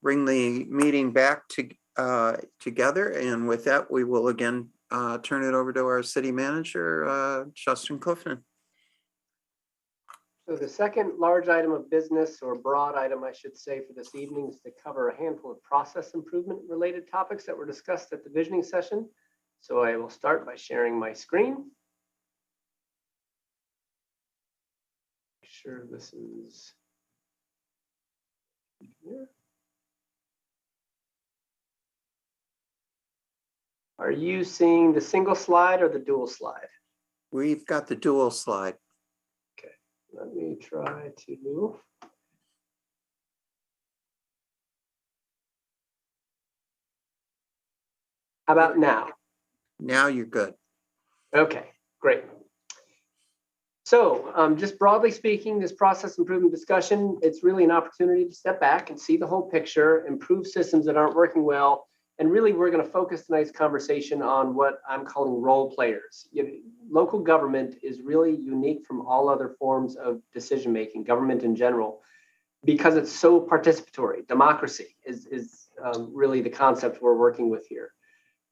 Speaker 1: bring the meeting back together. And with that, we will again turn it over to our city manager, Justin Clifton.
Speaker 12: So the second large item of business, or broad item, I should say, for this evening is to cover a handful of process improvement related topics that were discussed at the visioning session. So I will start by sharing my screen. Make sure this is here. Are you seeing the single slide or the dual slide?
Speaker 1: We've got the dual slide.
Speaker 12: Okay, let me try to. How about now?
Speaker 1: Now you're good.
Speaker 12: Okay, great. So just broadly speaking, this process improvement discussion, it's really an opportunity to step back and see the whole picture, improve systems that aren't working well. And really, we're going to focus tonight's conversation on what I'm calling role players. Local government is really unique from all other forms of decision-making, government in general, because it's so participatory. Democracy is really the concept we're working with here.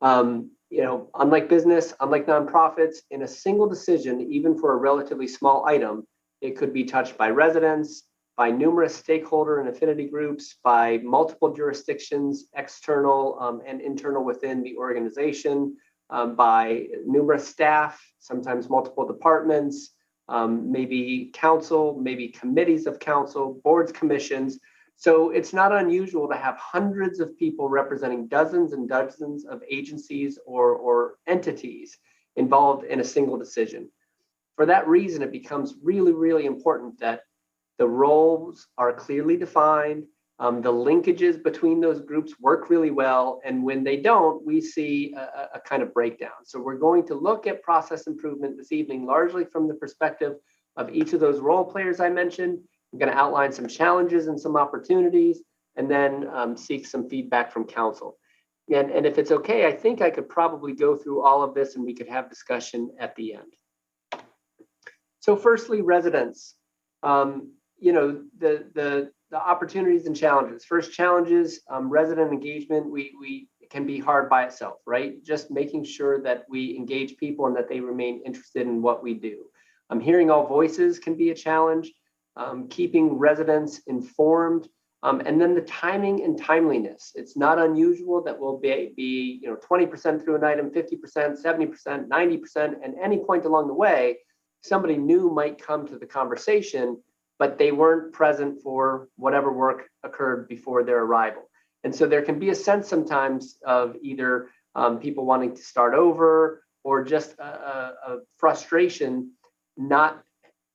Speaker 12: Unlike business, unlike nonprofits, in a single decision, even for a relatively small item, it could be touched by residents, by numerous stakeholder and affinity groups, by multiple jurisdictions, external and internal within the organization, by numerous staff, sometimes multiple departments, maybe council, maybe committees of council, boards, commissions. So it's not unusual to have hundreds of people representing dozens and dozens of agencies or entities involved in a single decision. For that reason, it becomes really, really important that the roles are clearly defined, the linkages between those groups work really well, and when they don't, we see a kind of breakdown. So we're going to look at process improvement this evening, largely from the perspective of each of those role players I mentioned. I'm going to outline some challenges and some opportunities, and then seek some feedback from council. And if it's okay, I think I could probably go through all of this and we could have discussion at the end. So firstly, residents. The opportunities and challenges. First challenges, resident engagement, we can be hard by itself, right? Just making sure that we engage people and that they remain interested in what we do. Hearing all voices can be a challenge. Keeping residents informed, and then the timing and timeliness. It's not unusual that we'll be 20% through an item, 50%, 70%, 90%, and any point along the way, somebody new might come to the conversation, but they weren't present for whatever work occurred before their arrival. And so there can be a sense sometimes of either people wanting to start over or just a frustration not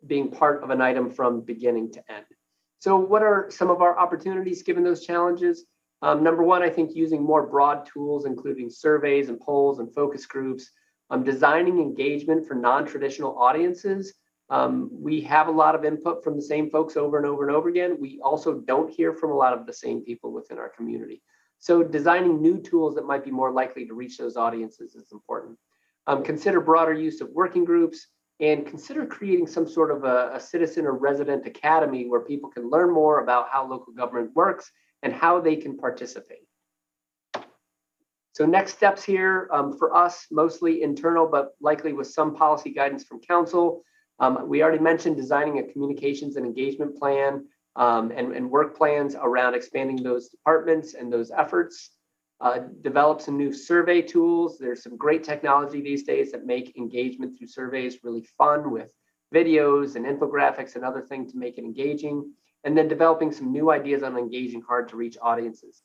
Speaker 12: being part of an item from beginning to end. So what are some of our opportunities given those challenges? Number one, I think using more broad tools, including surveys and polls and focus groups, designing engagement for non-traditional audiences. We have a lot of input from the same folks over and over and over again. We also don't hear from a lot of the same people within our community. So designing new tools that might be more likely to reach those audiences is important. Consider broader use of working groups, and consider creating some sort of a citizen or resident academy where people can learn more about how local government works and how they can participate. So next steps here for us, mostly internal, but likely with some policy guidance from council. We already mentioned designing a communications and engagement plan and work plans around expanding those departments and those efforts. Develop some new survey tools. There's some great technology these days that make engagement through surveys really fun, with videos and infographics and other things to make it engaging. And then developing some new ideas on engaging hard to reach audiences.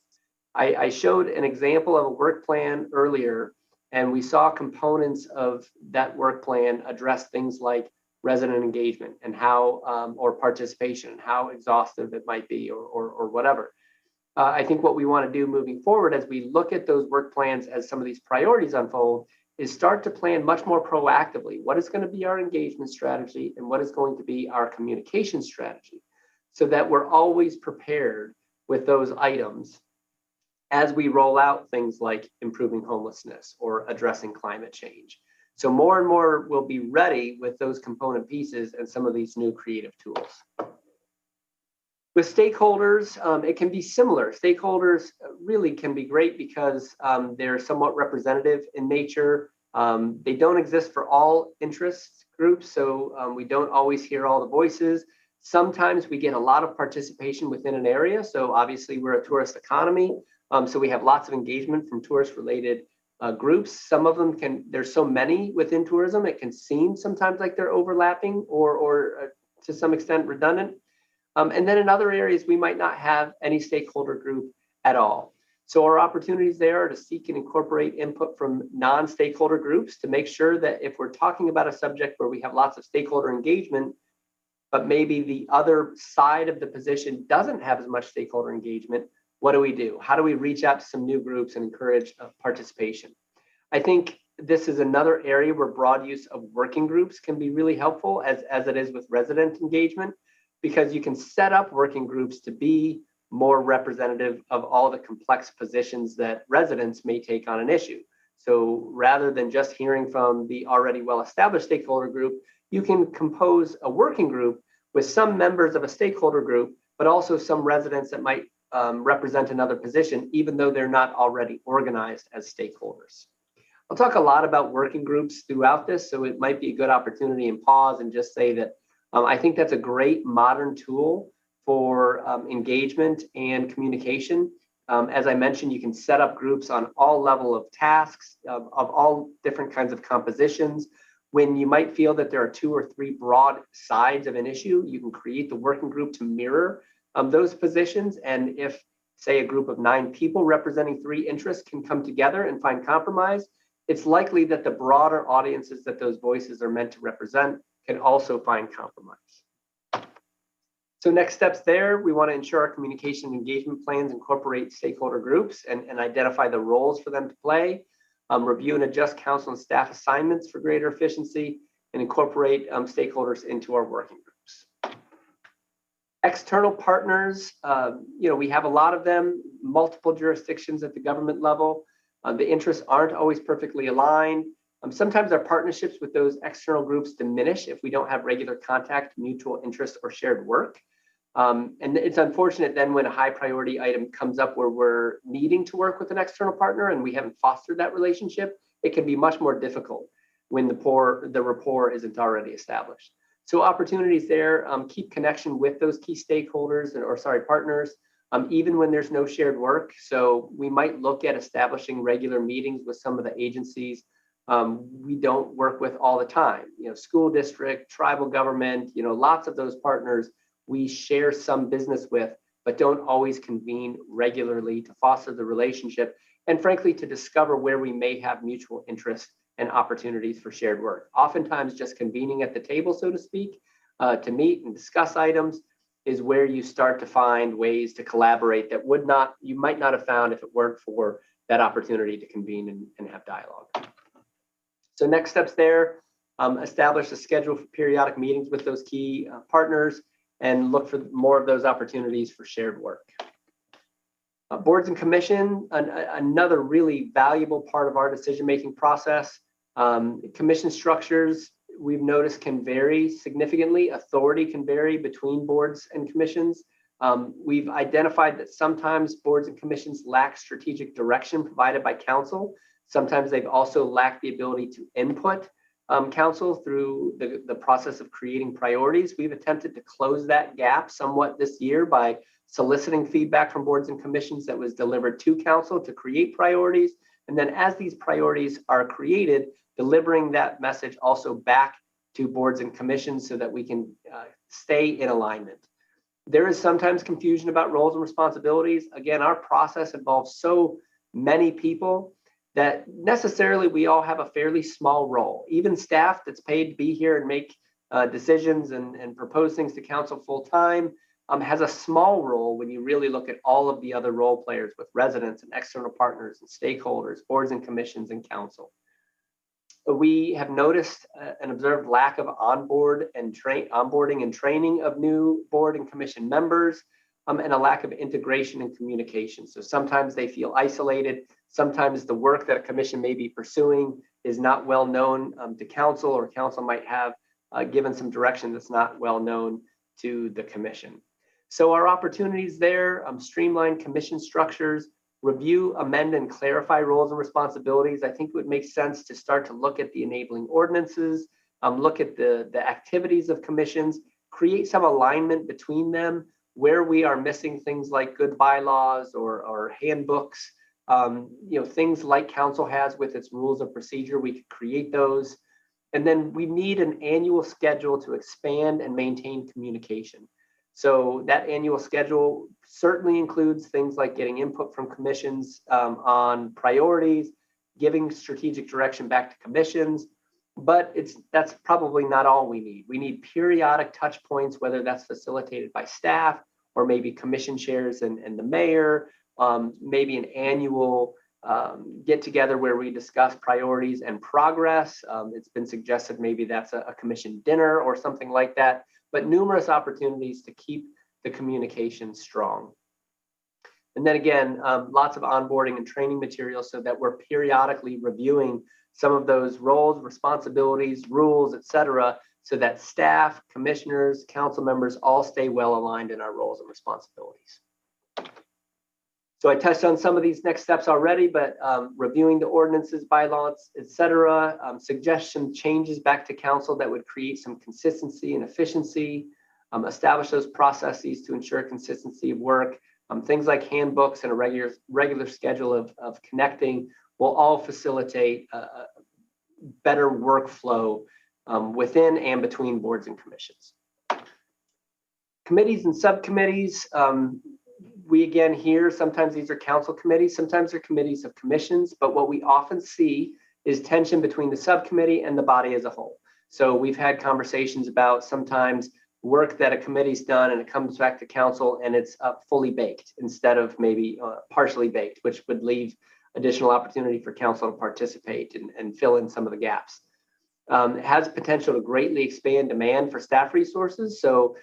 Speaker 12: I showed an example of a work plan earlier, and we saw components of that work plan address things like resident engagement and how, or participation, and how exhaustive it might be or whatever. I think what we want to do moving forward as we look at those work plans as some of these priorities unfold is start to plan much more proactively. What is going to be our engagement strategy and what is going to be our communication strategy, so that we're always prepared with those items as we roll out things like improving homelessness or addressing climate change. So more and more will be ready with those component pieces and some of these new creative tools. With stakeholders, it can be similar. Stakeholders really can be great because they're somewhat representative in nature. They don't exist for all interest groups, so we don't always hear all the voices. Sometimes we get a lot of participation within an area. So obviously we're a tourist economy, so we have lots of engagement from tourist-related groups. Some of them there's so many within tourism, it can seem sometimes like they're overlapping or to some extent redundant. And then in other areas, we might not have any stakeholder group at all. So our opportunities there are to seek and incorporate input from non-stakeholder groups to make sure that if we're talking about a subject where we have lots of stakeholder engagement, but maybe the other side of the position doesn't have as much stakeholder engagement, what do? How do we reach out to some new groups and encourage participation? I think this is another area where broad use of working groups can be really helpful, as it is with resident engagement, because you can set up working groups to be more representative of all the complex positions that residents may take on an issue. So rather than just hearing from the already well-established stakeholder group, you can compose a working group with some members of a stakeholder group, but also some residents that might represent another position, even though they're not already organized as stakeholders. I'll talk a lot about working groups throughout this, so it might be a good opportunity and pause and just say that I think that's a great modern tool for engagement and communication. As I mentioned, you can set up groups on all level of tasks of all different kinds of compositions. When you might feel that there are 2 or 3 broad sides of an issue, you can create the working group to mirror those positions. And if, say, a group of 9 people representing 3 interests can come together and find compromise, it's likely that the broader audiences that those voices are meant to represent can also find compromise. So next steps there, we want to ensure our communication and engagement plans incorporate stakeholder groups and identify the roles for them to play, review and adjust council and staff assignments for greater efficiency, and incorporate stakeholders into our working groups. External partners, we have a lot of them, multiple jurisdictions at the government level. The interests aren't always perfectly aligned. Sometimes our partnerships with those external groups diminish if we don't have regular contact, mutual interest, or shared work. And it's unfortunate then when a high priority item comes up where we're needing to work with an external partner and we haven't fostered that relationship, it can be much more difficult when the rapport isn't already established. So opportunities there, keep connection with those key stakeholders partners, even when there's no shared work. So we might look at establishing regular meetings with some of the agencies we don't work with all the time. School district, tribal government, lots of those partners we share some business with, but don't always convene regularly to foster the relationship and frankly, to discover where we may have mutual interest and opportunities for shared work. Oftentimes just convening at the table, so to speak, to meet and discuss items is where you start to find ways to collaborate that you might not have found if it weren't for that opportunity to convene and have dialogue. So next steps there, establish a schedule for periodic meetings with those key partners and look for more of those opportunities for shared work. Boards and commission, another really valuable part of our decision-making process. Commission structures, we've noticed, can vary significantly. Authority can vary between boards and commissions. We've identified that sometimes boards and commissions lack strategic direction provided by council. Sometimes they've also lacked the ability to input council through the process of creating priorities. We've attempted to close that gap somewhat this year by soliciting feedback from boards and commissions that was delivered to council to create priorities. And then as these priorities are created, delivering that message also back to boards and commissions so that we can stay in alignment. There is sometimes confusion about roles and responsibilities. Again, our process involves so many people that necessarily we all have a fairly small role. Even staff that's paid to be here and make decisions and propose things to council full time has a small role when you really look at all of the other role players with residents and external partners and stakeholders, boards and commissions and council. We have noticed an observed lack of onboarding and training of new board and commission members, and a lack of integration and communication. So sometimes they feel isolated. Sometimes the work that a commission may be pursuing is not well known to council, or council might have given some direction that's not well known to the commission. So our opportunities there, streamline commission structures, review, amend, and clarify roles and responsibilities. I think it would make sense to start to look at the enabling ordinances, look at the activities of commissions, create some alignment between them where we are missing things like good bylaws or handbooks, things like council has with its rules of procedure. We could create those. And then we need an annual schedule to expand and maintain communication. So that annual schedule certainly includes things like getting input from commissions on priorities, giving strategic direction back to commissions, but that's probably not all we need. We need periodic touch points, whether that's facilitated by staff or maybe commission chairs and the mayor, maybe an annual get together where we discuss priorities and progress. It's been suggested maybe that's a commission dinner or something like that, but numerous opportunities to keep the communication strong. And then again, lots of onboarding and training materials so that we're periodically reviewing some of those roles, responsibilities, rules, et cetera, so that staff, commissioners, council members all stay well aligned in our roles and responsibilities. So I touched on some of these next steps already, but reviewing the ordinances, bylaws, et cetera, suggestion changes back to council that would create some consistency and efficiency, establish those processes to ensure consistency of work. Things like handbooks and a regular schedule of connecting will all facilitate a better workflow within and between boards and commissions. Committees and subcommittees, we again hear sometimes these are council committees, sometimes they're committees of commissions, but what we often see is tension between the subcommittee and the body as a whole. So we've had conversations about sometimes work that a committee's done and it comes back to council and it's fully baked instead of maybe partially baked, which would leave additional opportunity for council to participate and fill in some of the gaps. It has potential to greatly expand demand for staff resources. So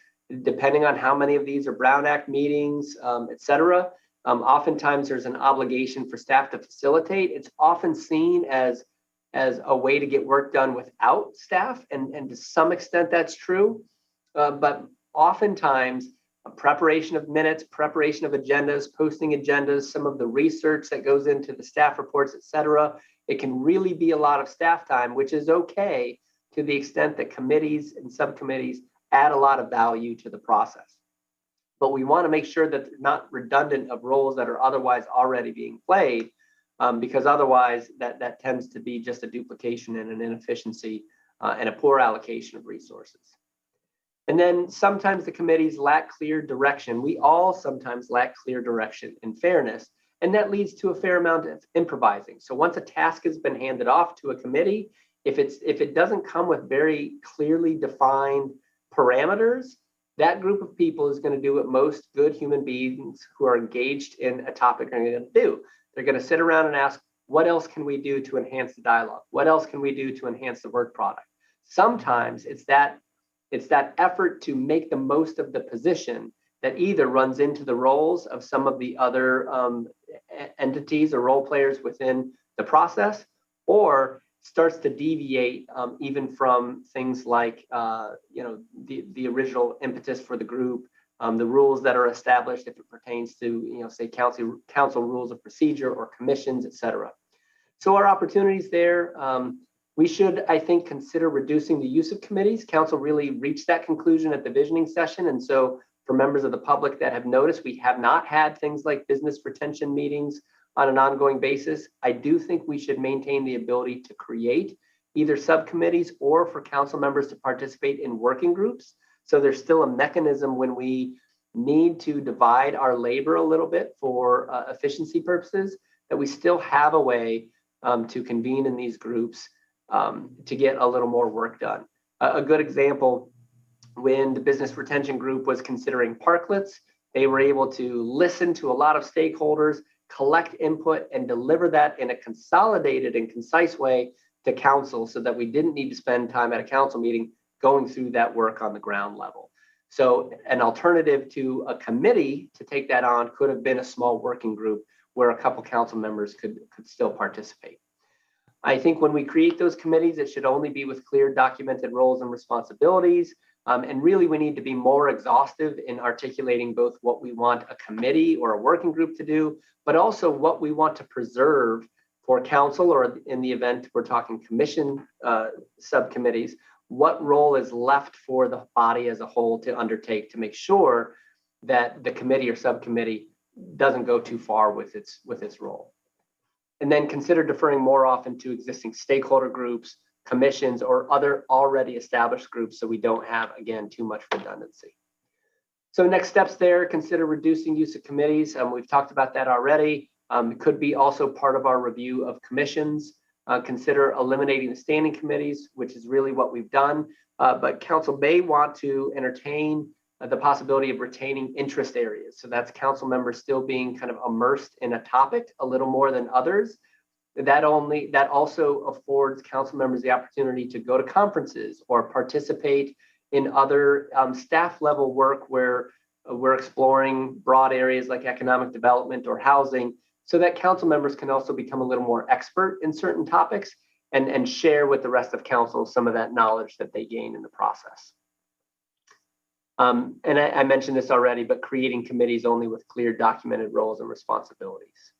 Speaker 12: depending on how many of these are Brown Act meetings, et cetera, oftentimes there's an obligation for staff to facilitate. It's often seen as a way to get work done without staff, and to some extent that's true. But oftentimes, preparation of minutes, preparation of agendas, posting agendas, some of the research that goes into the staff reports, et cetera, it can really be a lot of staff time, which is okay to the extent that committees and subcommittees add a lot of value to the process. But we want to make sure that they're not redundant of roles that are otherwise already being played, because otherwise that tends to be just a duplication and an inefficiency and a poor allocation of resources. And then sometimes the committees lack clear direction. We all sometimes lack clear direction, in fairness, and that leads to a fair amount of improvising. So once a task has been handed off to a committee, if it doesn't come with very clearly defined parameters, that group of people is going to do what most good human beings who are engaged in a topic are going to do. They're going to sit around and ask, what else can we do to enhance the dialogue? What else can we do to enhance the work product? Sometimes it's that effort to make the most of the position that either runs into the roles of some of the other entities or role players within the process, or starts to deviate even from things like the original impetus for the group, the rules that are established if it pertains to say council rules of procedure or commissions, et cetera. So our opportunities there, we should, I think, consider reducing the use of committees. Council really reached that conclusion at the visioning session, and so for members of the public that have noticed, we have not had things like business retention meetings on an ongoing basis. I do think we should maintain the ability to create either subcommittees or for council members to participate in working groups. So there's still a mechanism when we need to divide our labor a little bit for efficiency purposes, that we still have a way to convene in these groups to get a little more work done. A good example, when the business retention group was considering parklets, they were able to listen to a lot of stakeholders, collect input, and deliver that in a consolidated and concise way to council so that we didn't need to spend time at a council meeting going through that work on the ground level. So an alternative to a committee to take that on could have been a small working group where a couple council members could still participate. I think when we create those committees, it should only be with clear documented roles and responsibilities. And really, we need to be more exhaustive in articulating both what we want a committee or a working group to do, but also what we want to preserve for council, or in the event we're talking commission subcommittees, what role is left for the body as a whole to undertake to make sure that the committee or subcommittee doesn't go too far with its role. And then consider deferring more often to existing stakeholder groups, commissions, or other already established groups so we don't have, again, too much redundancy. So next steps there, consider reducing use of committees. We've talked about that already. It could be also part of our review of commissions. Consider eliminating the standing committees, which is really what we've done. But council may want to entertain the possibility of retaining interest areas. So that's council members still being kind of immersed in a topic a little more than others. That also affords council members the opportunity to go to conferences or participate in other staff level work where we're exploring broad areas like economic development or housing, so that council members can also become a little more expert in certain topics and share with the rest of council some of that knowledge that they gain in the process. And I mentioned this already, but creating committees only with clear documented roles and responsibilities.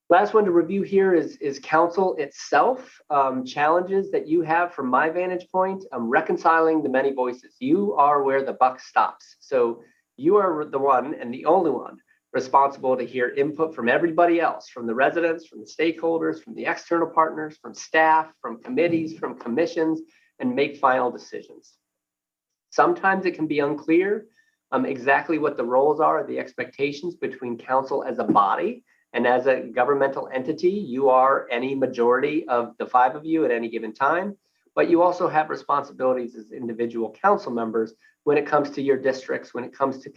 Speaker 12: Last one to review here is council itself. Challenges that you have from my vantage point, reconciling the many voices. You are where the buck stops. So you are the one and the only one responsible to hear input from everybody else, from the residents, from the stakeholders, from the external partners, from staff, from committees, from commissions, and make final decisions. Sometimes it can be unclear exactly what the roles are, the expectations between council as a body. And as a governmental entity, you are any majority of the five of you at any given time, but you also have responsibilities as individual council members when it comes to your districts, when it comes to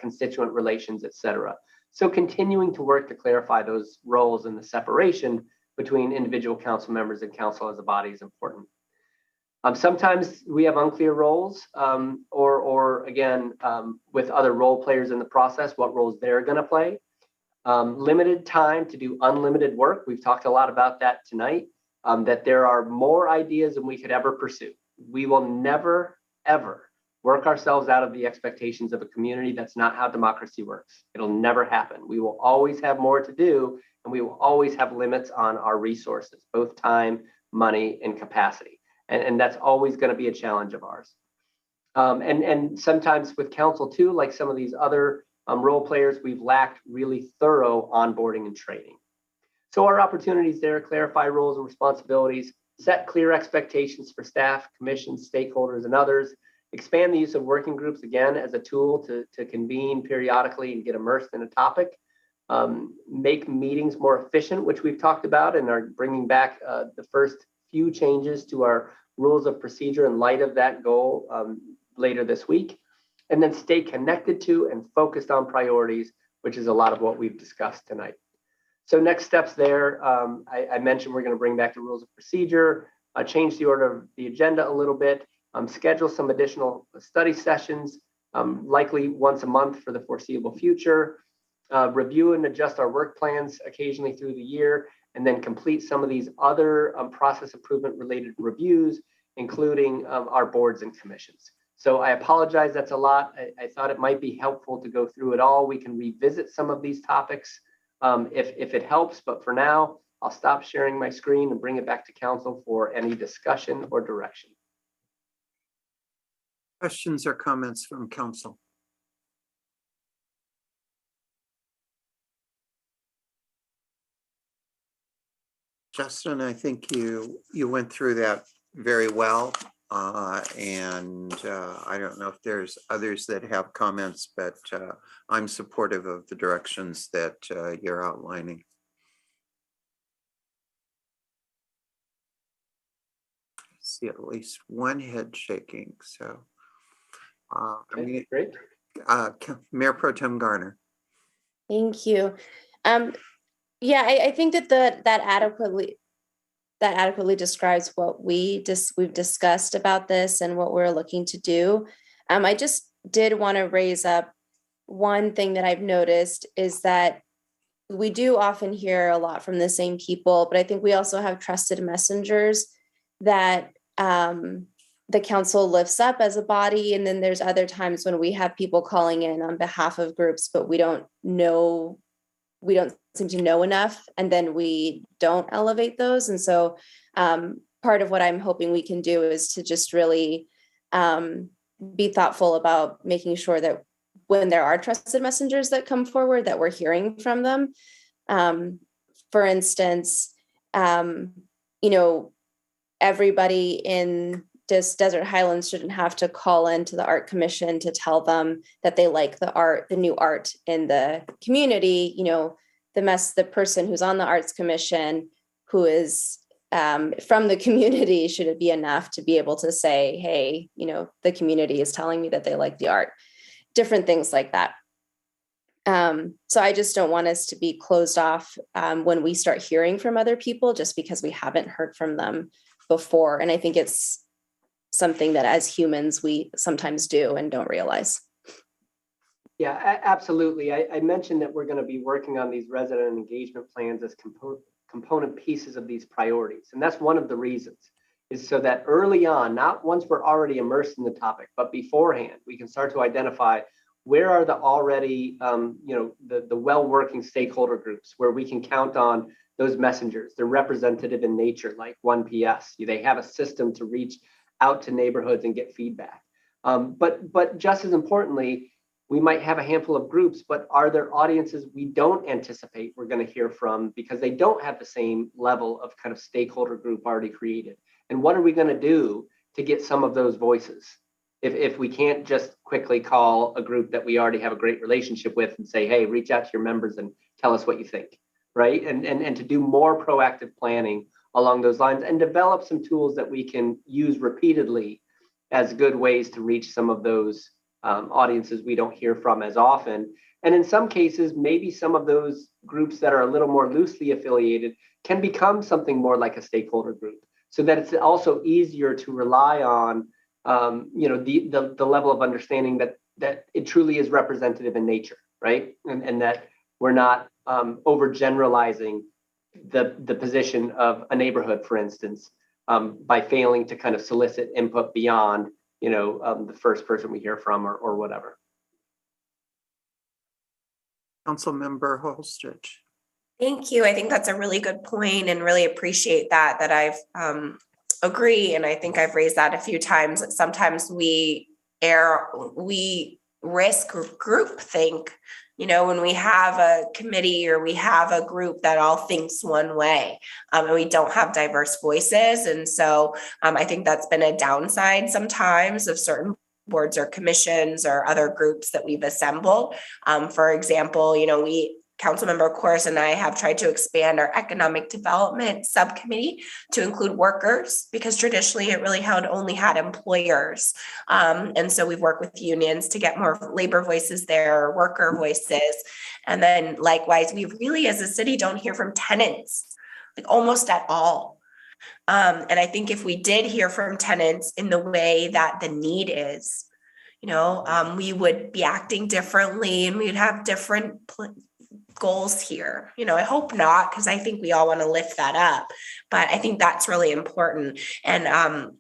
Speaker 12: constituent relations, et cetera. So continuing to work to clarify those roles and the separation between individual council members and council as a body is important. Sometimes we have unclear roles or again, with other role players in the process, what roles they're gonna play. Limited time to do unlimited work. We've talked a lot about that tonight, that there are more ideas than we could ever pursue. We will never, ever work ourselves out of the expectations of a community. That's not how democracy works. It'll never happen. We will always have more to do, and we will always have limits on our resources, both time, money, and capacity. And that's always going to be a challenge of ours. And sometimes with council too, like some of these other role players, we've lacked really thorough onboarding and training. So our opportunities there: clarify roles and responsibilities, set clear expectations for staff, commissions, stakeholders, and others, expand the use of working groups again as a tool to convene periodically and get immersed in a topic, make meetings more efficient, which we've talked about and are bringing back the first few changes to our rules of procedure in light of that goal later this week. And then stay connected to and focused on priorities, which is a lot of what we've discussed tonight. So next steps there, I mentioned we're going to bring back the rules of procedure, change the order of the agenda a little bit, schedule some additional study sessions, likely once a month for the foreseeable future, review and adjust our work plans occasionally through the year, and then complete some of these other process improvement related reviews, including our boards and commissions. So I apologize, that's a lot. I thought it might be helpful to go through it all. We can revisit some of these topics if it helps, but for now, I'll stop sharing my screen and bring it back to council for any discussion or direction.
Speaker 1: Questions or comments from council? Justin, I think you went through that very well. And I don't know if there's others that have comments, but I'm supportive of the directions that you're outlining. I see at least one head shaking, so.
Speaker 12: Okay, great.
Speaker 1: Mayor Pro Tem Garner.
Speaker 14: Thank you. Yeah, I think that that adequately describes what we've discussed about this and what we're looking to do. I just did want to raise up one thing that I've noticed is that we do often hear a lot from the same people, but I think we also have trusted messengers that the council lifts up as a body. And then there's other times when we have people calling in on behalf of groups, but we don't seem to know enough. And then we don't elevate those. And so part of what I'm hoping we can do is to just really be thoughtful about making sure that when there are trusted messengers that come forward, that we're hearing from them. For instance, everybody in this Desert Highlands shouldn't have to call into the art commission to tell them that they like the new art in the community. The person who's on the arts commission who is from the community, should it be enough to be able to say, hey, the community is telling me that they like the art, different things like that. So I just don't want us to be closed off when we start hearing from other people just because we haven't heard from them before. And I think it's something that as humans, we sometimes do and don't realize.
Speaker 12: Yeah, absolutely. I mentioned that we're going to be working on these resident engagement plans as component pieces of these priorities. And that's one of the reasons, is so that early on, not once we're already immersed in the topic, but beforehand, we can start to identify where are the already, the well-working stakeholder groups where we can count on those messengers. They're representative in nature, like 1PS. They have a system to reach out to neighborhoods and get feedback. But just as importantly, we might have a handful of groups, but are there audiences we don't anticipate we're going to hear from because they don't have the same level of kind of stakeholder group already created? And what are we going to do to get some of those voices? If we can't just quickly call a group that we already have a great relationship with and say, hey, reach out to your members and tell us what you think, right? And to do more proactive planning along those lines and develop some tools that we can use repeatedly as good ways to reach some of those audiences we don't hear from as often. And in some cases, maybe some of those groups that are a little more loosely affiliated can become something more like a stakeholder group, so that it's also easier to rely on the level of understanding that it truly is representative in nature, right? And that we're not overgeneralizing the position of a neighborhood, for instance, by failing to kind of solicit input beyond the first person we hear from or whatever.
Speaker 1: Councilmember Holstridge.
Speaker 3: Thank you. I think that's a really good point and really appreciate that I've agree. And I think I've raised that a few times. Sometimes we risk groupthink, when we have a committee or we have a group that all thinks one way, and we don't have diverse voices. And so I think that's been a downside sometimes of certain boards or commissions or other groups that we've assembled. For example, Councilmember Corus and I have tried to expand our economic development subcommittee to include workers, because traditionally it really only had employers. And so we've worked with unions to get more labor voices there, worker voices. And then likewise, we really as a city don't hear from tenants, almost at all. And I think if we did hear from tenants in the way that the need is, we would be acting differently and we'd have different goals here. I hope not, because I think we all want to lift that up, but I think that's really important. And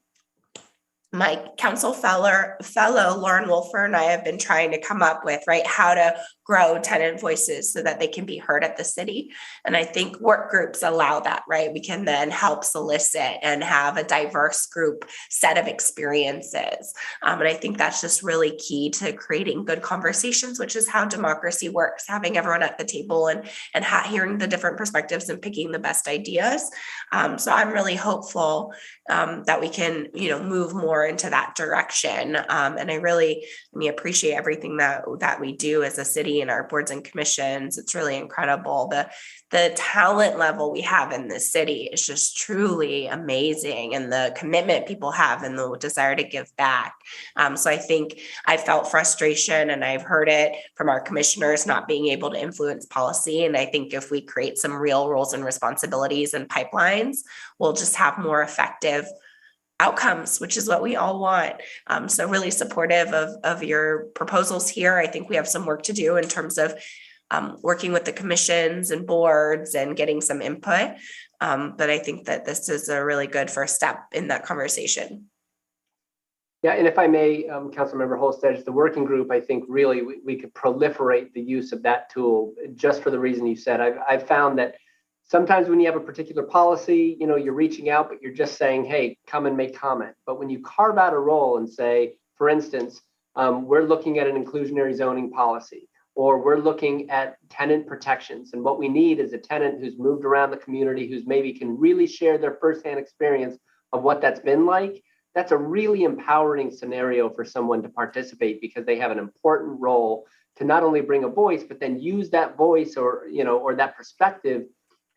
Speaker 3: my council fellow Lauren Wolfer and I have been trying to come up with, how to grow tenant voices so that they can be heard at the city. And I think work groups allow that, we can then help solicit and have a diverse group set of experiences. And I think that's just really key to creating good conversations, which is how democracy works, having everyone at the table and hearing the different perspectives and picking the best ideas. So I'm really hopeful that we can, move more into that direction. And I really appreciate everything that we do as a city and our boards and commissions. It's really incredible. The talent level we have in this city is just truly amazing, and the commitment people have and the desire to give back. So I think I felt frustration, and I've heard it from our commissioners not being able to influence policy. And I think if we create some real roles and responsibilities and pipelines, we'll just have more effective outcomes, which is what we all want. So really supportive of your proposals here. I think we have some work to do in terms of working with the commissions and boards and getting some input. But I think that this is a really good first step in that conversation.
Speaker 12: Yeah, and if I may, Councilmember Holstead, the working group, I think really we could proliferate the use of that tool just for the reason you said. I've found that sometimes when you have a particular policy, you're reaching out, but you're just saying, hey, come and make comment. But when you carve out a role and say, for instance, we're looking at an inclusionary zoning policy, or we're looking at tenant protections. And what we need is a tenant who's moved around the community, who's maybe can really share their firsthand experience of what that's been like. That's a really empowering scenario for someone to participate because they have an important role to not only bring a voice, but then use that voice or that perspective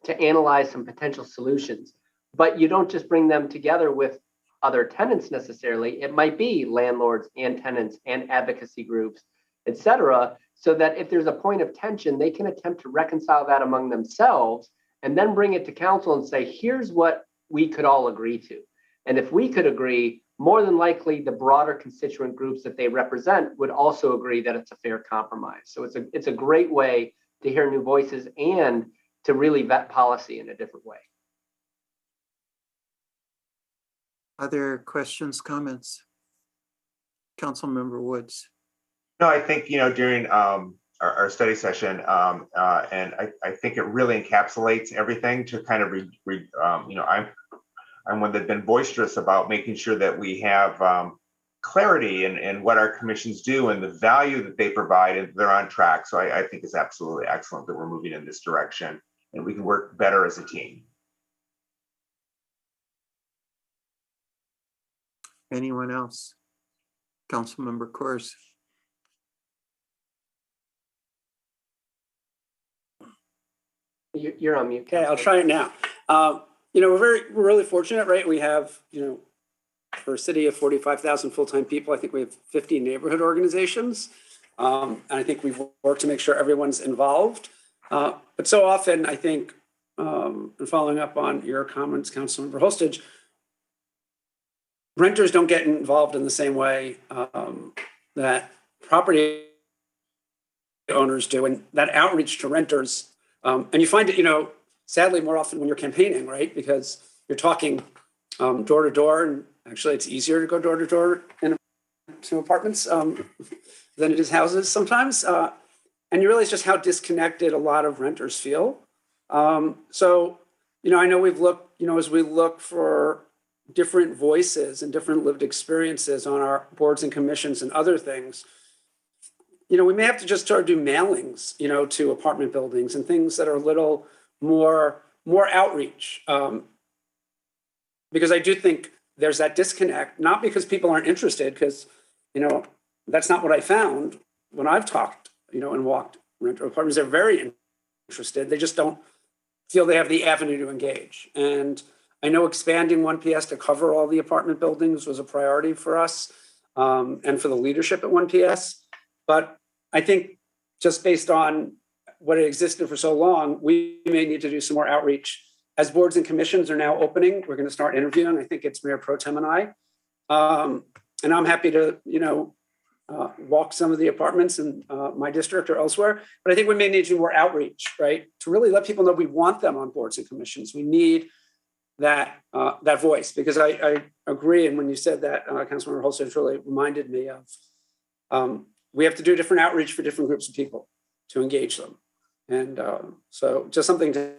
Speaker 12: to analyze some potential solutions. But you don't just bring them together with other tenants necessarily. It might be landlords and tenants and advocacy groups, et cetera, so that if there's a point of tension, they can attempt to reconcile that among themselves and then bring it to council and say, here's what we could all agree to. And if we could agree, more than likely the broader constituent groups that they represent would also agree that it's a fair compromise. So it's a great way to hear new voices and to really vet policy in a different way.
Speaker 1: Other questions, comments? Councilmember Woods.
Speaker 15: No, I think, during our study session, and I think it really encapsulates everything to kind of, I'm one that's been boisterous about making sure that we have clarity in what our commissions do and the value that they provide, and they're on track. So I think it's absolutely excellent that we're moving in this direction and we can work better as a team.
Speaker 1: Anyone else? Councilmember Coors.
Speaker 12: You're on mute.
Speaker 13: Okay, I'll try it now. We're really fortunate, right? We have, for a city of 45,000 full-time people, I think we have 50 neighborhood organizations. And I think we've worked to make sure everyone's involved. But so often, I think, and following up on your comments, Councilmember Holstead, renters don't get involved in the same way that property owners do, and that outreach to renters. And you find it, sadly, more often when you're campaigning, right? Because you're talking door to door, and actually it's easier to go door to door in some apartments than it is houses sometimes. And you realize just how disconnected a lot of renters feel. So, I know we've looked, as we look for different voices and different lived experiences on our boards and commissions and other things, we may have to just start doing mailings, to apartment buildings and things that are a little more outreach. Because I do think there's that disconnect, not because people aren't interested, because, that's not what I found when I've talked, and walked renter apartments. They're very interested. They just don't feel they have the avenue to engage. And I know expanding 1PS to cover all the apartment buildings was a priority for us and for the leadership at 1PS. But I think just based on what it existed for so long, we may need to do some more outreach. As boards and commissions are now opening, we're going to start interviewing. I think it's Mayor Pro Tem and I. And I'm happy to, walk some of the apartments in my district or elsewhere. But I think we may need to do more outreach, right? To really let people know we want them on boards and commissions. We need that voice, because I agree. And when you said that, Councilmember Holstead really reminded me of, we have to do different outreach for different groups of people to engage them. And so just something to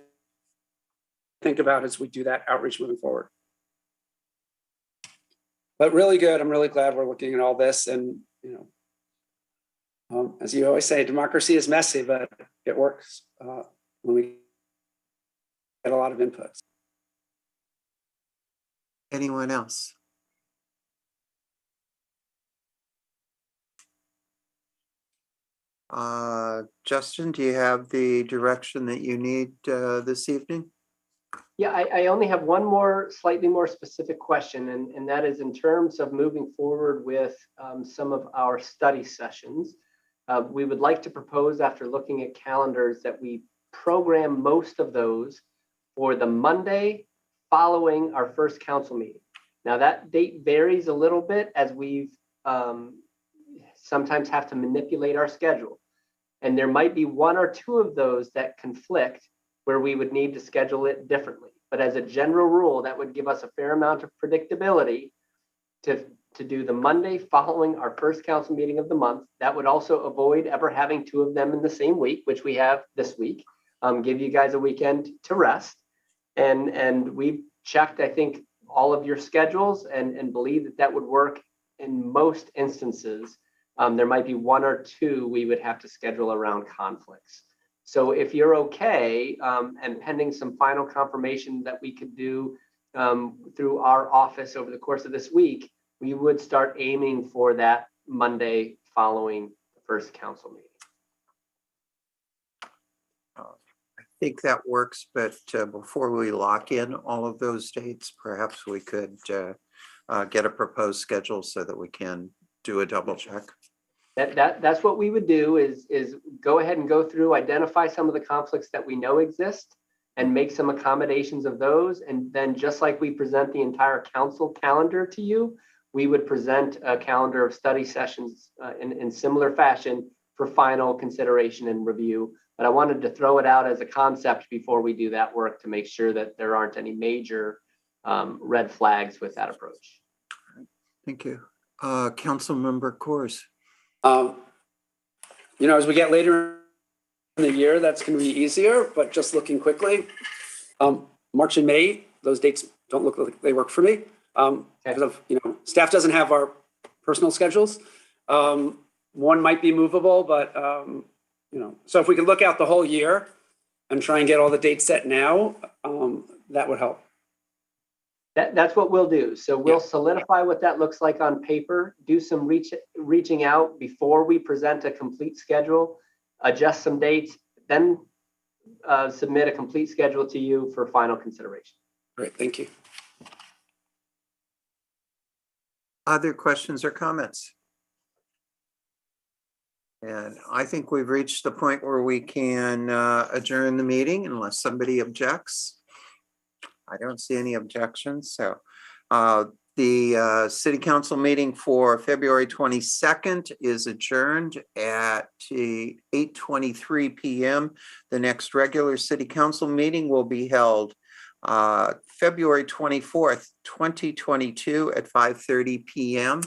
Speaker 13: think about as we do that outreach moving forward. But really good. I'm really glad we're looking at all this. And, as you always say, democracy is messy, but it works when we get a lot of inputs.
Speaker 1: Anyone else? Justin, do you have the direction that you need this evening?
Speaker 12: Yeah, I only have one more slightly more specific question, and that is in terms of moving forward with some of our study sessions. We would like to propose, after looking at calendars, that we program most of those for the Monday following our first council meeting. Now that date varies a little bit as we've sometimes have to manipulate our schedule. And there might be one or two of those that conflict where we would need to schedule it differently. But as a general rule, that would give us a fair amount of predictability to to do the Monday following our first council meeting of the month. That would also avoid ever having two of them in the same week, which we have this week. Give you guys a weekend to rest. And we've checked, I think, all of your schedules and believe that that would work in most instances. There might be one or two we would have to schedule around conflicts. So if you're okay, and pending some final confirmation that we could do through our office over the course of this week, we would start aiming for that Monday following the first council meeting.
Speaker 1: I think that works, but before we lock in all of those dates, perhaps we could get a proposed schedule so that we can do a double check.
Speaker 12: That's what we would do is go ahead and go through, identify some of the conflicts that we know exist and make some accommodations of those. And then just like we present the entire council calendar to you, we would present a calendar of study sessions in similar fashion for final consideration and review. But I wanted to throw it out as a concept before we do that work to make sure that there aren't any major red flags with that approach.
Speaker 1: Thank you. Councilmember Coors.
Speaker 13: As we get later in the year, that's going to be easier, but just looking quickly, March and May, those dates don't look like they work for me. Because of, staff doesn't have our personal schedules. One might be movable, but, so if we could look out the whole year and try and get all the dates set now, that would help.
Speaker 12: That's what we'll do. So we'll solidify what that looks like on paper, do some reaching out before we present a complete schedule, adjust some dates, then submit a complete schedule to you for final consideration.
Speaker 13: Great, thank you.
Speaker 1: Other questions or comments? And I think we've reached the point where we can adjourn the meeting unless somebody objects. I don't see any objections. So the city council meeting for February 22nd is adjourned at 8:23 p.m. The next regular city council meeting will be held February 24th, 2022 at 5:30 p.m.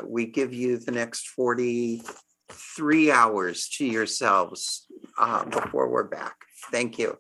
Speaker 1: We give you the next 43 hours to yourselves before we're back. Thank you.